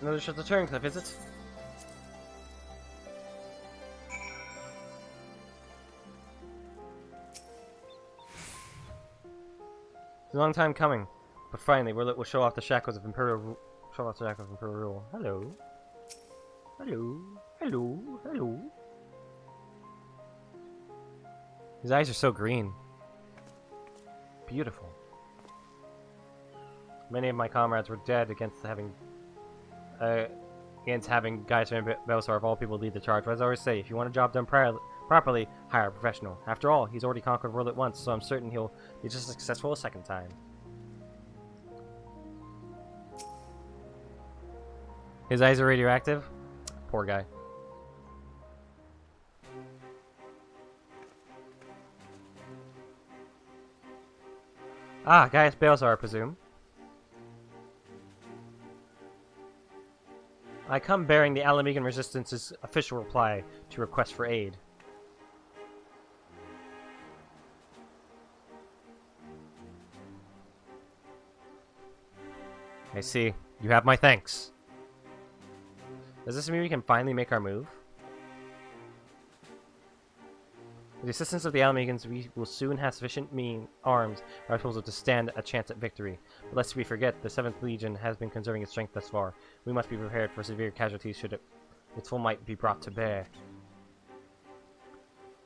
Another shot to Turncliffe, is it? It's a long time coming, but finally, we'll show off the shackles of Imperial rule. Hello. Hello. Hello. Hello. His eyes are so green. Beautiful. Many of my comrades were dead against having Gaius and Balzar of all people lead the charge. But as I always say, if you want a job done properly, hire a professional. After all, he's already conquered Worlet once, so I'm certain he'll be just as successful a second time. His eyes are radioactive? Poor guy. Ah, Gaius Balzar, I presume. I come bearing the Alamegan Resistance's official reply to request for aid. I see. You have my thanks. Does this mean we can finally make our move? With the assistance of the Alamegans, we will soon have sufficient arms at our disposal to stand a chance at victory. But lest we forget, the 7th Legion has been conserving its strength thus far. We must be prepared for severe casualties should its full might be brought to bear.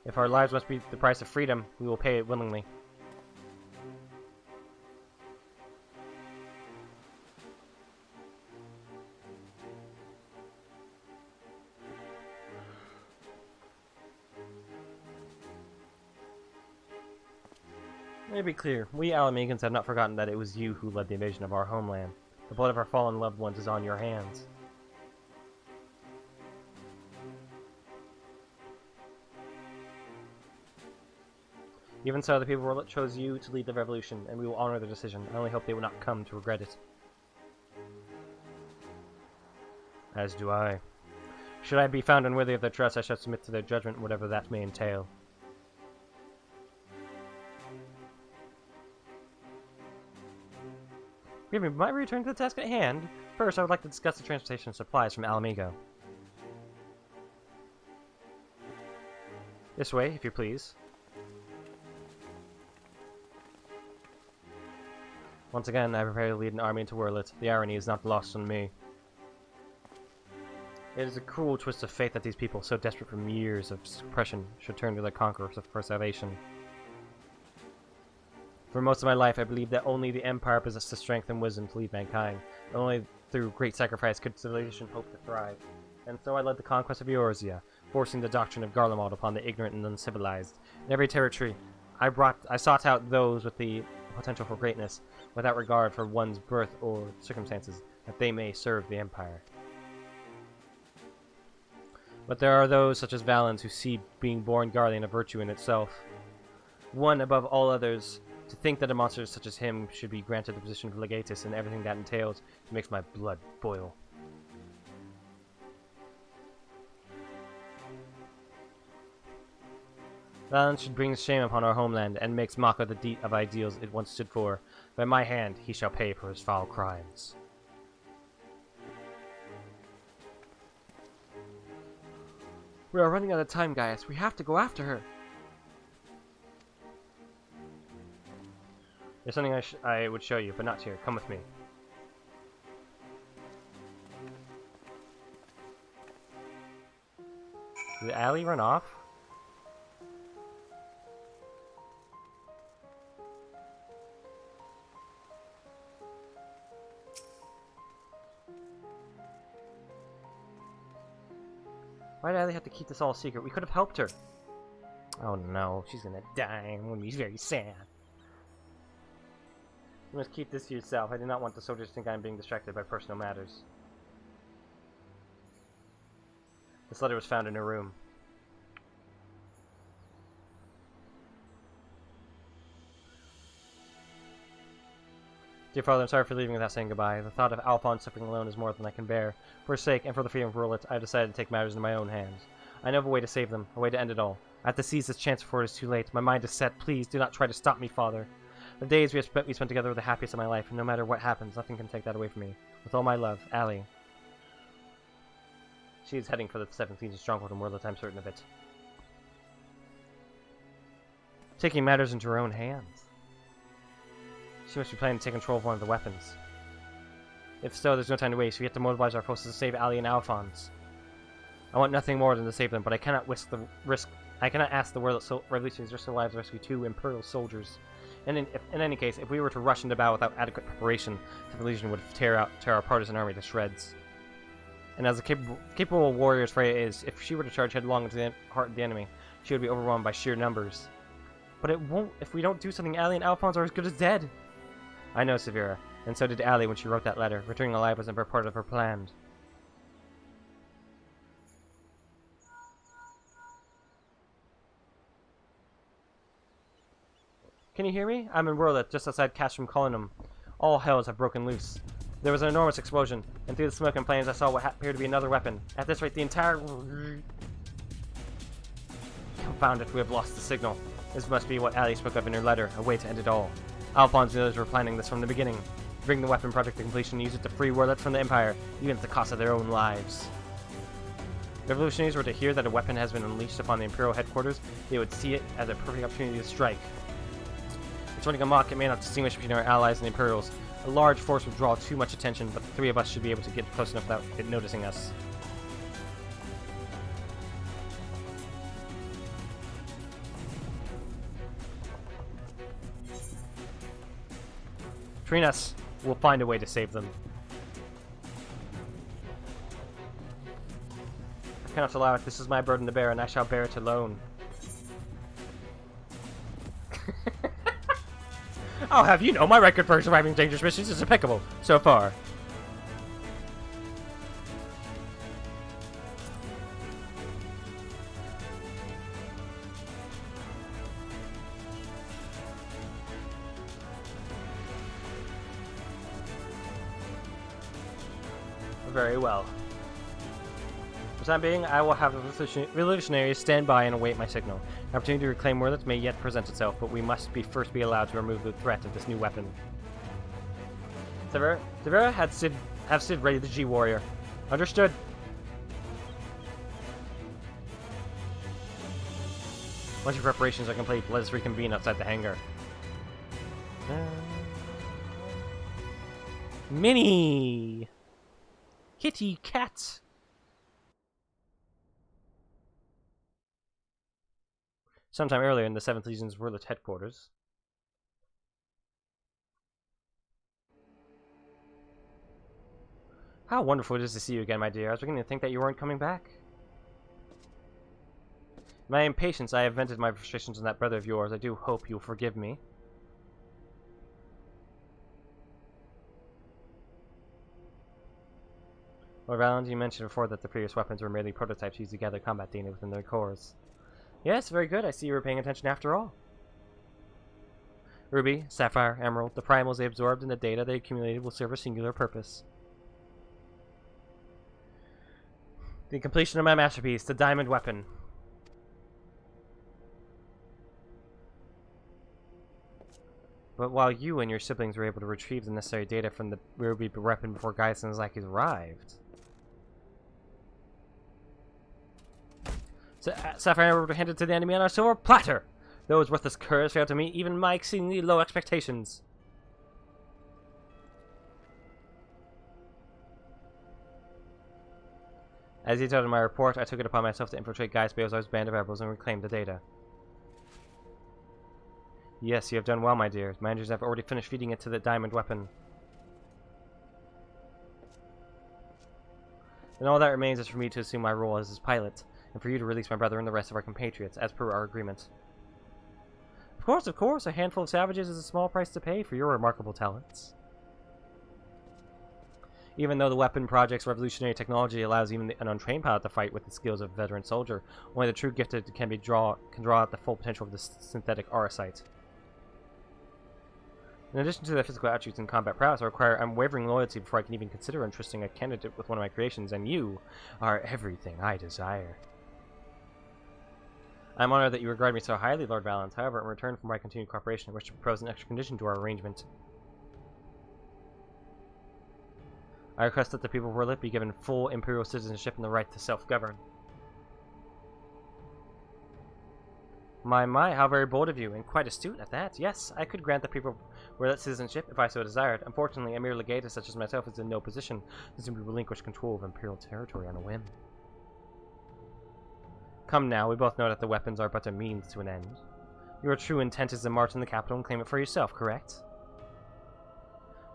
If our lives must be the price of freedom, we will pay it willingly. Let me be clear, we Alamegans have not forgotten that it was you who led the invasion of our homeland. The blood of our fallen loved ones is on your hands. Even so, the people chose you to lead the revolution, and we will honor their decision. I only hope they will not come to regret it. As do I. Should I be found unworthy of their trust, I shall submit to their judgment, whatever that may entail. Forgive me, might we return to the task at hand? First, I would like to discuss the transportation of supplies from Alamigo. This way, if you please. Once again, I prepare to lead an army into Wurlet. The irony is not lost on me. It is a cruel twist of fate that these people, so desperate from years of suppression, should turn to their conquerors for salvation. For most of my life, I believed that only the Empire possessed the strength and wisdom to lead mankind, and only through great sacrifice could civilization hope to thrive. And so I led the conquest of Eorzea, forcing the doctrine of Garlemald upon the ignorant and uncivilized. In every territory, I sought out those with the potential for greatness, without regard for one's birth or circumstances, that they may serve the Empire. But there are those, such as Valens, who see being born guardian a virtue in itself. One above all others, to think that a monster such as him should be granted the position of legatus and everything that entails, makes my blood boil. Valens should bring shame upon our homeland, and makes mock of the of ideals it once stood for. By my hand he shall pay for his foul crimes. We are running out of time, Gaius. We have to go after her. There's something I would show you, but not here. Come with me. Did Allie run off? Why did Allie have to keep this all secret? We could have helped her. Oh no, she's gonna die. I'm gonna be very sad. You must keep this to yourself. I do not want the soldiers to think I am being distracted by personal matters. This letter was found in her room. Dear father, I'm sorry for leaving without saying goodbye. The thought of Alphonse suffering alone is more than I can bear. For his sake, and for the freedom of Wurlet, I have decided to take matters into my own hands. I know of a way to save them, a way to end it all. I have to seize this chance before it is too late. My mind is set. Please, do not try to stop me, father. The days we spent together were the happiest of my life, and no matter what happens, nothing can take that away from me. With all my love, Allie. She is heading for the 7th Legion stronghold in Wurlet, I'm certain of it. Taking matters into her own hands. She must be planning to take control of one of the weapons. If so, there's no time to waste. We have to mobilize our forces to save Allie and Alphonse. I want nothing more than to save them, but I cannot I cannot ask the revolutionaries to risk their lives to rescue 2 Imperial soldiers. And in any case, if we were to rush into battle without adequate preparation, the Legion would tear our partisan army to shreds. And as a capable warrior as Freya is, if she were to charge headlong into the heart of the enemy, she would be overwhelmed by sheer numbers. But it won't. If we don't do something, Allie and Alphonse are as good as dead. I know, Severa, and so did Allie when she wrote that letter. Returning alive was never part of her plan. Can you hear me? I'm in Wurlet, just outside Castrum Colonum. All hells have broken loose. There was an enormous explosion, and through the smoke and flames I saw what appeared to be another weapon. At this rate, the entire... Confound it, we have lost the signal. This must be what Allie spoke of in her letter, a way to end it all. Alphonse and the others were planning this from the beginning. Bring the weapon project to completion and use it to free Wurlet from the Empire, even at the cost of their own lives. If revolutionaries were to hear that a weapon has been unleashed upon the Imperial headquarters, they would see it as a perfect opportunity to strike. It's running amok, it may not distinguish between our allies and the Imperials. A large force would draw too much attention, but the 3 of us should be able to get close enough without it noticing us. Between us, we'll find a way to save them. I cannot allow it. This is my burden to bear, and I shall bear it alone. I'll have you know, my record for surviving dangerous missions is impeccable so far. Very well. For the time being, I will have the revolutionaries stand by and await my signal. An opportunity to reclaim Worlith may yet present itself, but we must first be allowed to remove the threat of this new weapon. Severa have Sid ready the G-Warrior. Understood. Once your preparations are complete, let us reconvene outside the hangar. Minnie! Kitty cat! Sometime earlier in the 7th Legion's Worlith headquarters. How wonderful it is to see you again, my dear. I was beginning to think that you weren't coming back. In my impatience, I have vented my frustrations on that brother of yours. I do hope you'll forgive me. Lord Valens, you mentioned before that the previous weapons were merely prototypes used to gather combat data within their cores. Yes, very good. I see you were paying attention after all. Ruby, Sapphire, Emerald, the primals they absorbed and the data they accumulated will serve a singular purpose. The completion of my masterpiece, the diamond weapon. But while you and your siblings were able to retrieve the necessary data from the Ruby weapon before Gaius and Zaki arrived, Sapphire were handed to the enemy on a silver platter. Those worthless curs failed to meet even my exceedingly low expectations. As detailed in my report, I took it upon myself to infiltrate Gaius Beozar's band of rebels and reclaim the data. Yes, you have done well, my dear. Managers have already finished feeding it to the diamond weapon. Then all that remains is for me to assume my role as his pilot, and for you to release my brother and the rest of our compatriots, as per our agreement. Of course, a handful of savages is a small price to pay for your remarkable talents. Even though the weapon project's revolutionary technology allows even an untrained pilot to fight with the skills of a veteran soldier, only the true gifted can draw out the full potential of this synthetic auracite. In addition to the physical attributes and combat prowess, I require unwavering loyalty before I can even consider entrusting a candidate with one of my creations, and you are everything I desire. I am honored that you regard me so highly, Lord Valens. However, in return for my continued cooperation, I wish to propose an extra condition to our arrangement. I request that the people of Worlith be given full imperial citizenship and the right to self-govern. My, how very bold of you, and quite astute at that. Yes, I could grant the people of Worlith citizenship if I so desired. Unfortunately, a mere legatus such as myself is in no position to simply relinquish control of imperial territory on a whim. Come now, we both know that the weapons are but a means to an end. Your true intent is to march in the capital and claim it for yourself, correct?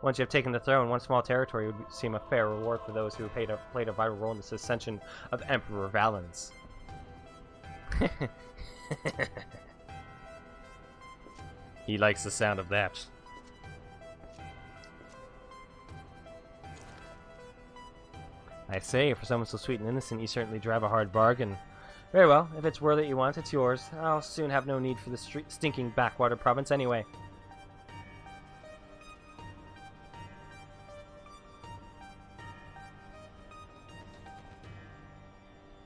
Once you have taken the throne, one small territory would seem a fair reward for those who played a vital role in the ascension of Emperor Valens. He likes the sound of that. I say, for someone so sweet and innocent, you certainly drive a hard bargain. Very well, if it's Worlith you want, it's yours. I'll soon have no need for the stinking backwater province anyway.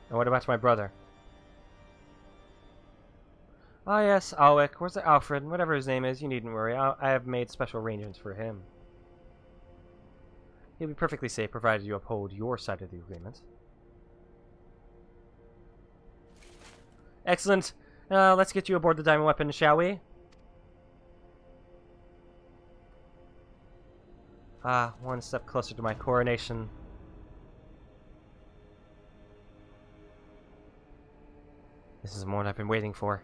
And what about my brother? Ah yes, Alwick, where's the Alfred, whatever his name is, you needn't worry. I have made special arrangements for him. He'll be perfectly safe, provided you uphold your side of the agreement. Excellent. Let's get you aboard the diamond weapon, shall we? Ah, one step closer to my coronation. This is the moment I've been waiting for.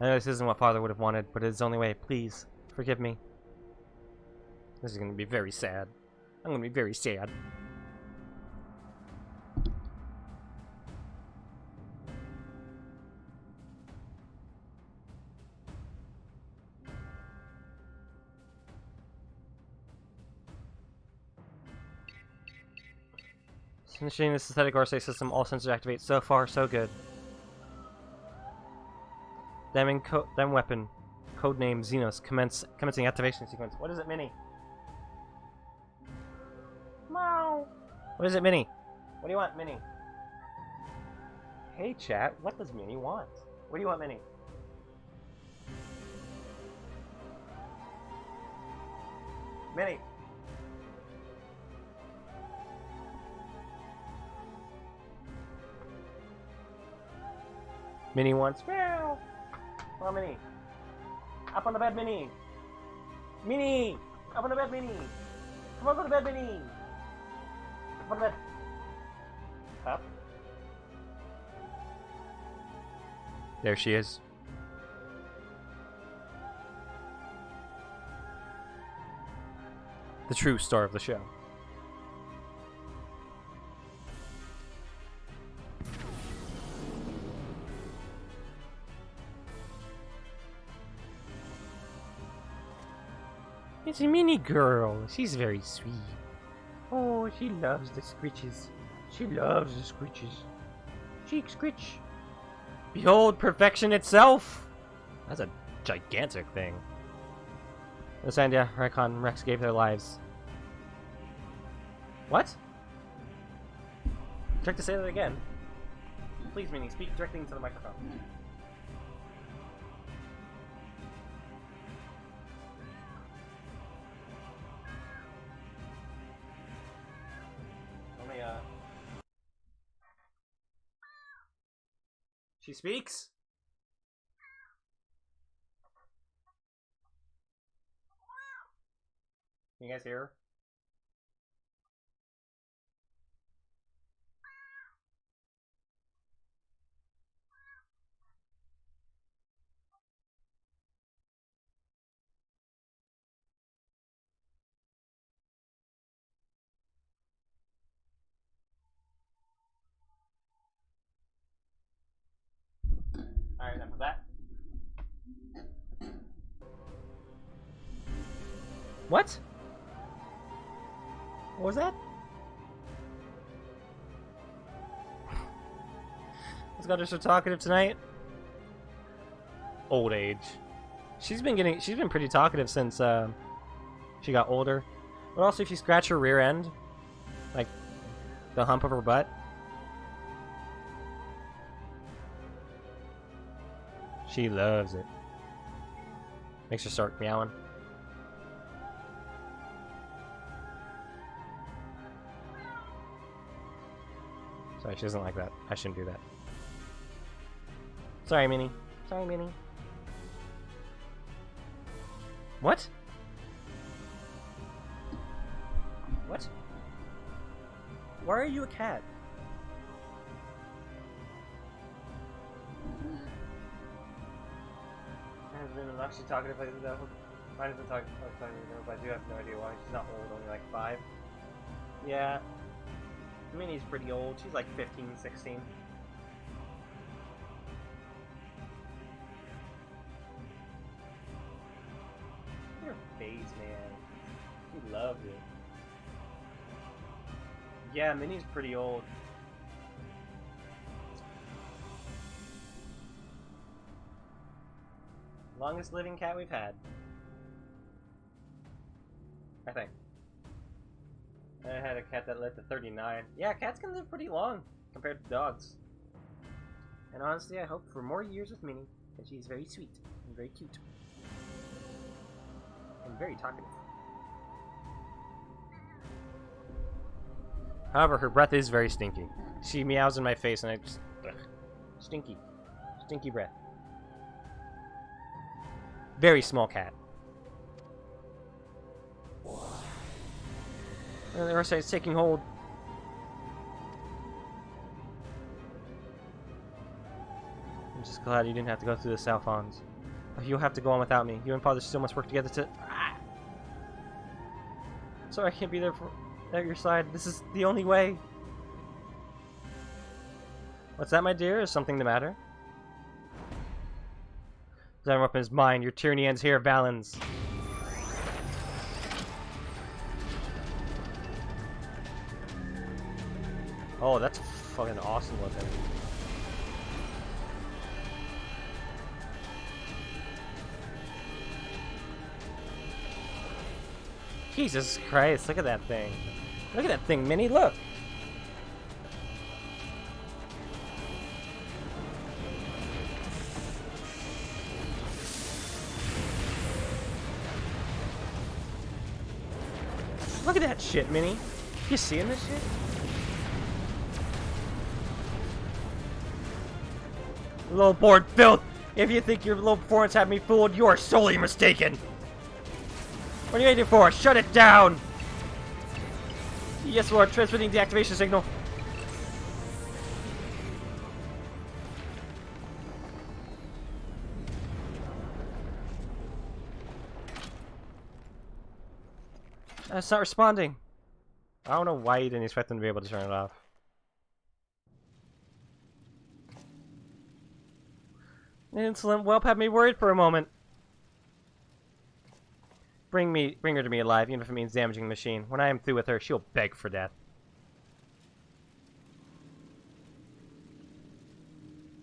I know this isn't what Father would have wanted, but it's the only way. Please, forgive me. This is gonna be very sad. I'm gonna be very sad. Initiating the synthetic RSA system, all sensors activate. So far, so good. Them weapon. Codename Xenos. Commencing activation sequence. What is it, Minnie? Meow. What is it, Minnie? What do you want, Minnie? Hey, chat. What does Minnie want? What do you want, Minnie? Minnie. Minnie wants meow. Come on, Minnie. Up on the bed, Minnie. Minnie. Up on the bed, Minnie. Come on, go to bed, Minnie. Up on the bed. Up. There she is. The true star of the show. It's a mini girl. She's very sweet. Oh, she loves the scritches. She loves the scritches. Cheek scritch. Behold perfection itself! That's a gigantic thing. Lysander, Recon, Rex gave their lives. What? Check to say that again. Please, Minnie, speak directly into the microphone. She speaks? Can you guys hear her? Alright, enough of that. What? What was that? What's got her so talkative tonight? Old age. She's been pretty talkative since she got older. But also if you scratch her rear end, like the hump of her butt, she loves it. Makes her start meowing. Sorry, she doesn't like that. I shouldn't do that. Sorry, Minnie. Sorry, Minnie. What? What? Why are you a cat? I'm actually talking about it though. Mine isn't talking about it, but I do have no idea why. She's not old, only like 5. Yeah. Minnie's pretty old. She's like 15, 16. Your face, man. She loves it. Yeah, Minnie's pretty old. Longest living cat we've had. I think. I had a cat that lived to 39. Yeah, cats can live pretty long compared to dogs. And honestly, I hope for more years with Minnie, and she's very sweet and very cute. And very talkative. However, her breath is very stinky. She meows in my face and I just... Ugh. Stinky. Stinky breath. Very small cat. The RSA is taking hold. I'm just glad you didn't have to go through the cell phones. You'll have to go on without me. You and Father still must work together to... Ah! Sorry, I can't be there at your side. This is the only way. What's that, my dear? Is something the matter? I'm up in his mind. Your tyranny ends here, Valens. Oh, that's fucking awesome looking. Jesus Christ, look at that thing. Look at that thing, Minnie, look! Look at that shit, Minnie. You seeing this shit? Low board filth! If you think your low performance had me fooled, you are sorely mistaken! What are you waiting for? Shut it down! Yes, Lord, transmitting the activation signal. It's not responding. I don't know why you didn't expect them to be able to turn it off. The insolent whelp had me worried for a moment. Bring her to me alive, even if it means damaging the machine. When I am through with her, she'll beg for death.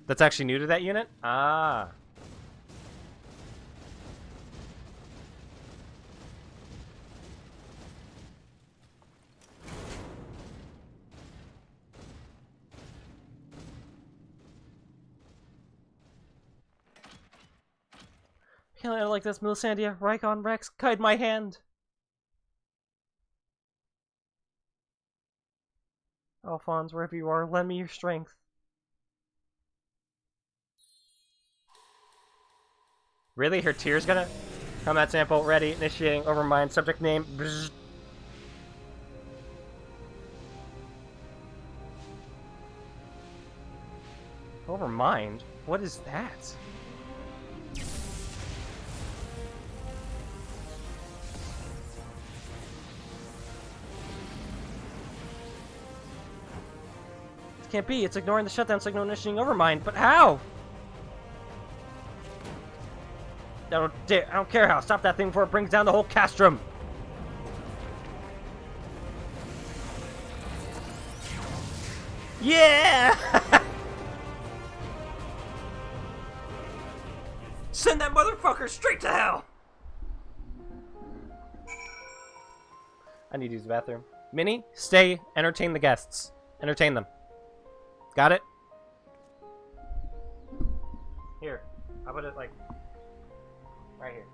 That's actually new to that unit? Ah. Can't let it like this, Melisandre. Rykon, Rex, guide my hand. Alphonse, wherever you are, lend me your strength. Really? Her tear's gonna... Combat sample, ready, initiating, overmind, subject name, bzz. Overmind? What is that? It can't be, it's ignoring the shutdown signal, initiating overmind, but how? I don't care how. Stop that thing before it brings down the whole castrum. Yeah! Send that motherfucker straight to hell! I need to use the bathroom. Minnie, stay. Entertain the guests. Entertain them. Got it? Here. I'll put it like... right here.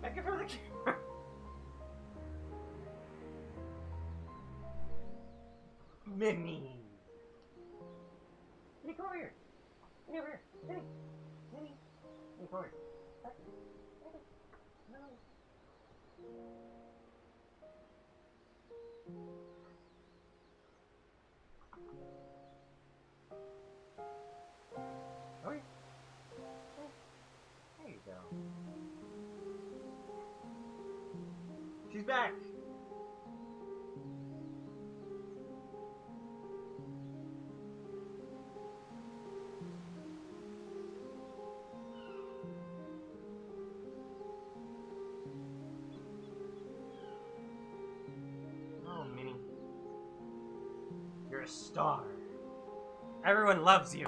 I give her the camera. Minnie. Minnie, come over here. Minnie, over here. Minnie. Minnie. Minnie, come over here. No. Okay. There you go. She's back! Oh, Minnie. You're a star. Everyone loves you.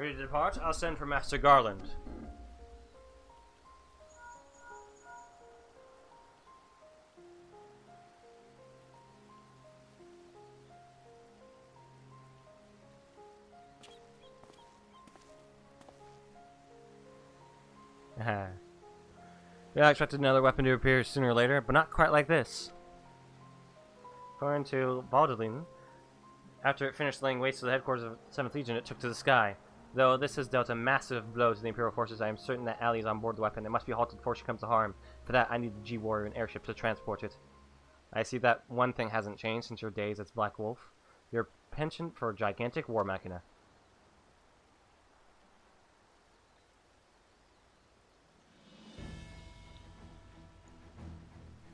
ready to depart, I'll send for Master Garland. Yeah, I expected another weapon to appear sooner or later, but not quite like this. According to Baldwin, after it finished laying waste to the headquarters of the 7th Legion, it took to the sky. Though this has dealt a massive blow to the Imperial forces, I am certain that Ali is on board the weapon. It must be halted before she comes to harm. For that, I need the G-Warrior and airship to transport it. I see that one thing hasn't changed since your days as Black Wolf. Your penchant for gigantic war machina.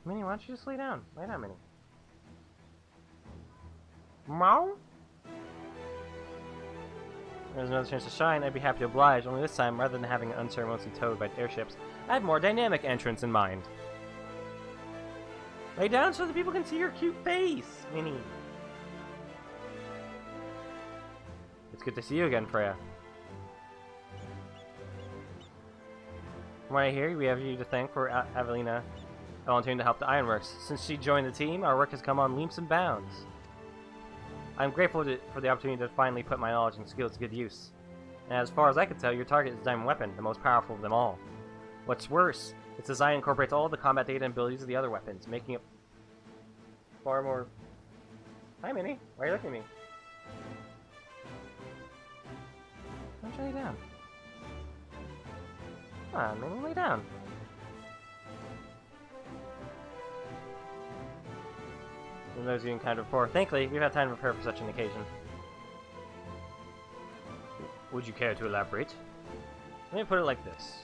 Minnie, why don't you just lay down? Lay down, Minnie. Meow? There's another chance to shine, I'd be happy to oblige, only this time, rather than having it unceremoniously towed by airships, I had more dynamic entrance in mind. Lay down so that people can see your cute face, Minnie. It's good to see you again, Freya. From what I hear, we have you to thank for Avelina volunteering to help the Ironworks. Since she joined the team, our work has come on leaps and bounds. I'm grateful for the opportunity to finally put my knowledge and skills to good use. And as far as I can tell, your target is Diamond Weapon, the most powerful of them all. What's worse, its design incorporates all the combat data and abilities of the other weapons, making it far more... Hi, Minnie. Why are you looking at me? Why don't you lay down? Come on, Minnie, lay down. And those you encountered before. Thankfully, we've had time to prepare for such an occasion. Would you care to elaborate? Let me put it like this.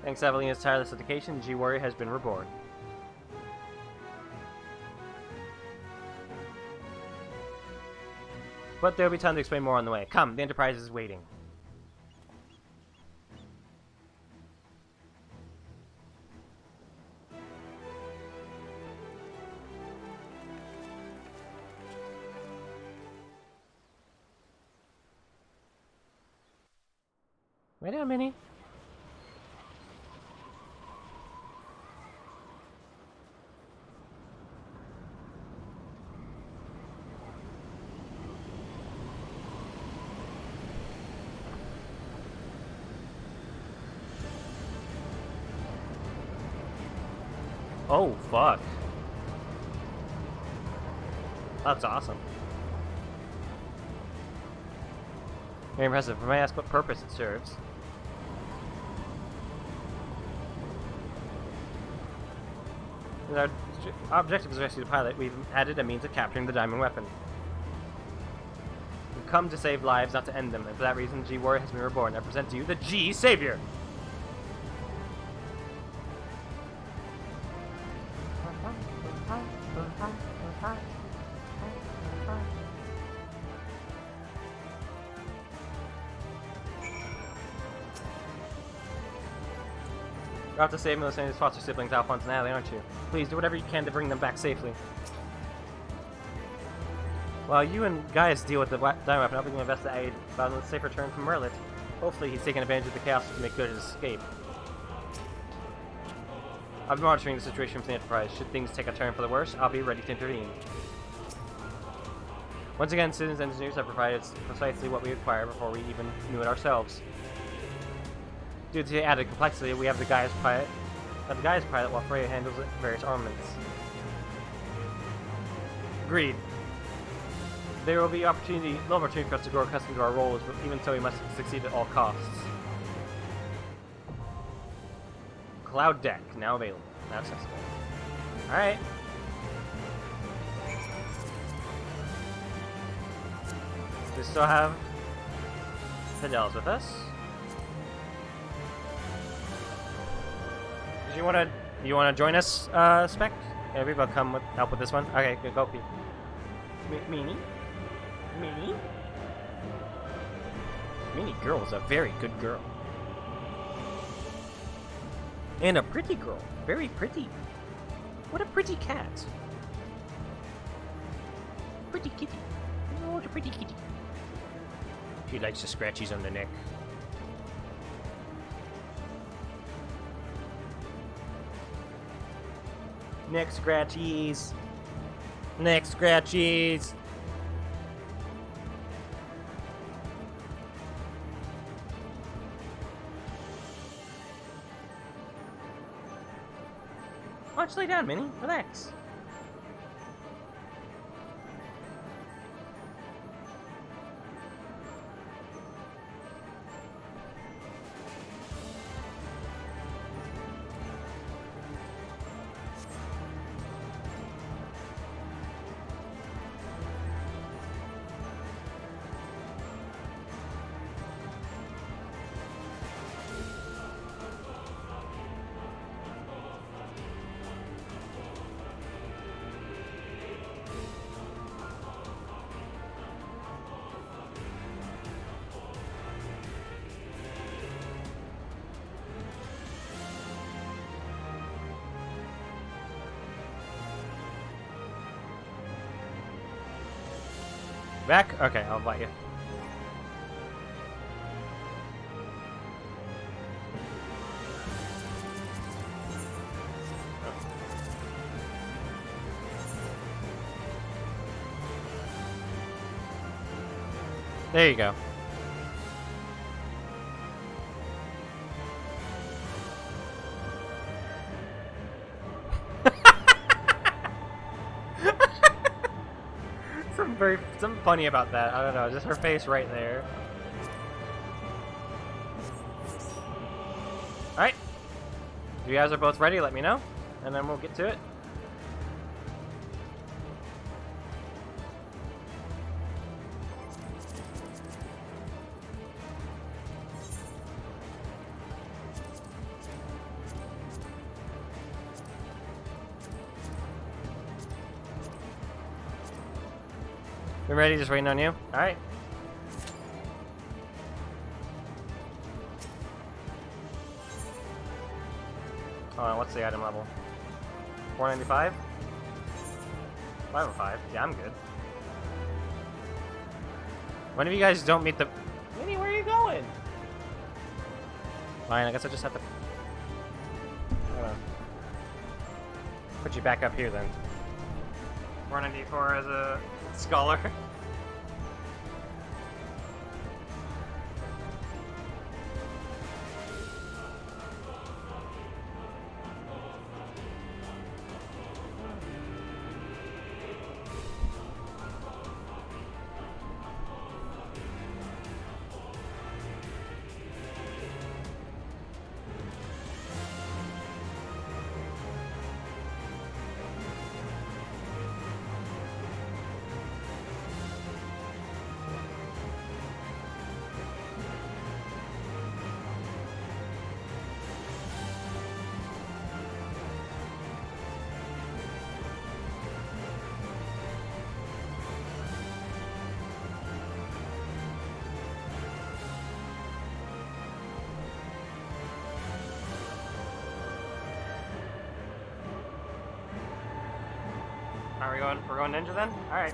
Thanks to Avelina's tireless dedication, G-Warrior has been reborn. But there will be time to explain more on the way. Come, the Enterprise is waiting. Wait a minute. Oh, fuck. That's awesome. Very impressive. If I ask what purpose it serves. Our objective is to rescue the pilot. We've added a means of capturing the Diamond Weapon. We've come to save lives, not to end them, and for that reason, G-Warrior has been reborn. I present to you the G-Savior! You're out to save Melisandre's foster siblings, Alphonse and Allie, aren't you? Please do whatever you can to bring them back safely. While you and Gaius deal with the Diamond Weapon, I'll be going to investigate about a safe return from Merlit. Hopefully he's taking advantage of the chaos to make good his escape. I'll be monitoring the situation from the Enterprise. Should things take a turn for the worse, I'll be ready to intervene. Once again, Citizens Engineers have provided precisely what we require before we even knew it ourselves. Due to the added complexity, we have the Gaius pilot while Freya handles various armaments. Agreed. There will be little opportunity for us to grow accustomed to our roles, but even so we must succeed at all costs. Cloud deck, now available. Now accessible. Alright. We still have Fidel's with us. Do you wanna join us, Spec? Yeah, we will come help with this one. Okay, good, go Pete. Meanie? Meanie? Meanie girl is a very good girl. And a pretty girl. Very pretty. What a pretty cat. Pretty kitty. Oh, what a pretty kitty. He likes the scratchies on the neck. Neck scratchies. Neck scratchies. Why don't you lay down, Minnie? Relax. Back? Okay, I'll invite you. There you go. Something funny about that. I don't know, just her face right there. Alright. If you guys are both ready, let me know, and then we'll get to it. You ready? Just waiting on you? Alright. Hold on, what's the item level? 495? 505? Yeah, I'm good. One of you guys don't meet the... Minnie, where are you going? Fine, I guess I just have to... Hold on. Put you back up here then. 494 as a scholar. Are we going? We're going ninja then? Alright.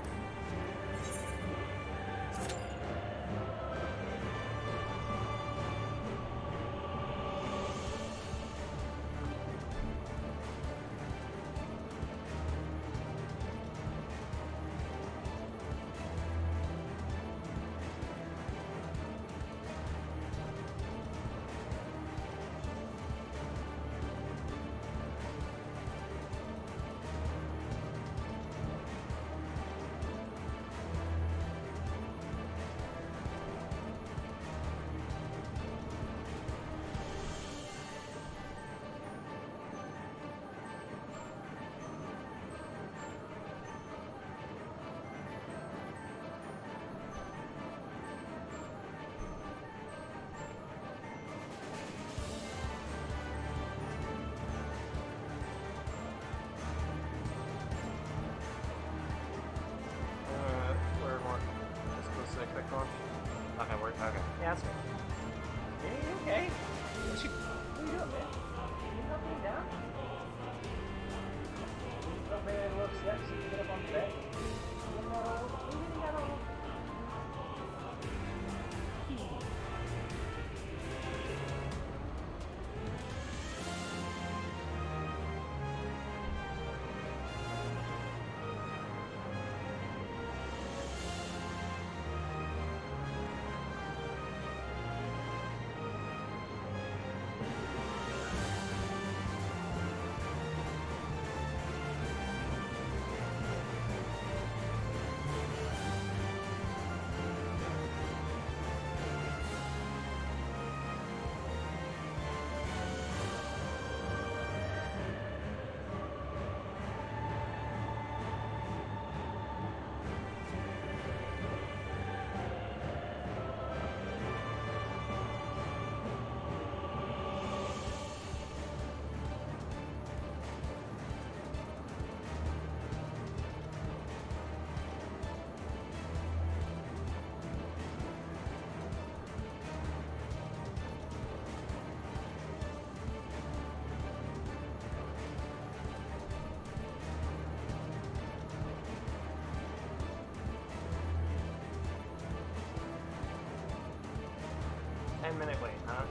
10-minute wait, huh?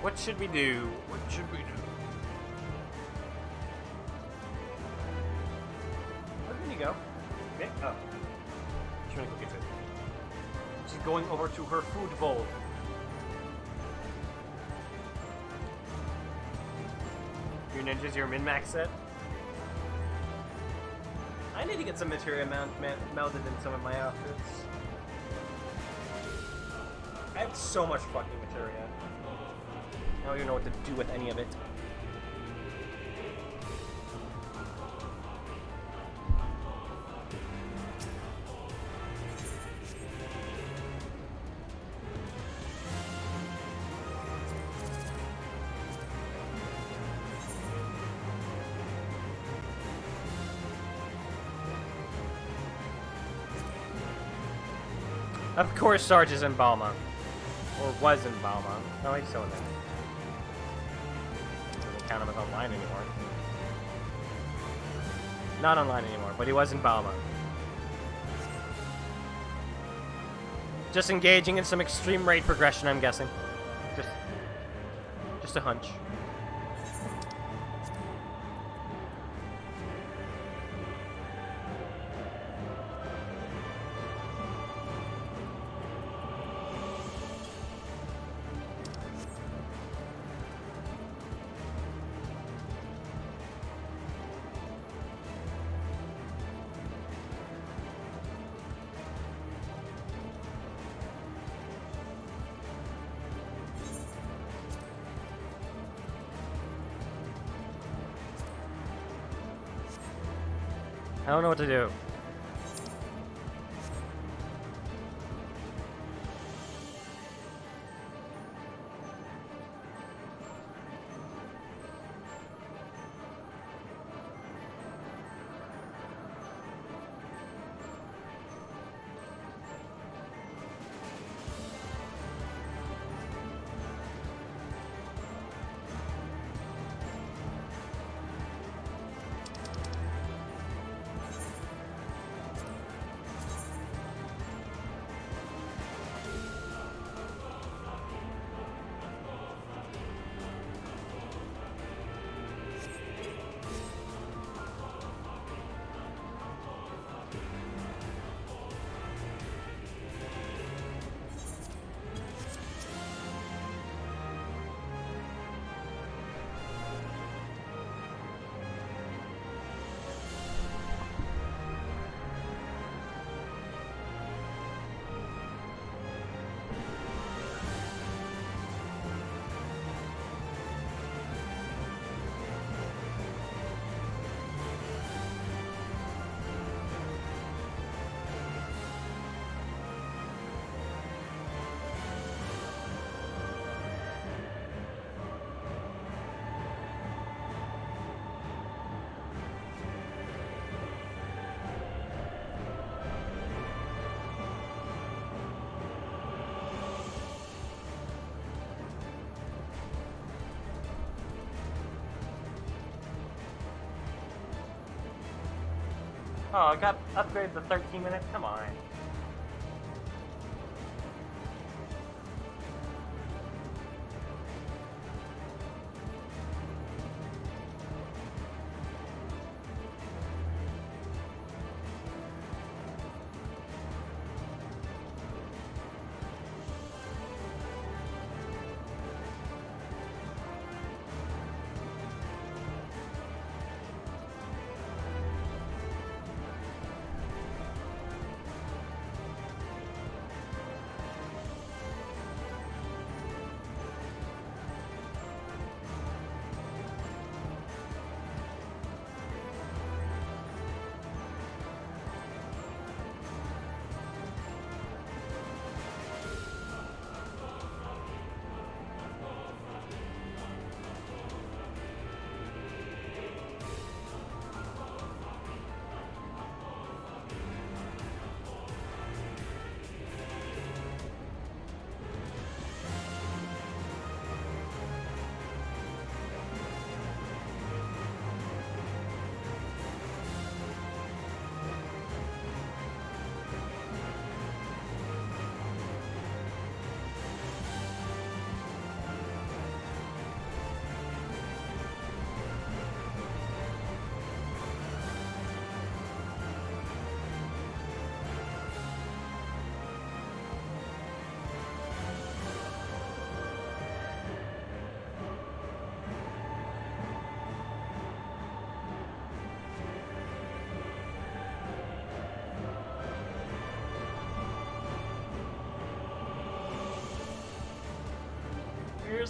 What should we do? What should we do? Where did you go? Nick? Oh. She's trying to go get food. She's going over to her food bowl. Your ninjas, your min-max set? I need to get some materia melded in some of my outfits. I have so much fucking materia. I don't even know what to do with any of it. Of course Sarge is in Balma. Or was in Balma. No, he's still in there. Doesn't count him as online anymore. Not online anymore, but he was in Balma. Just engaging in some extreme rate progression, I'm guessing. Just a hunch. I don't know what to do. Oh, I got upgraded to 13 minutes? Come on.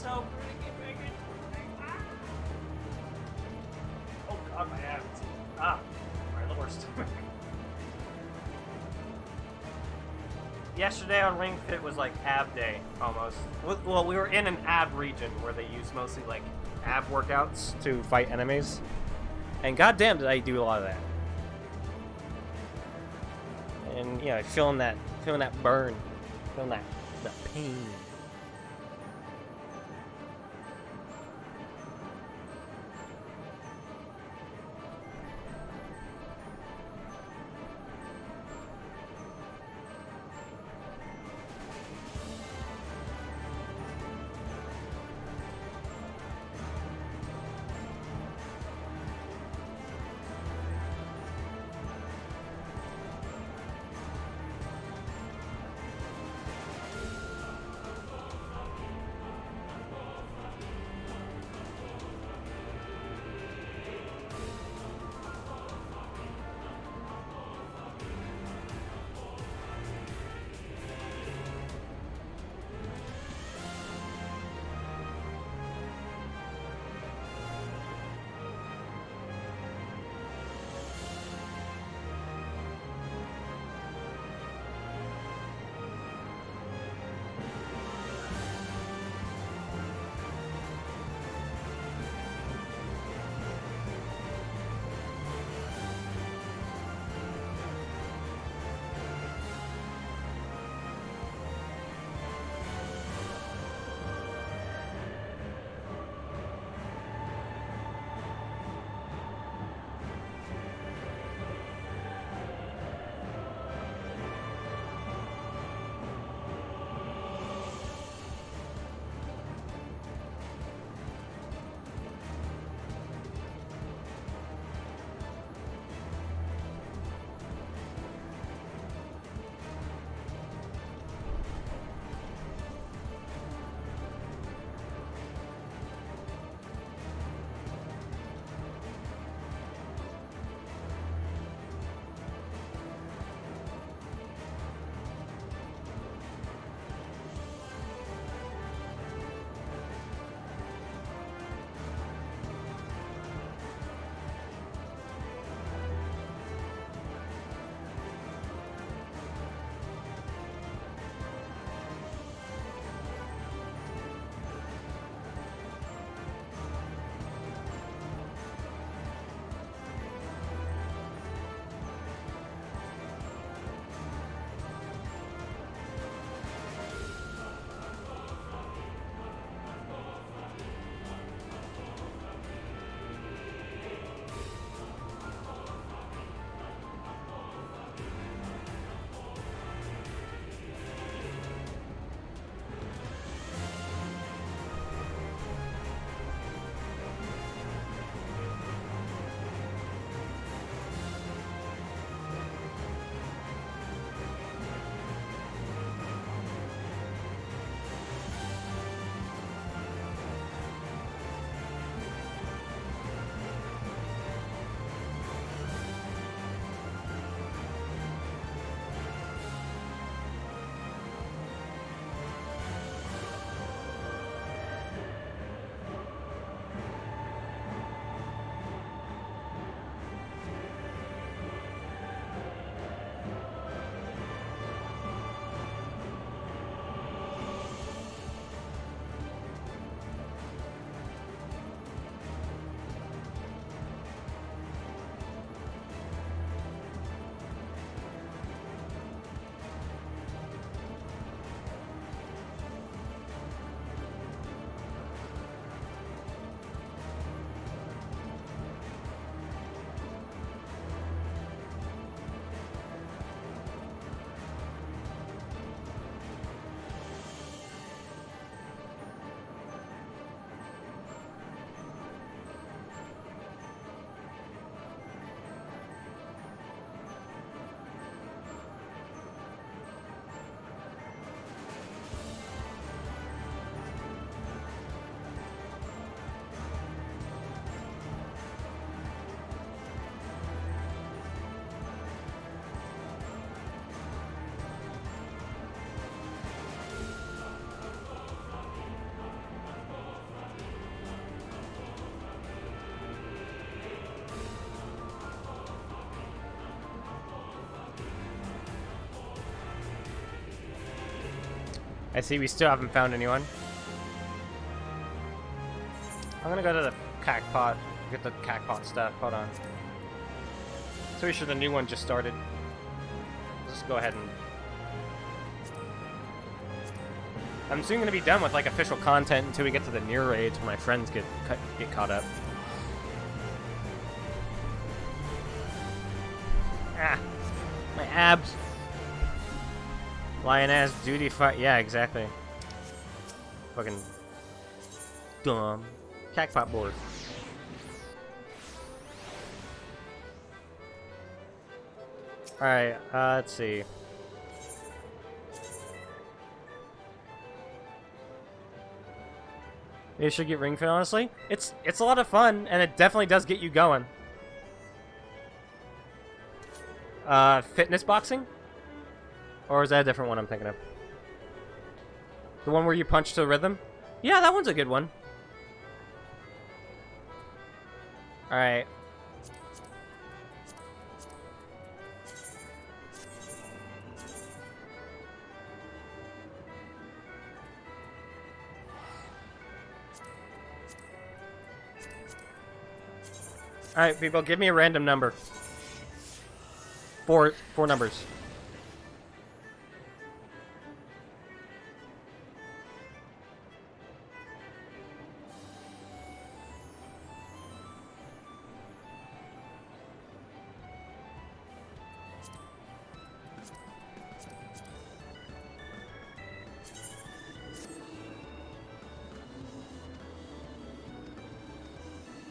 There's no Oh god, my abs. Ah, my lowest. Yesterday on Ring Fit was like ab day, almost. Well, we were in an ab region where they use mostly like ab workouts to fight enemies. And goddamn did I do a lot of that. And yeah, feeling that burn. Feeling that pain. I see we still haven't found anyone. I'm gonna go to the cackpot, get the cackpot stuff. Hold on. Pretty sure the new one just started. Just go ahead and... I'm soon gonna be done with like official content until we get to the near raids where my friends get caught up. Ah, my abs. Lioness duty fight. Yeah, exactly. Fucking dumb. Cackpot board. Alright, let's see. You should get Ring Fit, honestly. It's a lot of fun, and it definitely does get you going. Fitness boxing? Or is that a different one I'm thinking of? The one where you punch to the rhythm? Yeah, that one's a good one. Alright. Alright, people, give me a random number. Four numbers.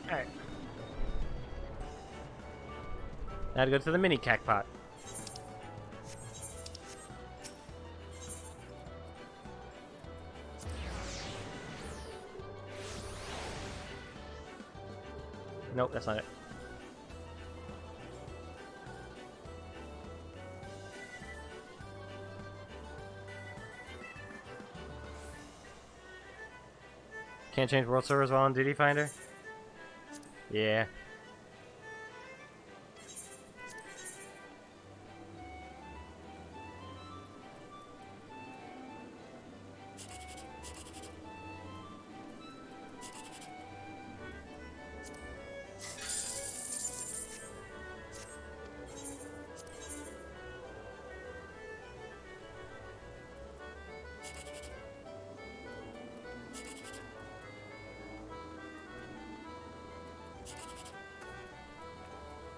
Alright. Now to go to the mini cackpot. Nope, that's not it. Can't change world servers while on Duty Finder? Yeah.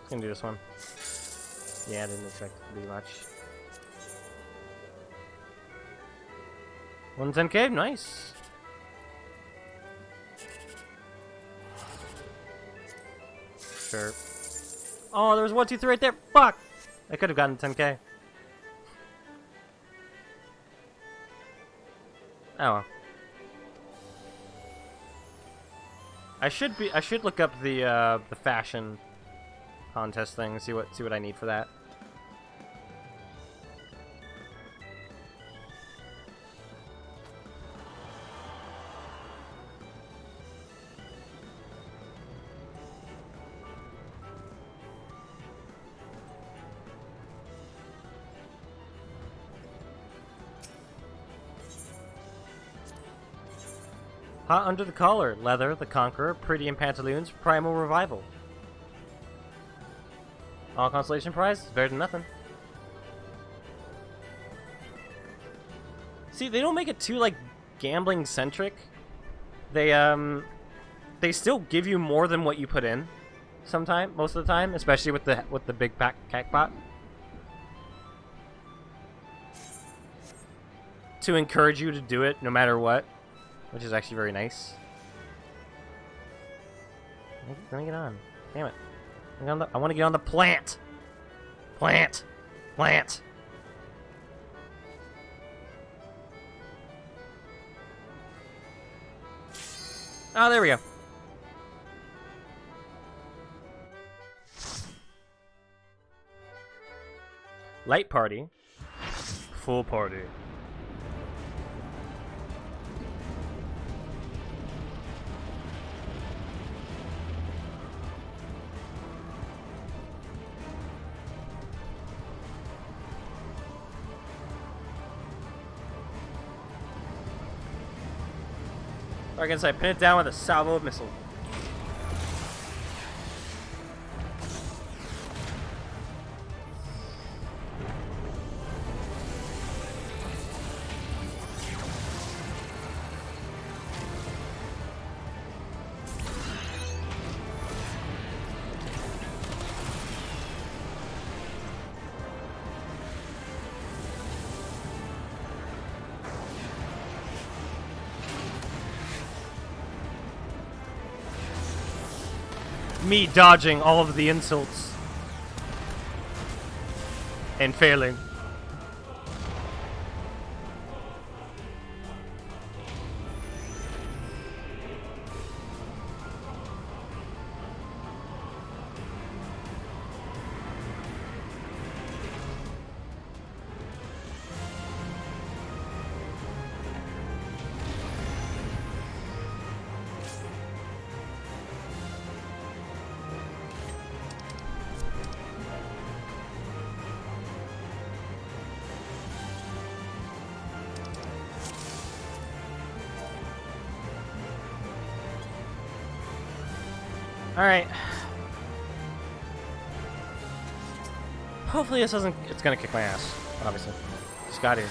Gonna do this one. Yeah, I didn't expect it to be much. 110k, nice. Sure. Oh, there was 1, 2, 3 right there. Fuck! I could have gotten 10k. Oh well. I should look up the fashion contest thing, see what I need for that. Hot under the collar, Leather, the Conqueror, Pretty in Pantaloons, Primal Revival. All consolation prize? Better than nothing. See, they don't make it too, like, gambling-centric. They still give you more than what you put in most of the time, especially with the big cackpot. To encourage you to do it no matter what, which is actually very nice. Let me get on. Damn it. I want to get on the plant. Plant. Plant. Oh, there we go. Light party. Full party. Or I guess I pin it down with a salvo of missiles. Me dodging all of the insults. And failing. Alright. Hopefully this doesn't... It's gonna kick my ass, obviously. Just got here.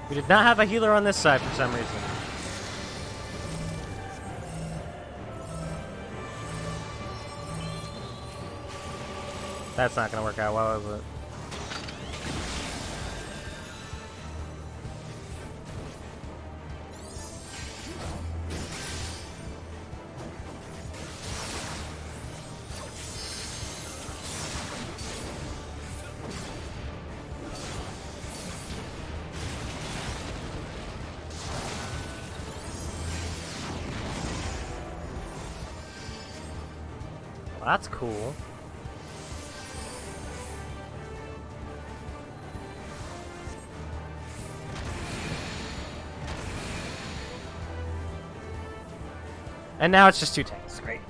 We did not have a healer on this side for some reason. That's not gonna work out well, is it? Well, that's cool. And now it's just 2 tanks. Great.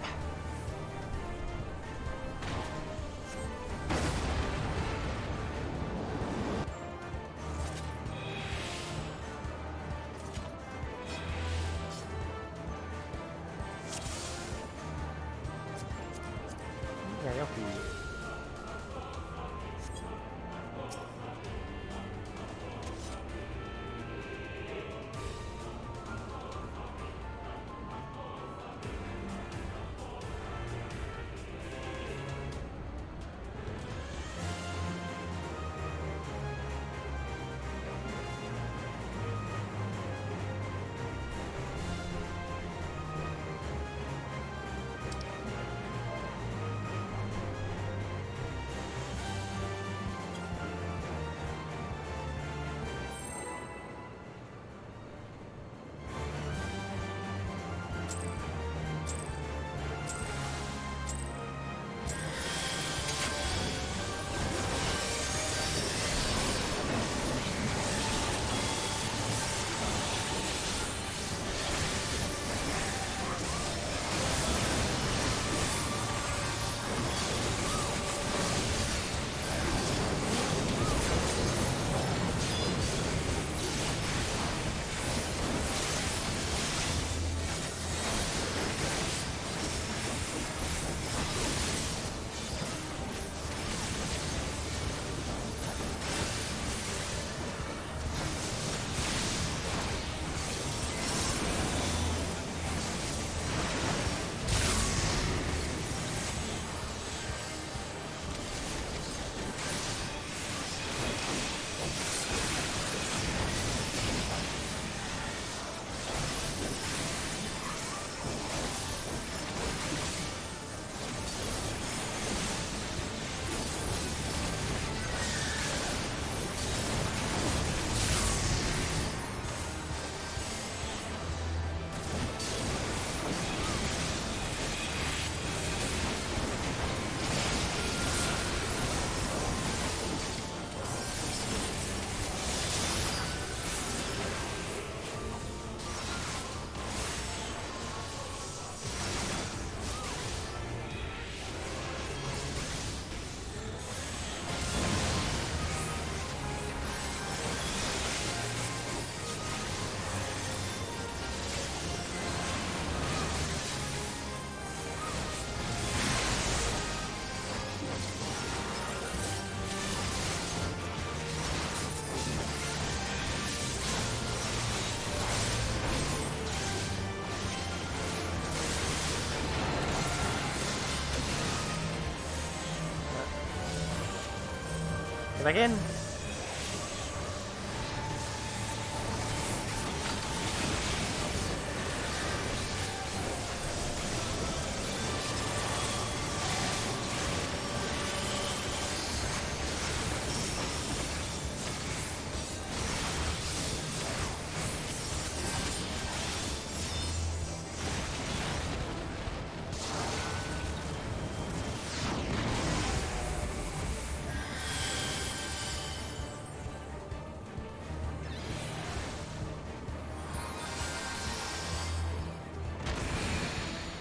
Get back in.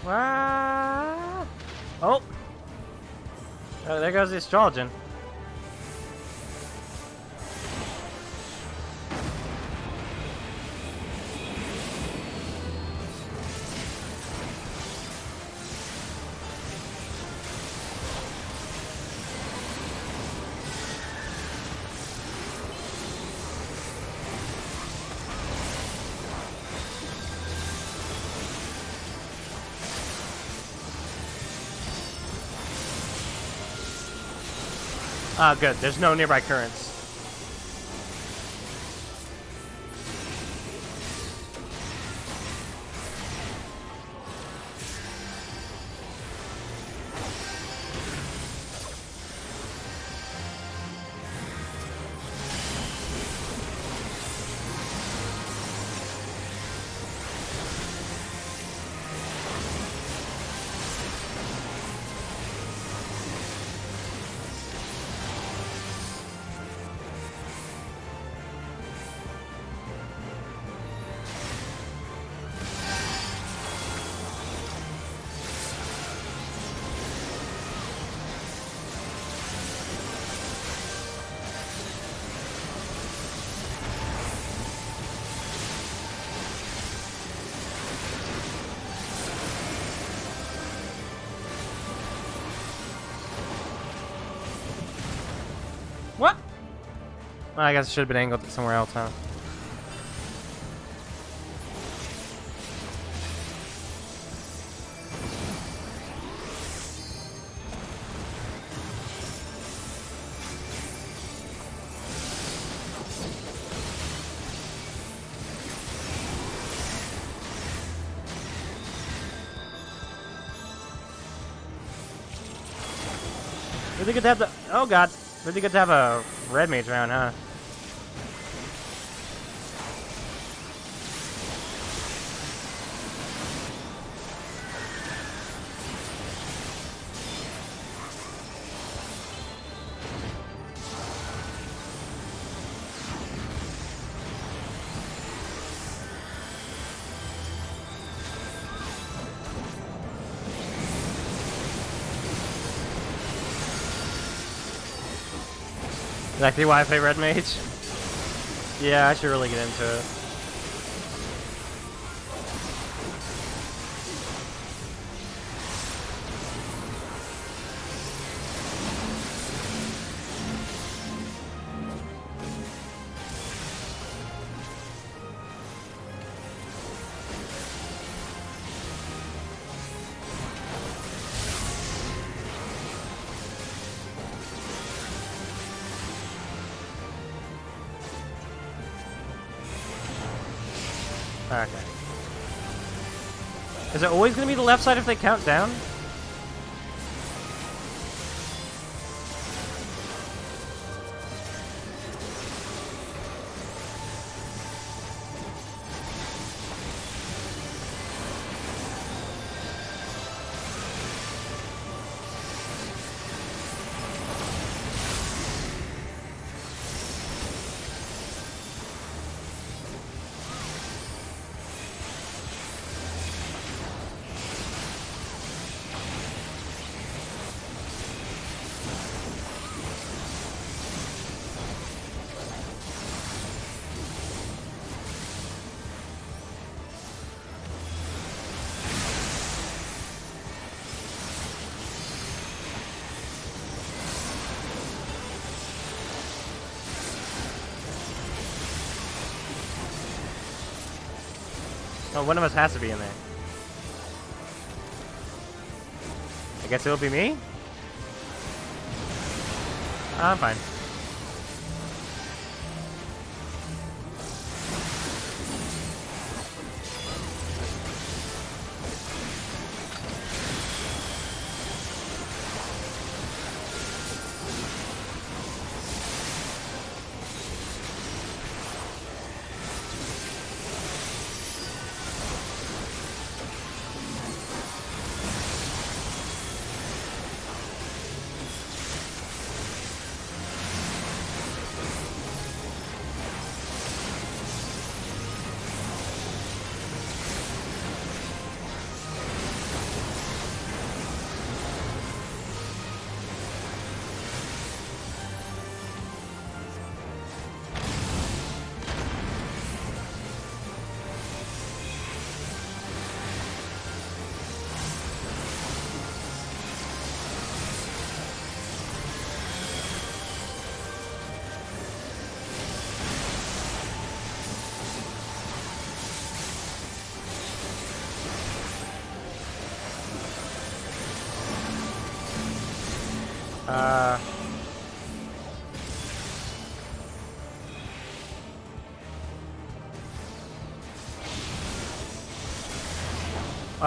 Ah! Oh! Oh, there goes the astrologian. Ah, good. There's no nearby currents. What? Well, I guess it should have been angled somewhere else, huh? Really good to have the... Oh, God. Really good to have a red mage around, huh? Exactly why I play Red Mage. Yeah, I should really get into it. Okay. Is it always going to be the left side if they count down? Oh, one of us has to be in there. I guess it'll be me? I'm fine.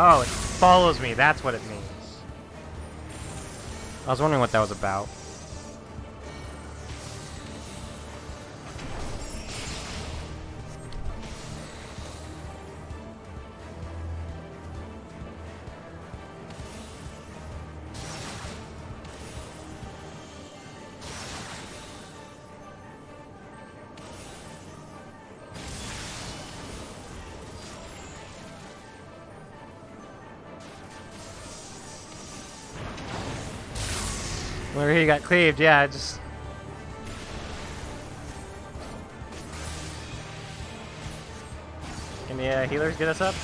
Oh, it follows me. That's what it means. I was wondering what that was about. Where he got cleaved, yeah, just... Can the healers get us up?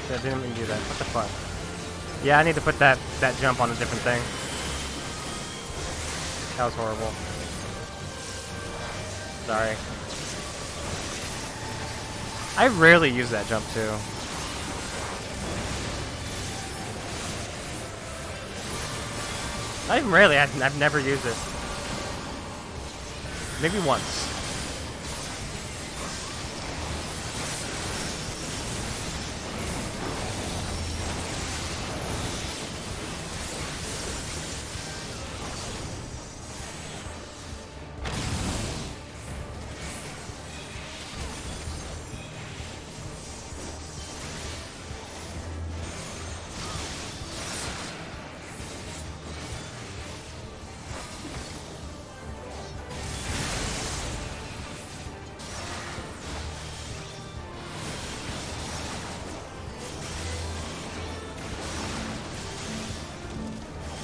I didn't even do that. What the fuck? Yeah, I need to put that jump on a different thing. That was horrible. Sorry. I rarely use that jump too. Not even rarely. I've never used it. Maybe once.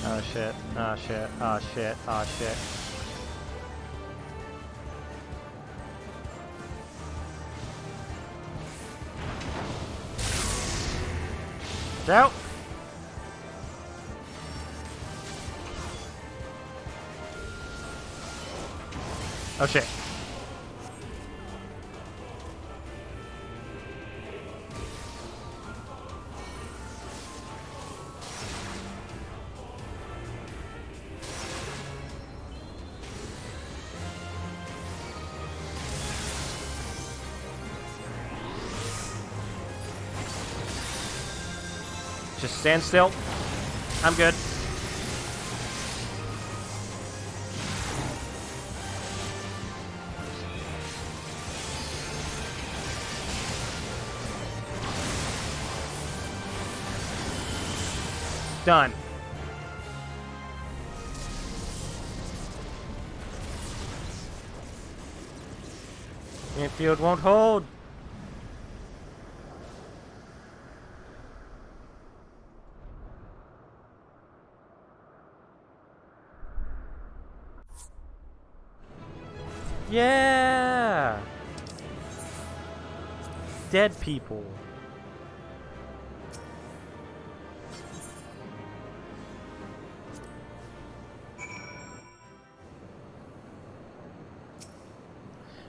Oh shit, oh shit, oh shit, oh shit. Out! Oh shit. Just stand still. I'm good. Done. Infield won't hold. Yeah! Dead people.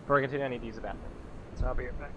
Before we continue, I need to use the bathroom. So I'll be right back.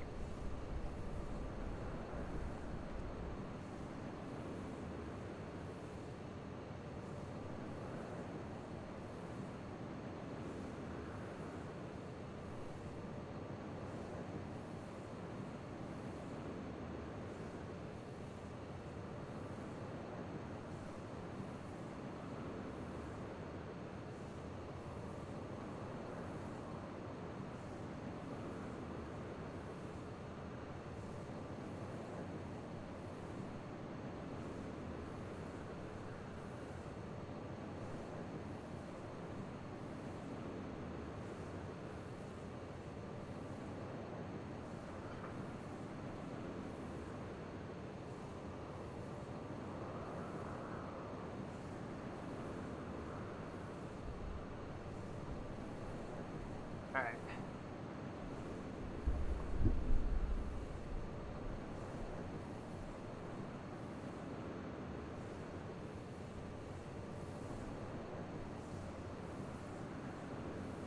Alright.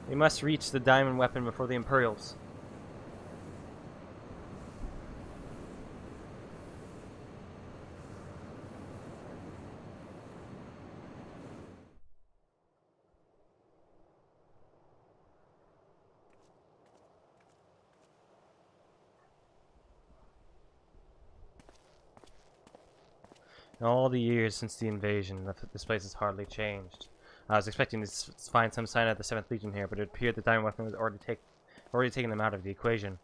We must reach the diamond weapon before the Imperials. In all the years since the invasion, this place has hardly changed. I was expecting to find some sign of the 7th Legion here, but it appeared the diamond weapon was already taken them out of the equation.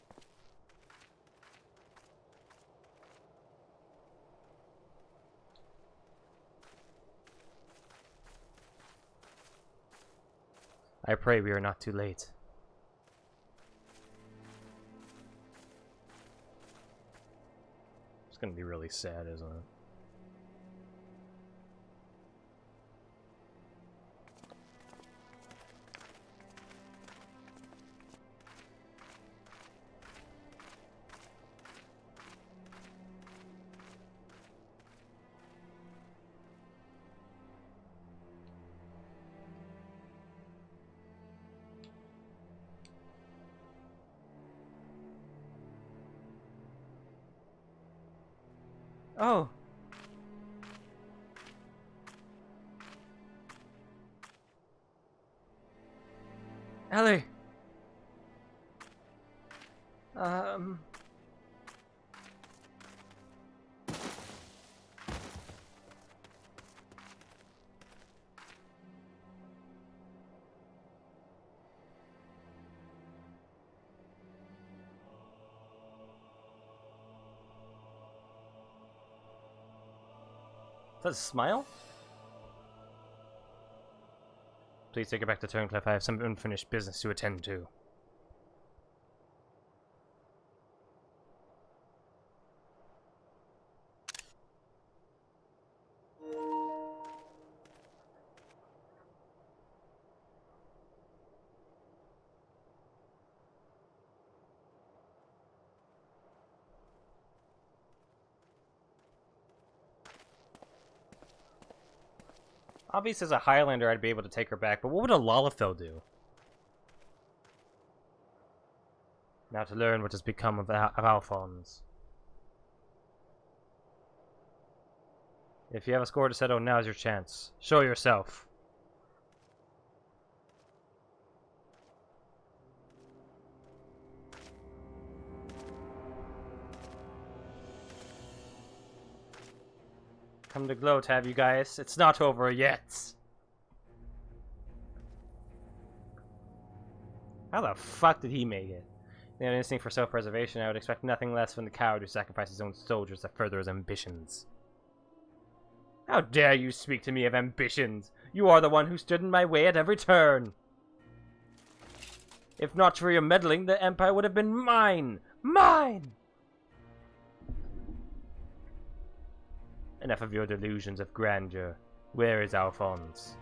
I pray we are not too late. It's gonna be really sad, isn't it? Oh! Ellie! Um... Is that a smile? Please take it back to Turncliffe. I have some unfinished business to attend to. Obviously, as a Highlander, I'd be able to take her back, but what would a Lalafell do? Now to learn what has become of Alphonse. If you have a score to settle, now's your chance. Show yourself. Come to gloat, have you guys? It's not over yet. How the fuck did he make it? They have an instinct for self-preservation. I would expect nothing less from the coward who sacrificed his own soldiers to further his ambitions. How dare you speak to me of ambitions? You are the one who stood in my way at every turn. If not for your meddling, the Empire would have been mine! Mine! Enough of your delusions of grandeur. Where is Alphonse?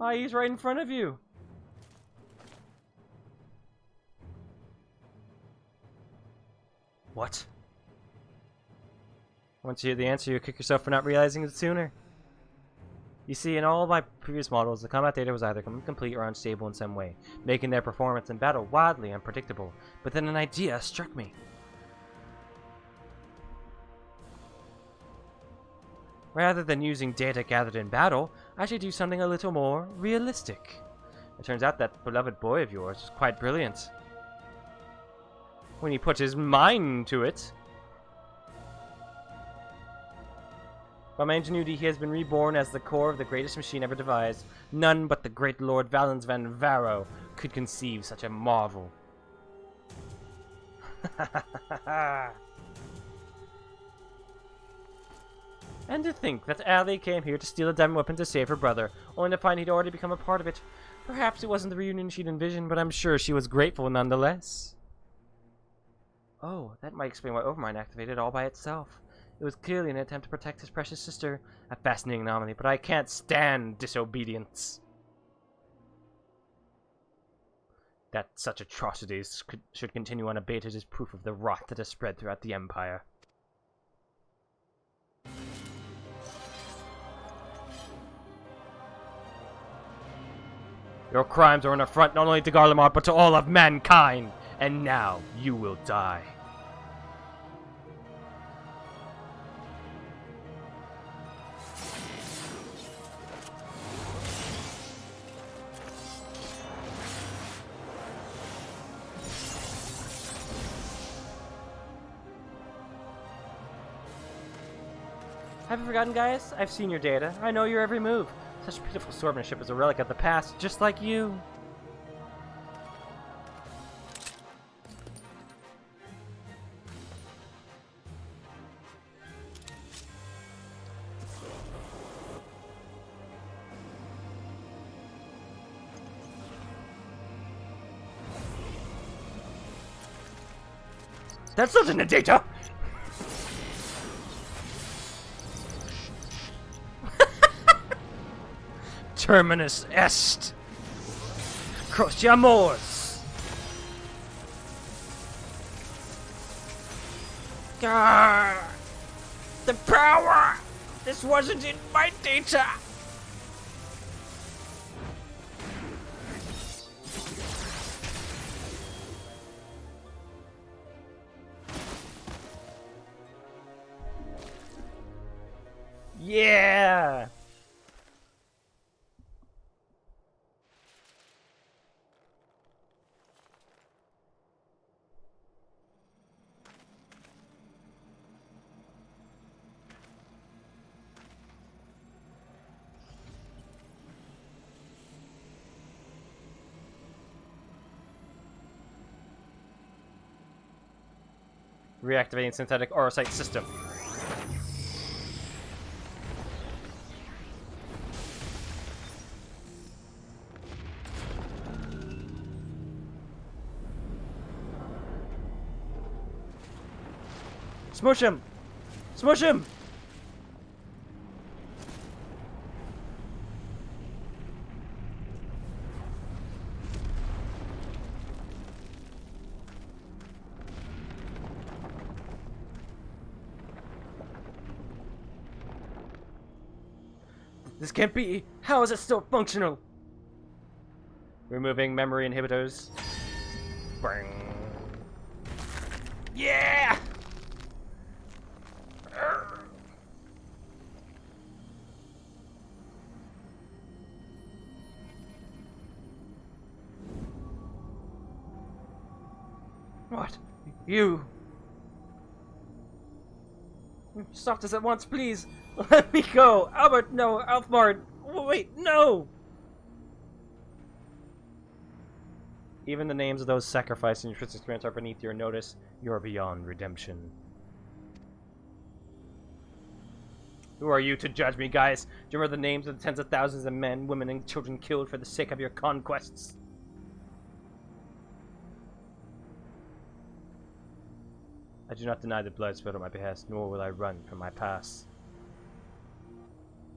Oh, he's right in front of you. What? Once you hear the answer, you kick yourself for not realizing it sooner. You see, in all of my previous models, the combat data was either incomplete or unstable in some way, making their performance in battle wildly unpredictable. But then an idea struck me. Rather than using data gathered in battle, I should do something a little more realistic. It turns out that beloved boy of yours is quite brilliant. When he puts his mind to it. By my ingenuity, he has been reborn as the core of the greatest machine ever devised. None but the great Lord Valens van Varro could conceive such a marvel. And to think that Allie came here to steal a diamond weapon to save her brother, only to find he'd already become a part of it. Perhaps it wasn't the reunion she'd envisioned, but I'm sure she was grateful nonetheless. Oh, that might explain why Overmind activated all by itself. It was clearly an attempt to protect his precious sister. A fascinating anomaly, but I can't stand disobedience. That such atrocities should continue unabated is proof of the rot that has spread throughout the Empire. Your crimes are an affront not only to Garlemald, but to all of mankind. And now, you will die. Have you forgotten, guys? I've seen your data. I know your every move. Such pitiful swordsmanship is a relic of the past, just like you. That's not in the data! Terminus est. Crociamos. Ah, the power! This wasn't in my data! Yeah! Reactivating synthetic orocyte system. Smush him! Smush him! This can't be! How is it still functional? Removing memory inhibitors. Bang. Yeah! What? You? Stop this at once, please! Let me go! Albert, no! Alfmard! Wait, no! Even the names of those sacrificed in your first experience are beneath your notice. You're beyond redemption. Who are you to judge me, guys? Do you remember the names of the tens of thousands of men, women, and children killed for the sake of your conquests? I do not deny the blood spilled at my behest, nor will I run from my past.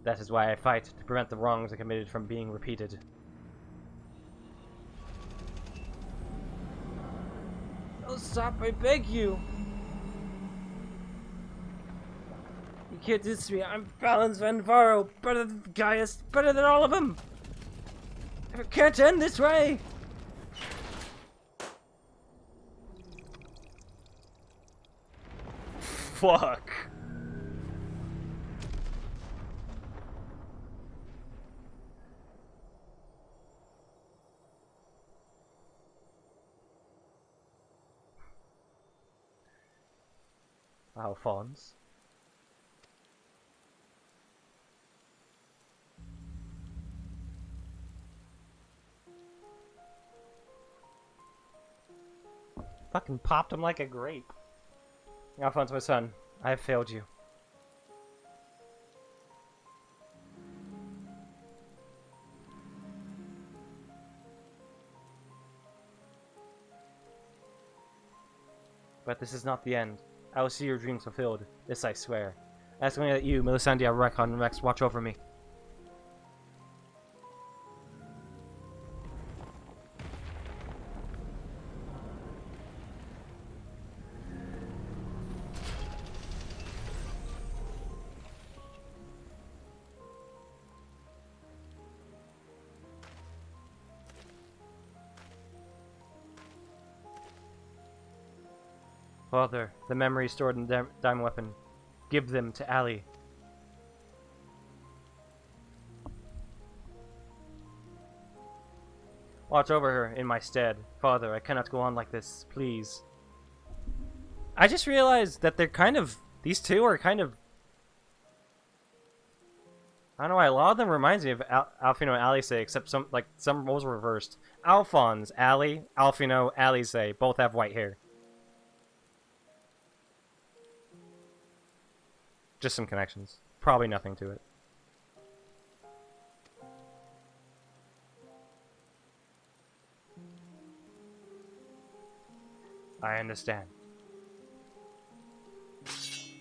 That is why I fight, to prevent the wrongs I committed from being repeated. Oh, stop, I beg you! You can't do this to me. I'm Balance Van Varo, better than Gaius, better than all of them! It can't end this way! Fuck. Alphonse. Fucking popped him like a grape. Alphonse, my son, I have failed you. But this is not the end. I will see your dreams fulfilled. This I swear. Ask only that you, Melisandre, Rekon, and Rex watch over me. Father, the memories stored in the diamond weapon. Give them to Ali. Watch over her in my stead. Father, I cannot go on like this. Please. I just realized that they're kind of... These two are kind of... I don't know why. A lot of them reminds me of Alphino and Alice, except some roles were reversed. Alphonse, Ali, Alphino, Alice, both have white hair. Just some connections. Probably nothing to it. I understand. This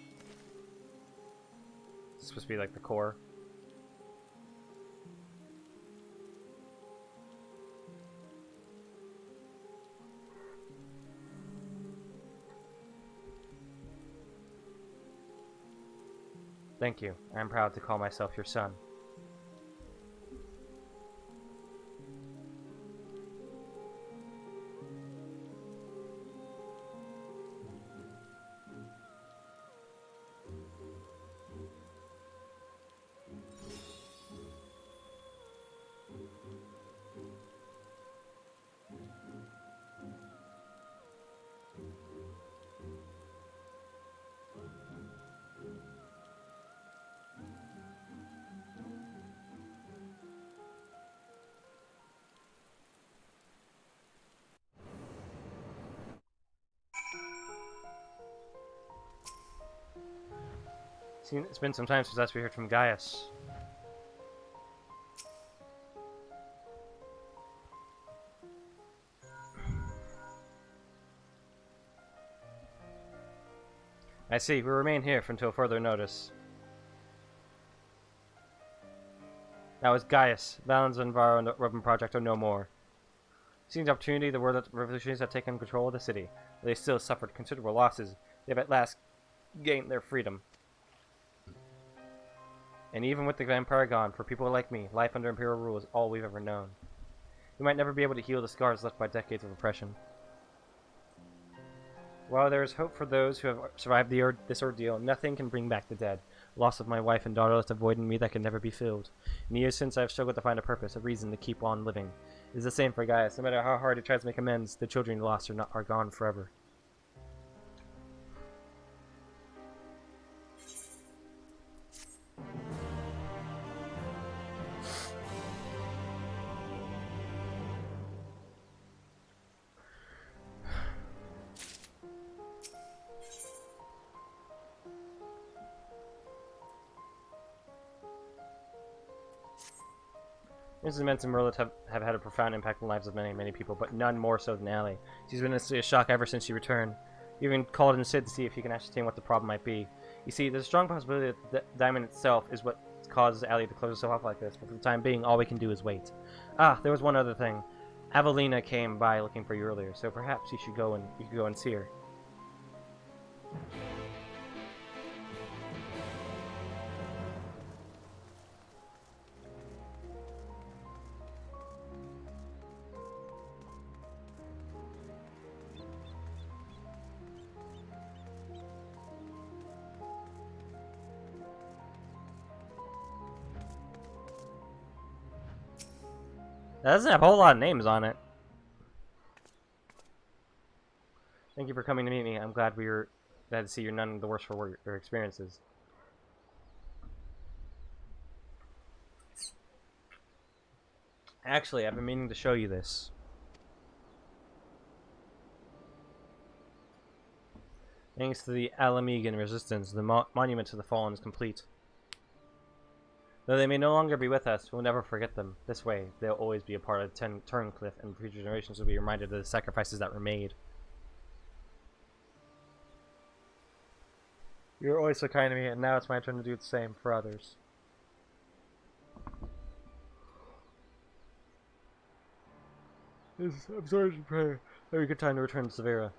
is supposed to be like the core. Thank you. I am proud to call myself your son. It's been some time since last we heard from Gaius. I see. We remain here until further notice. That was Gaius. Valens and Varro and the Robin Project are no more. Seeing the opportunity, the word that the revolutionaries have taken control of the city. They still suffered considerable losses. They have at last gained their freedom. And even with the Empire gone, for people like me, life under Imperial rule is all we've ever known. We might never be able to heal the scars left by decades of oppression. While there is hope for those who have survived this ordeal, nothing can bring back the dead. Loss of my wife and daughter left a void in me that can never be filled. In the years since, I have struggled to find a purpose, a reason to keep on living. It is the same for Gaius. No matter how hard he tries to make amends, the children he lost are gone forever. Mrs. Mence and Merlot have had a profound impact on the lives of many people, but none more so than Allie. She's been in a shock ever since she returned. You even called in Sid to see if he can ascertain what the problem might be. You see, there's a strong possibility that the diamond itself is what causes Allie to close herself off like this, but for the time being, all we can do is wait. Ah, there was one other thing. Avelina came by looking for you earlier, so perhaps you could go and see her. That doesn't have a whole lot of names on it. Thank you for coming to meet me. I'm glad glad to see you're none the worse for your experiences. Actually, I've been meaning to show you this. Thanks to the Alamegan resistance, the monument to the fallen is complete. Though they may no longer be with us, we'll never forget them. This way, they'll always be a part of Turncliffe, and future generations will be reminded of the sacrifices that were made. You're always so kind to me, and now it's my turn to do the same for others. I'm sorry to pray. Very good time to return to Severa.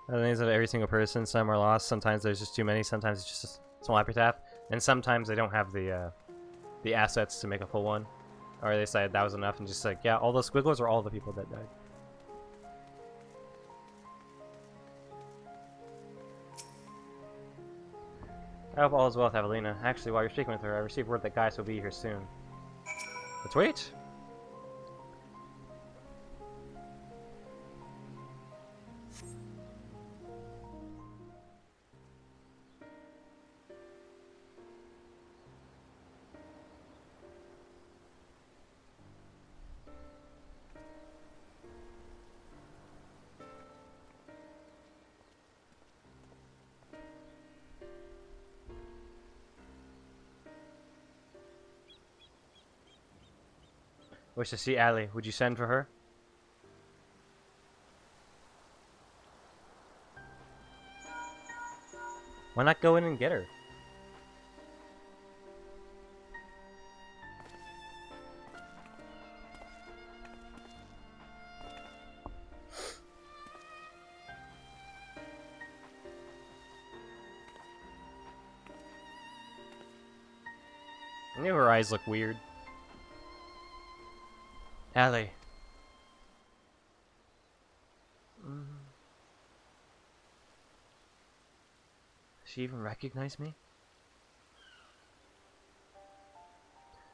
The names of every single person. Some are lost. Sometimes there's just too many. Sometimes it's just a small epitaph, and sometimes they don't have the assets to make a full one, or they decided that was enough and just like, yeah, all those squiggles are all the people that died. I hope all is well with Evelina. Actually, while you're speaking with her, I received word that Gaius will be here soon. Let's wait. Wish to see Allie. Would you send for her? Why not go in and get her? I knew her eyes look weird. Allie. She even recognized me?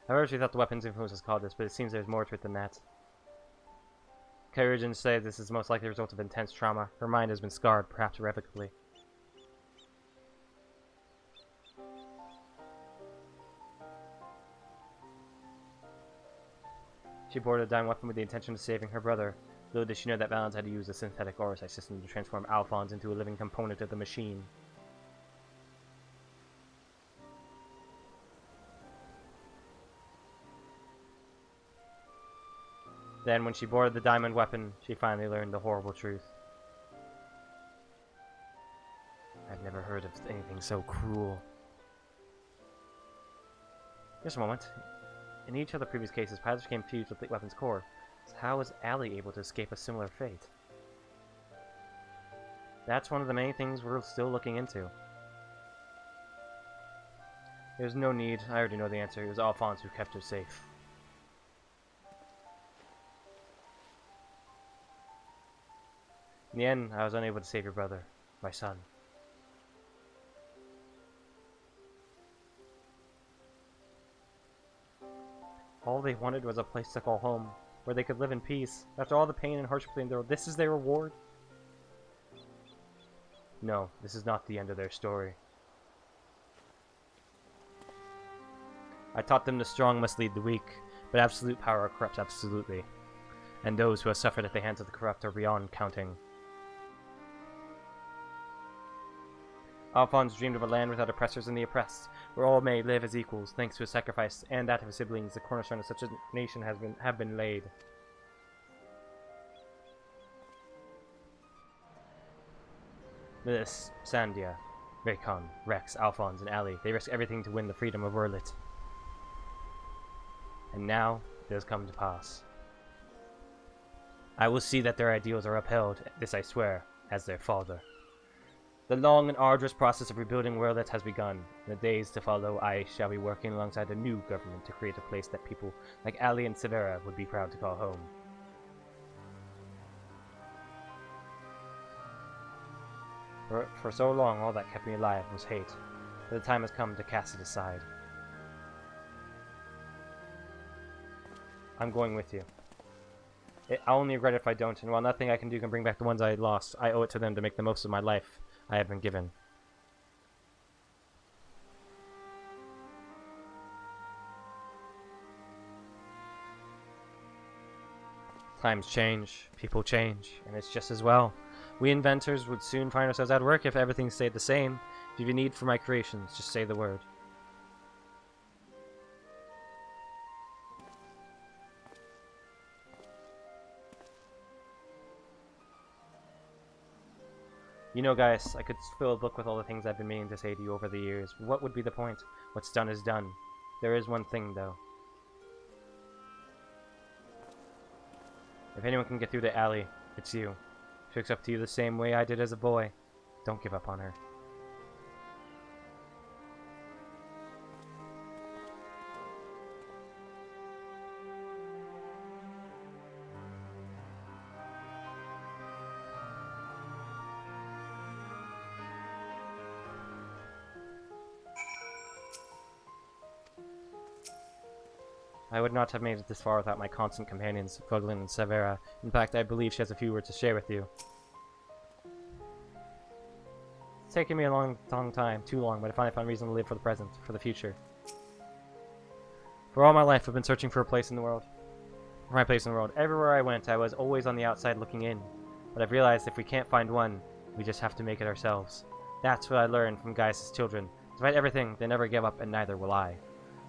I originally thought the weapon's influence was called this, but it seems there's more to it than that. Kyrians say this is most likely the result of intense trauma. Her mind has been scarred, perhaps irrevocably. She boarded a dying weapon with the intention of saving her brother. Little did she know that Valens had to use a synthetic Orosite system to transform Alphonse into a living component of the machine. Then, when she boarded the diamond weapon, she finally learned the horrible truth. I've never heard of anything so cruel. Just a moment. In each of the previous cases, pilots became fused with the weapon's core. So how was Allie able to escape a similar fate? That's one of the many things we're still looking into. There's no need. I already know the answer. It was Alphonse who kept her safe. In the end, I was unable to save your brother, my son. All they wanted was a place to call home, where they could live in peace. After all the pain and hardship they endured, this is their reward? No, this is not the end of their story. I taught them the strong must lead the weak, but absolute power corrupts absolutely. And those who have suffered at the hands of the corrupt are beyond counting. Alphonse dreamed of a land without oppressors and the oppressed, where all may live as equals, thanks to his sacrifice and that of his siblings. The cornerstone of such a nation have been laid. This, Sandia, Raycon, Rex, Alphonse, and Ali, they risk everything to win the freedom of Urlit. And now, it has come to pass. I will see that their ideals are upheld, this I swear, as their father. The long and arduous process of rebuilding Urlit has begun. In the days to follow, I shall be working alongside a new government to create a place that people like Ali and Severa would be proud to call home. For so long, all that kept me alive was hate, but the time has come to cast it aside. I'm going with you. I'll only regret it if I don't, and while nothing I can do can bring back the ones I lost, I owe it to them to make the most of my life I have been given. Times change, people change, and it's just as well. We inventors would soon find ourselves out of work if everything stayed the same. If you have a need for my creations, just say the word. You know, guys, I could fill a book with all the things I've been meaning to say to you over the years. What would be the point? What's done is done. There is one thing, though. If anyone can get through to Allie, it's you. She looks up to you the same way I did as a boy. Don't give up on her. I would not have made it this far without my constant companions, Vogelin and Severa. In fact, I believe she has a few words to share with you. It's taken me a long time, too long, but I finally found reason to live for the present, for the future. For all my life, I've been searching for a place in the world. For my place in the world. Everywhere I went, I was always on the outside looking in. But I've realized if we can't find one, we just have to make it ourselves. That's what I learned from Gaius' children. Despite everything, they never give up, and neither will I.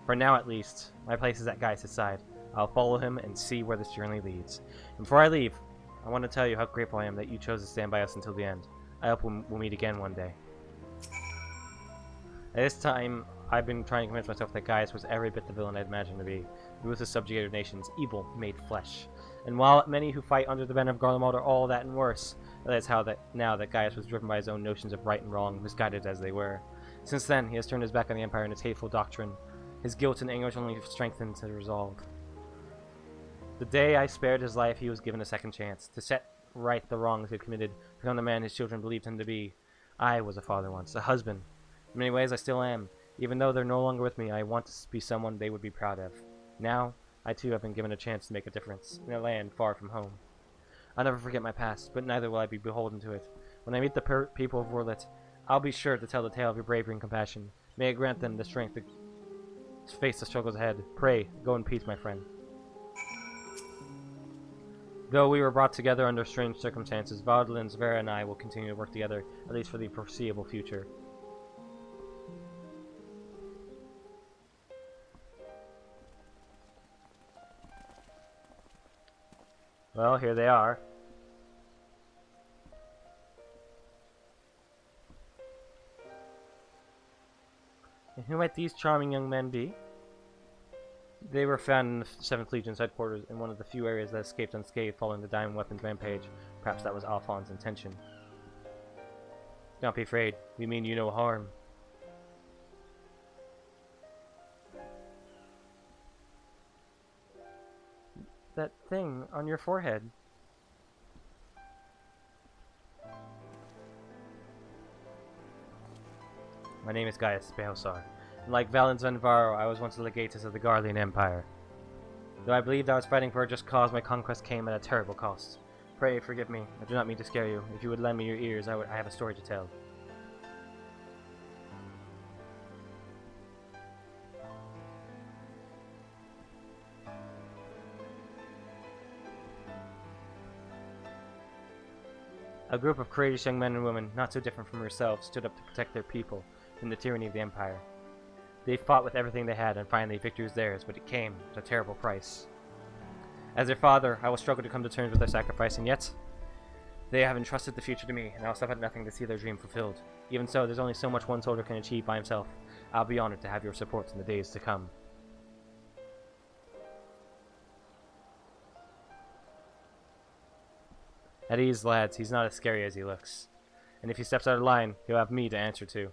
For now, at least, my place is at Gaius' side. I'll follow him and see where this journey leads. And before I leave, I want to tell you how grateful I am that you chose to stand by us until the end. I hope we'll meet again one day. At this time, I've been trying to convince myself that Gaius was every bit the villain I'd imagined to be. He was a subjugated nations, evil made flesh. And while many who fight under the banner of Garlemald are all that and worse, that is how that now that Gaius was driven by his own notions of right and wrong, misguided as they were. Since then, he has turned his back on the Empire and its hateful doctrine. His guilt and anguish only strengthened his resolve. The day I spared his life, he was given a second chance to set right the wrongs he had committed, become the man his children believed him to be. I was a father once, a husband. In many ways, I still am. Even though they're no longer with me, I want to be someone they would be proud of. Now, I too have been given a chance to make a difference in a land far from home. I'll never forget my past, but neither will I be beholden to it. When I meet the people of Urlit, I'll be sure to tell the tale of your bravery and compassion. May it grant them the strength to face the struggles ahead. Pray, go in peace, my friend. Though we were brought together under strange circumstances, Vaudelins, Vera, and I will continue to work together, at least for the foreseeable future. Well, here they are. And who might these charming young men be? They were found in the 7th Legion's headquarters in one of the few areas that escaped unscathed following the Diamond Weapons rampage. Perhaps that was Alphonse's intention. Don't be afraid. We mean you no harm. That thing on your forehead. My name is Gaius Behosar. Like Valens van Varo, I was once a legatus of the Garlean Empire. Though I believed I was fighting for a just cause, my conquest came at a terrible cost. Pray forgive me. I do not mean to scare you. If you would lend me your ears, I have a story to tell. A group of courageous young men and women, not so different from yourselves, stood up to protect their people from the tyranny of the Empire. They fought with everything they had, and finally victory was theirs, but it came at a terrible price. As their father, I will struggle to come to terms with their sacrifice, and yet they have entrusted the future to me, and I will stop at nothing to see their dream fulfilled. Even so, there's only so much one soldier can achieve by himself. I'll be honored to have your support in the days to come. At ease, lads, he's not as scary as he looks. And if he steps out of line, he'll have me to answer to.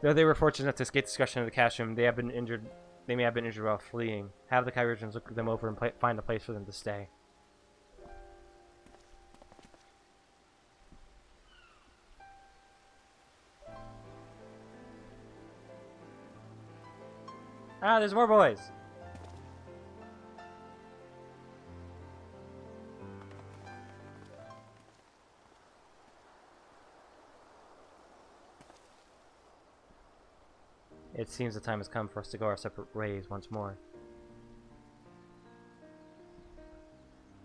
Though they were fortunate enough to escape discussion in the cash room, they may have been injured while fleeing. Have the Chirurgeons look them over and find a place for them to stay. Ah, there's more boys! It seems the time has come for us to go our separate ways once more.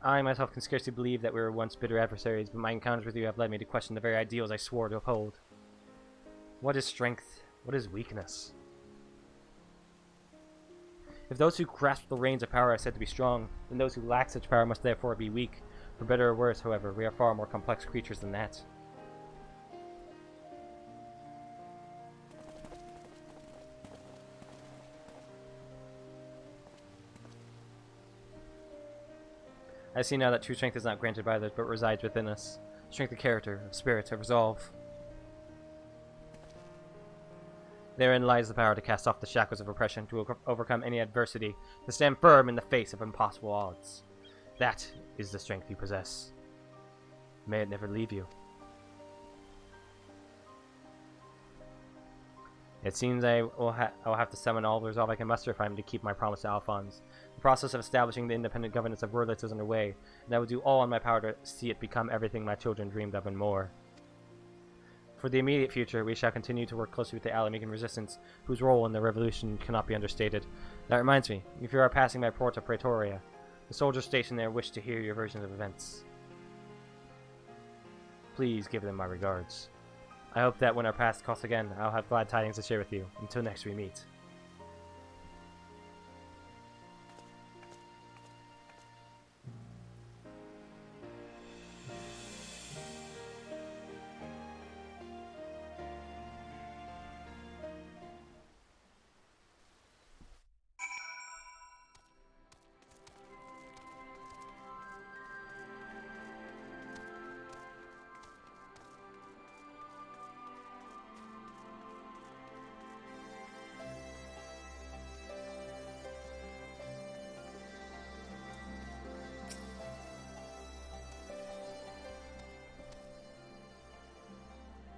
I myself can scarcely believe that we were once bitter adversaries, but my encounters with you have led me to question the very ideals I swore to uphold. What is strength? What is weakness? If those who grasp the reins of power are said to be strong, then those who lack such power must therefore be weak. For better or worse, however, we are far more complex creatures than that. I see now that true strength is not granted by others, but resides within us. Strength of character, of spirit, of resolve. Therein lies the power to cast off the shackles of oppression, to overcome any adversity, to stand firm in the face of impossible odds. That is the strength you possess. May it never leave you. It seems I will have to summon all the resolve I can muster if I am to keep my promise to Alphonse. The process of establishing the independent governance of Wordlitz is underway, and I will do all in my power to see it become everything my children dreamed of and more. For the immediate future, we shall continue to work closely with the Alamegan Resistance, whose role in the revolution cannot be understated. That reminds me, if you are passing by Porta Praetoria, the soldiers stationed there wish to hear your version of events. Please give them my regards. I hope that when our paths cross again, I'll have glad tidings to share with you. Until next we meet.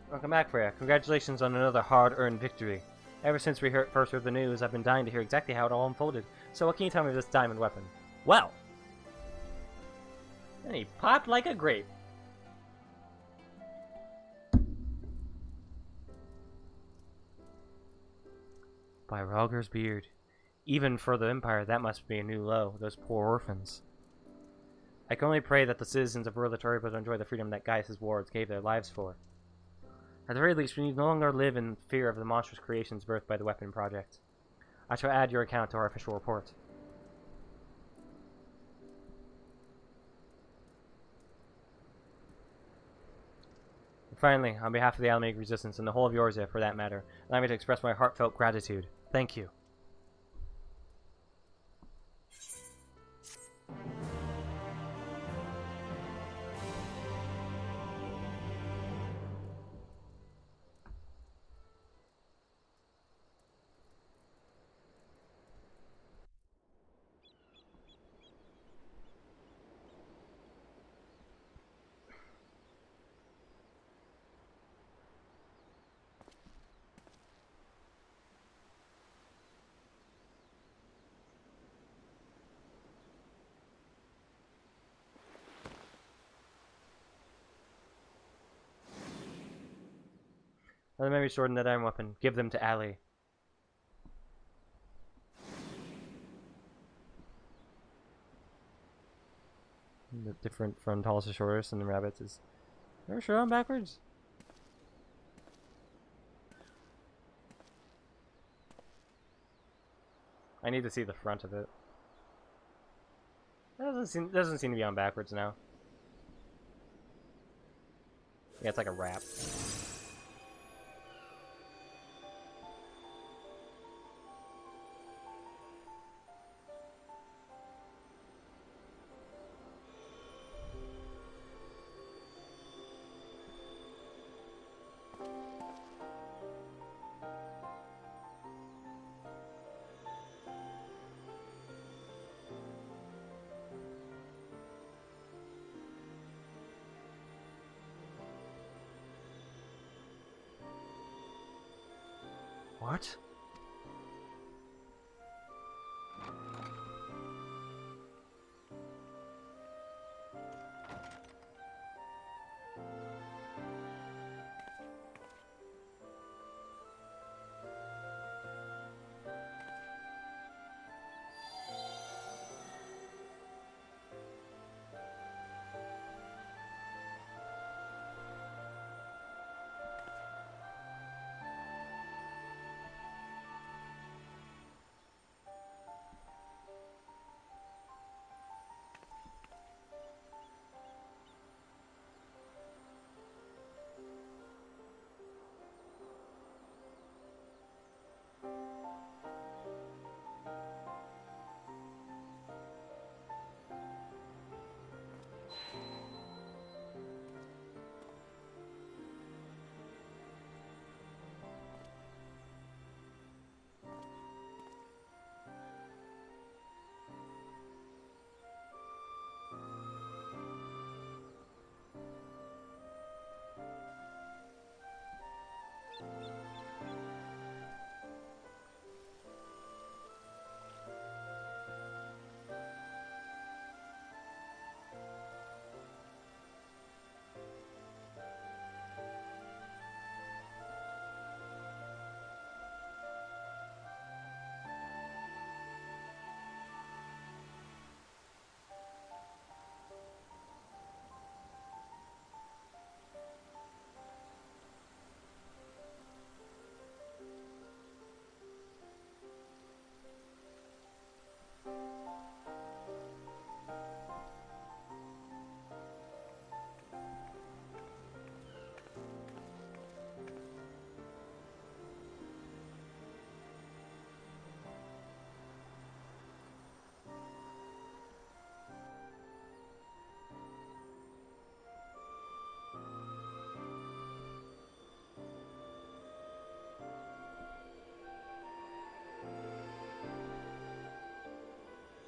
Welcome back, Freya. Congratulations on another hard-earned victory. Ever since we first heard the news, I've been dying to hear exactly how it all unfolded. So what can you tell me of this diamond weapon? Well, And he popped like a grape. By Rogger's beard. Even for the Empire, that must be a new low. Those poor orphans. I can only pray that the citizens of Burlatori will enjoy the freedom that Gaius' wards gave their lives for. At the very least, we need no longer live in fear of the monstrous creations birthed by the Weapon Project. I shall add your account to our official report. And finally, on behalf of the Alamaic Resistance and the whole of Eorzea, for that matter, allow me to express my heartfelt gratitude. Thank you. Let me sword and that iron weapon. Give them to Ali. The different from tallest to shortest and the rabbits is... Never sure on backwards? I need to see the front of it. That doesn't seem to be on backwards now. Yeah, it's like a wrap. What?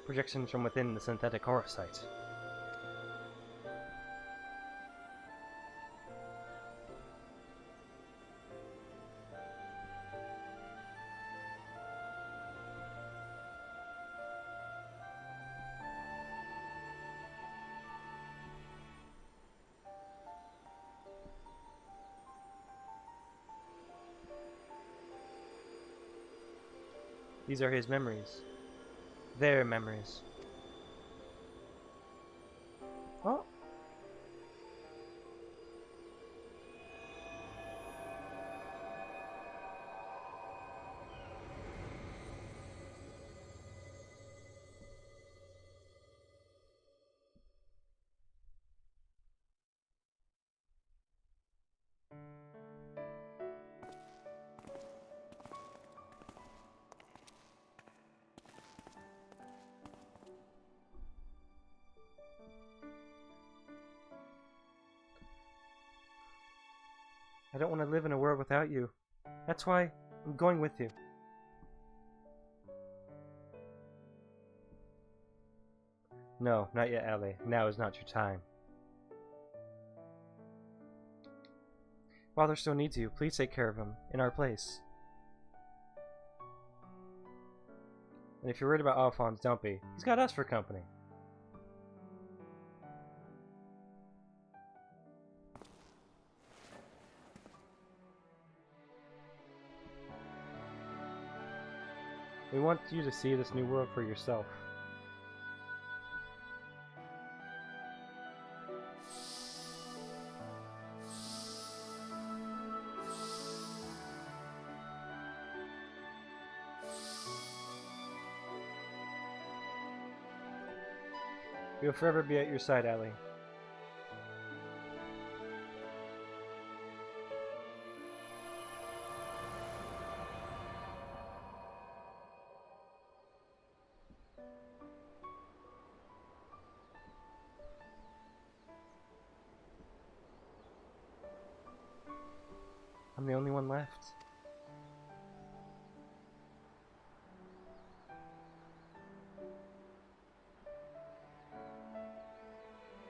Projections from within the synthetic horror site. These are his memories. Their memories. Oh. I don't want to live in a world without you. That's why I'm going with you. No, not yet, Ellie. Now is not your time. Father still needs you. Please take care of him, in our place. And if you're worried about Alphonse, don't be. He's got us for company. We want you to see this new world for yourself. We'll forever be at your side, Ellie. I'm the only one left.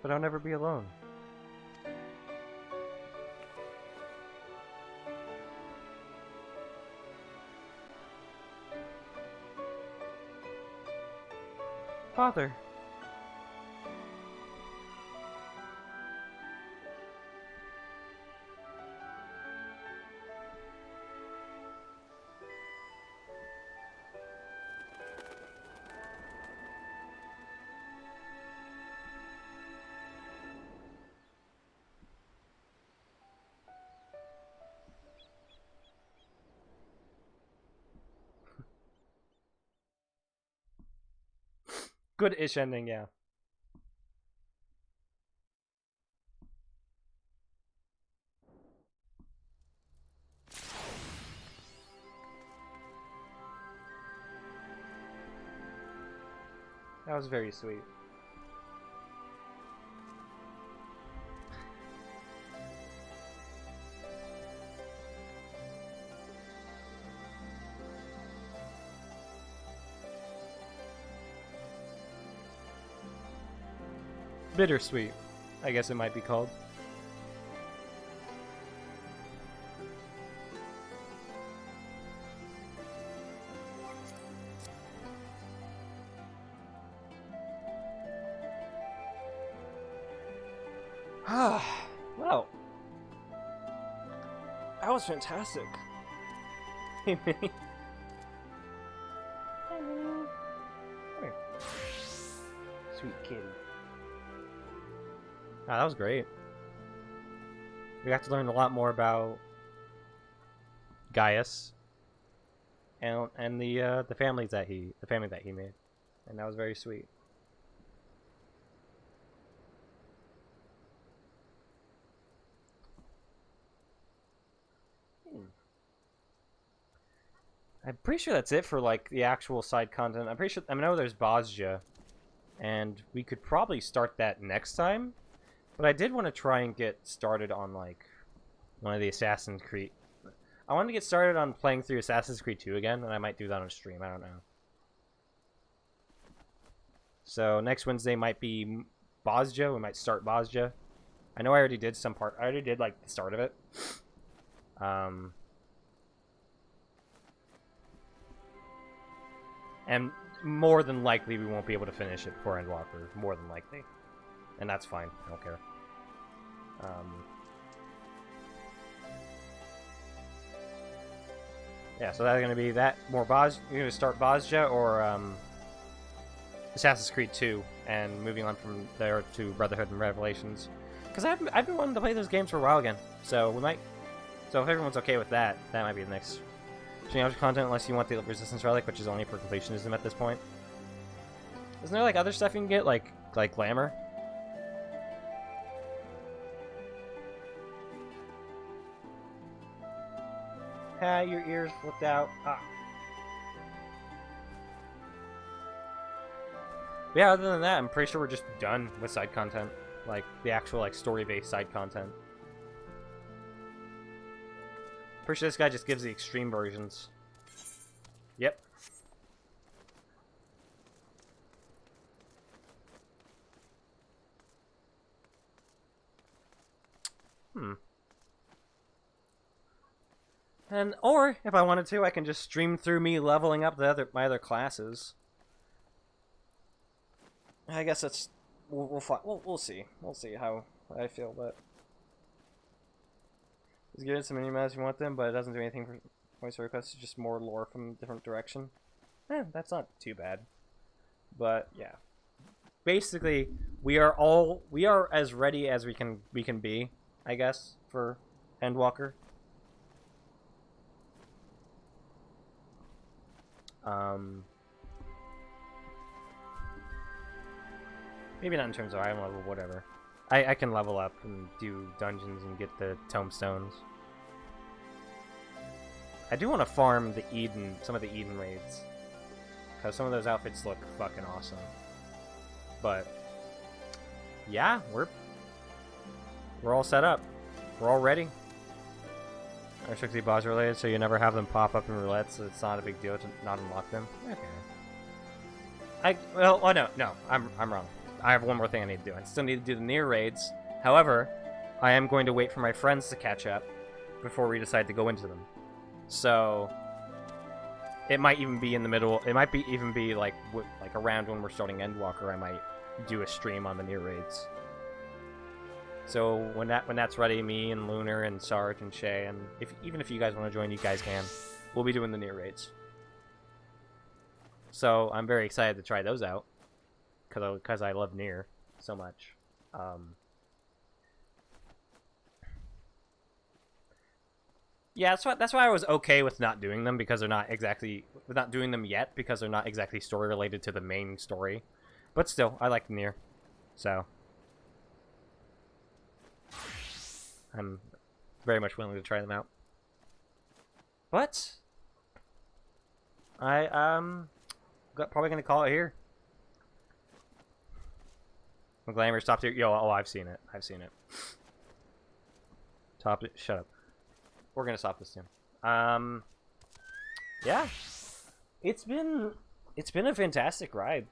But I'll never be alone. Father! Good-ish ending, yeah. That was very sweet. Bittersweet, I guess it might be called. Well, that was fantastic. Hey, Minnie. Hi, Minnie. Come here. Sweet kitty. Ah, that was great. We got to learn a lot more about Gaius and the family that he made, and that was very sweet. I'm pretty sure that's it for like the actual side content. I'm pretty sure I know there's Bosja, and we could probably start that next time. But I did want to try and get started on like one of the Assassin's Creed. I wanted to get started on playing through Assassin's Creed 2 again, and I might do that on stream. I don't know. So next Wednesday might be Bosja. We might start Bosja. I know I already did some part. I already did like the start of it. And more than likely we won't be able to finish it before Endwalker. More than likely. And that's fine. I don't care. Yeah, so that's gonna be that more Boz. You're gonna start Bozja or Assassin's Creed 2, and moving on from there to Brotherhood and Revelations. Because I've been wanting to play those games for a while again. So we might. So if everyone's okay with that, that might be the next change content, unless you want the Resistance Relic, which is only for completionism at this point. Isn't there like other stuff you can get, like glamour? Ah, your ears flipped out. Ah. But yeah, other than that, I'm pretty sure we're just done with side content. Like, the actual, like, story-based side content. Pretty sure this guy just gives the extreme versions. Yep. And, or, if I wanted to, I can just stream through me leveling up my other classes. I guess that's... We'll see. We'll see how I feel, but... It's good, some mini maps if you want them, but it doesn't do anything for voice requests, it's just more lore from a different direction. That's not too bad. But, yeah. Basically, we are as ready as we can be, I guess, for Endwalker. Maybe not in terms of item level, whatever. I can level up and do dungeons and get the tombstones. I do want to farm the some of the Eden raids, because some of those outfits look fucking awesome. But yeah, we're all set up. We're all ready. Are strictly boss related, so you never have them pop up in roulette, so it's not a big deal to not unlock them. Okay. No, I'm wrong. I have one more thing I need to do. I still need to do the near raids. However, I am going to wait for my friends to catch up before we decide to go into them. So it might even be in the middle. It might even be like around when we're starting Endwalker. I might do a stream on the near raids. So when that's ready, me and Lunar and Sarge and Shay, and even if you guys want to join, you guys can. We'll be doing the near raids. So I'm very excited to try those out, because I love near so much. Yeah, that's why I was okay with not doing them, because they're not exactly doing them yet, because they're not exactly story related to the main story. But still, I like near, so I'm very much willing to try them out. But probably gonna call it here. Glamour stopped here. I've seen it. Shut up. We're gonna stop this soon. Yeah, it's been a fantastic ride.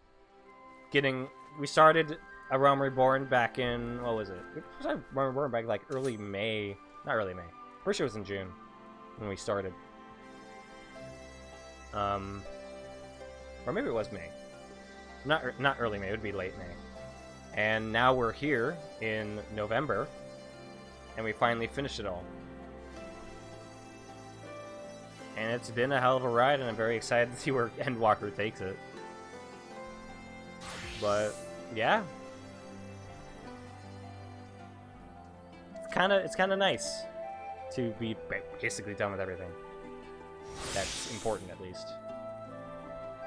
We started A Realm Reborn back in, what was it? We started Realm Reborn back like early May, not early May. First, it was in June when we started. Or maybe it was May. Not early May. It would be late May. And now we're here in November, and we finally finished it all. And it's been a hell of a ride, and I'm very excited to see where Endwalker takes it. But yeah, it's kind of nice to be basically done with everything that's important, at least.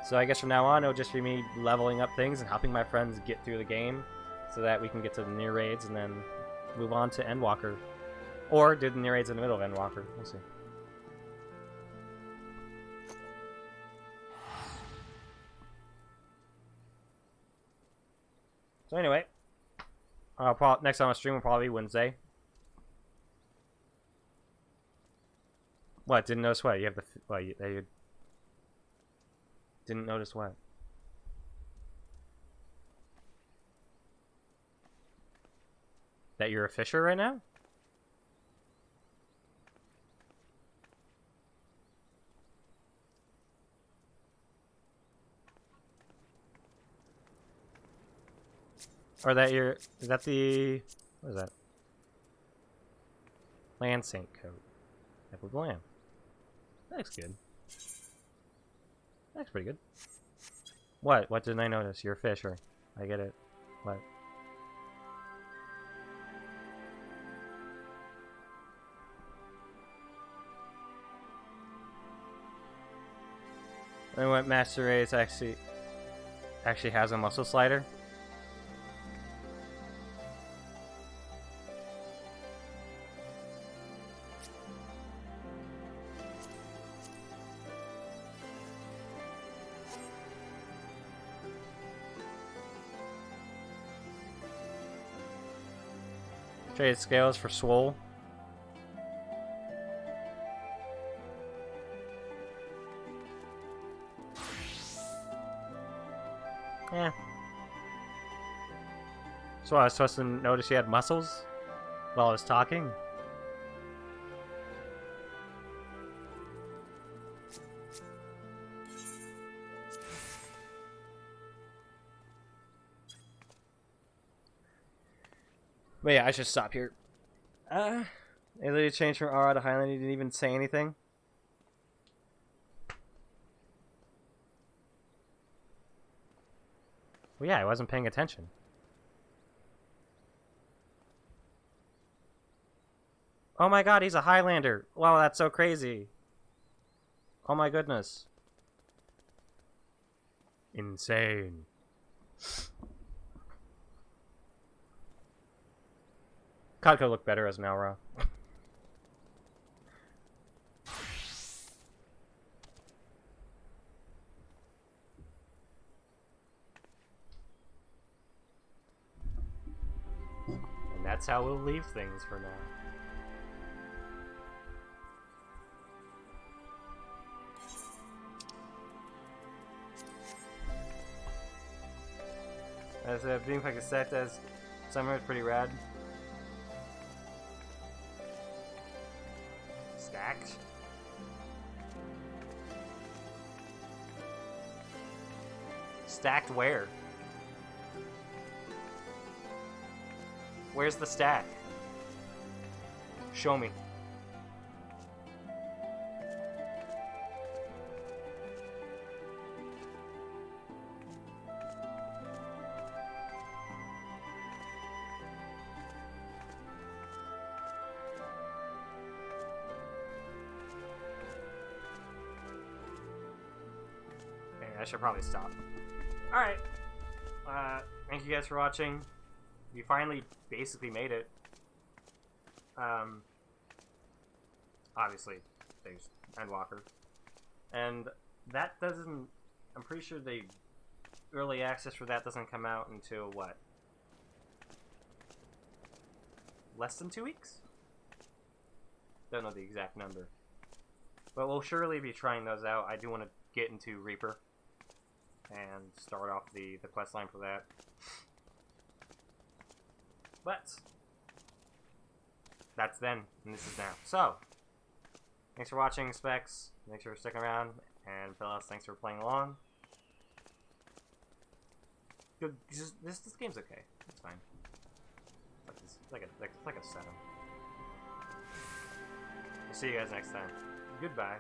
So I guess from now on, it'll just be me leveling up things and helping my friends get through the game, so that we can get to the near raids and then move on to Endwalker, or do the near raids in the middle of Endwalker. We'll see. So anyway, next time on stream will probably be Wednesday. What? Didn't notice what? You have the... What? You didn't notice what? That you're a fisher right now? Or that you're... Is that the... What is that? Land Saint coat. Type of land. That looks good. That's pretty good. What? What didn't I notice? You're a fisher. I get it. What? And what Master Race actually has a muscle slider. Trade scales for Swole. Yeah. So I was supposed to notice she had muscles while I was talking? But yeah, I should stop here. They literally changed from Aura to Highland. You didn't even say anything. Well, yeah, I wasn't paying attention. Oh my god, he's a Highlander. Wow, that's so crazy. Oh my goodness. Insane. COD could look better as an Aura. And that's how we'll leave things for now. As being like a set as summer is pretty rad. Stacked. Stacked where? Where's the stack? Show me. I should probably stop. Alright. Thank you guys for watching. We finally basically made it. Obviously, there's Endwalker. And that doesn't... I'm pretty sure the early access for that doesn't come out until, what? Less than 2 weeks? Don't know the exact number. But we'll surely be trying those out. I do want to get into Reaper and start off the quest line for that. But that's then, and this is now. So, thanks for watching, Specs. Thanks for sticking around, and fellas, thanks for playing along. Good. This game's okay. It's fine. It's like a 7. We'll see you guys next time. Goodbye.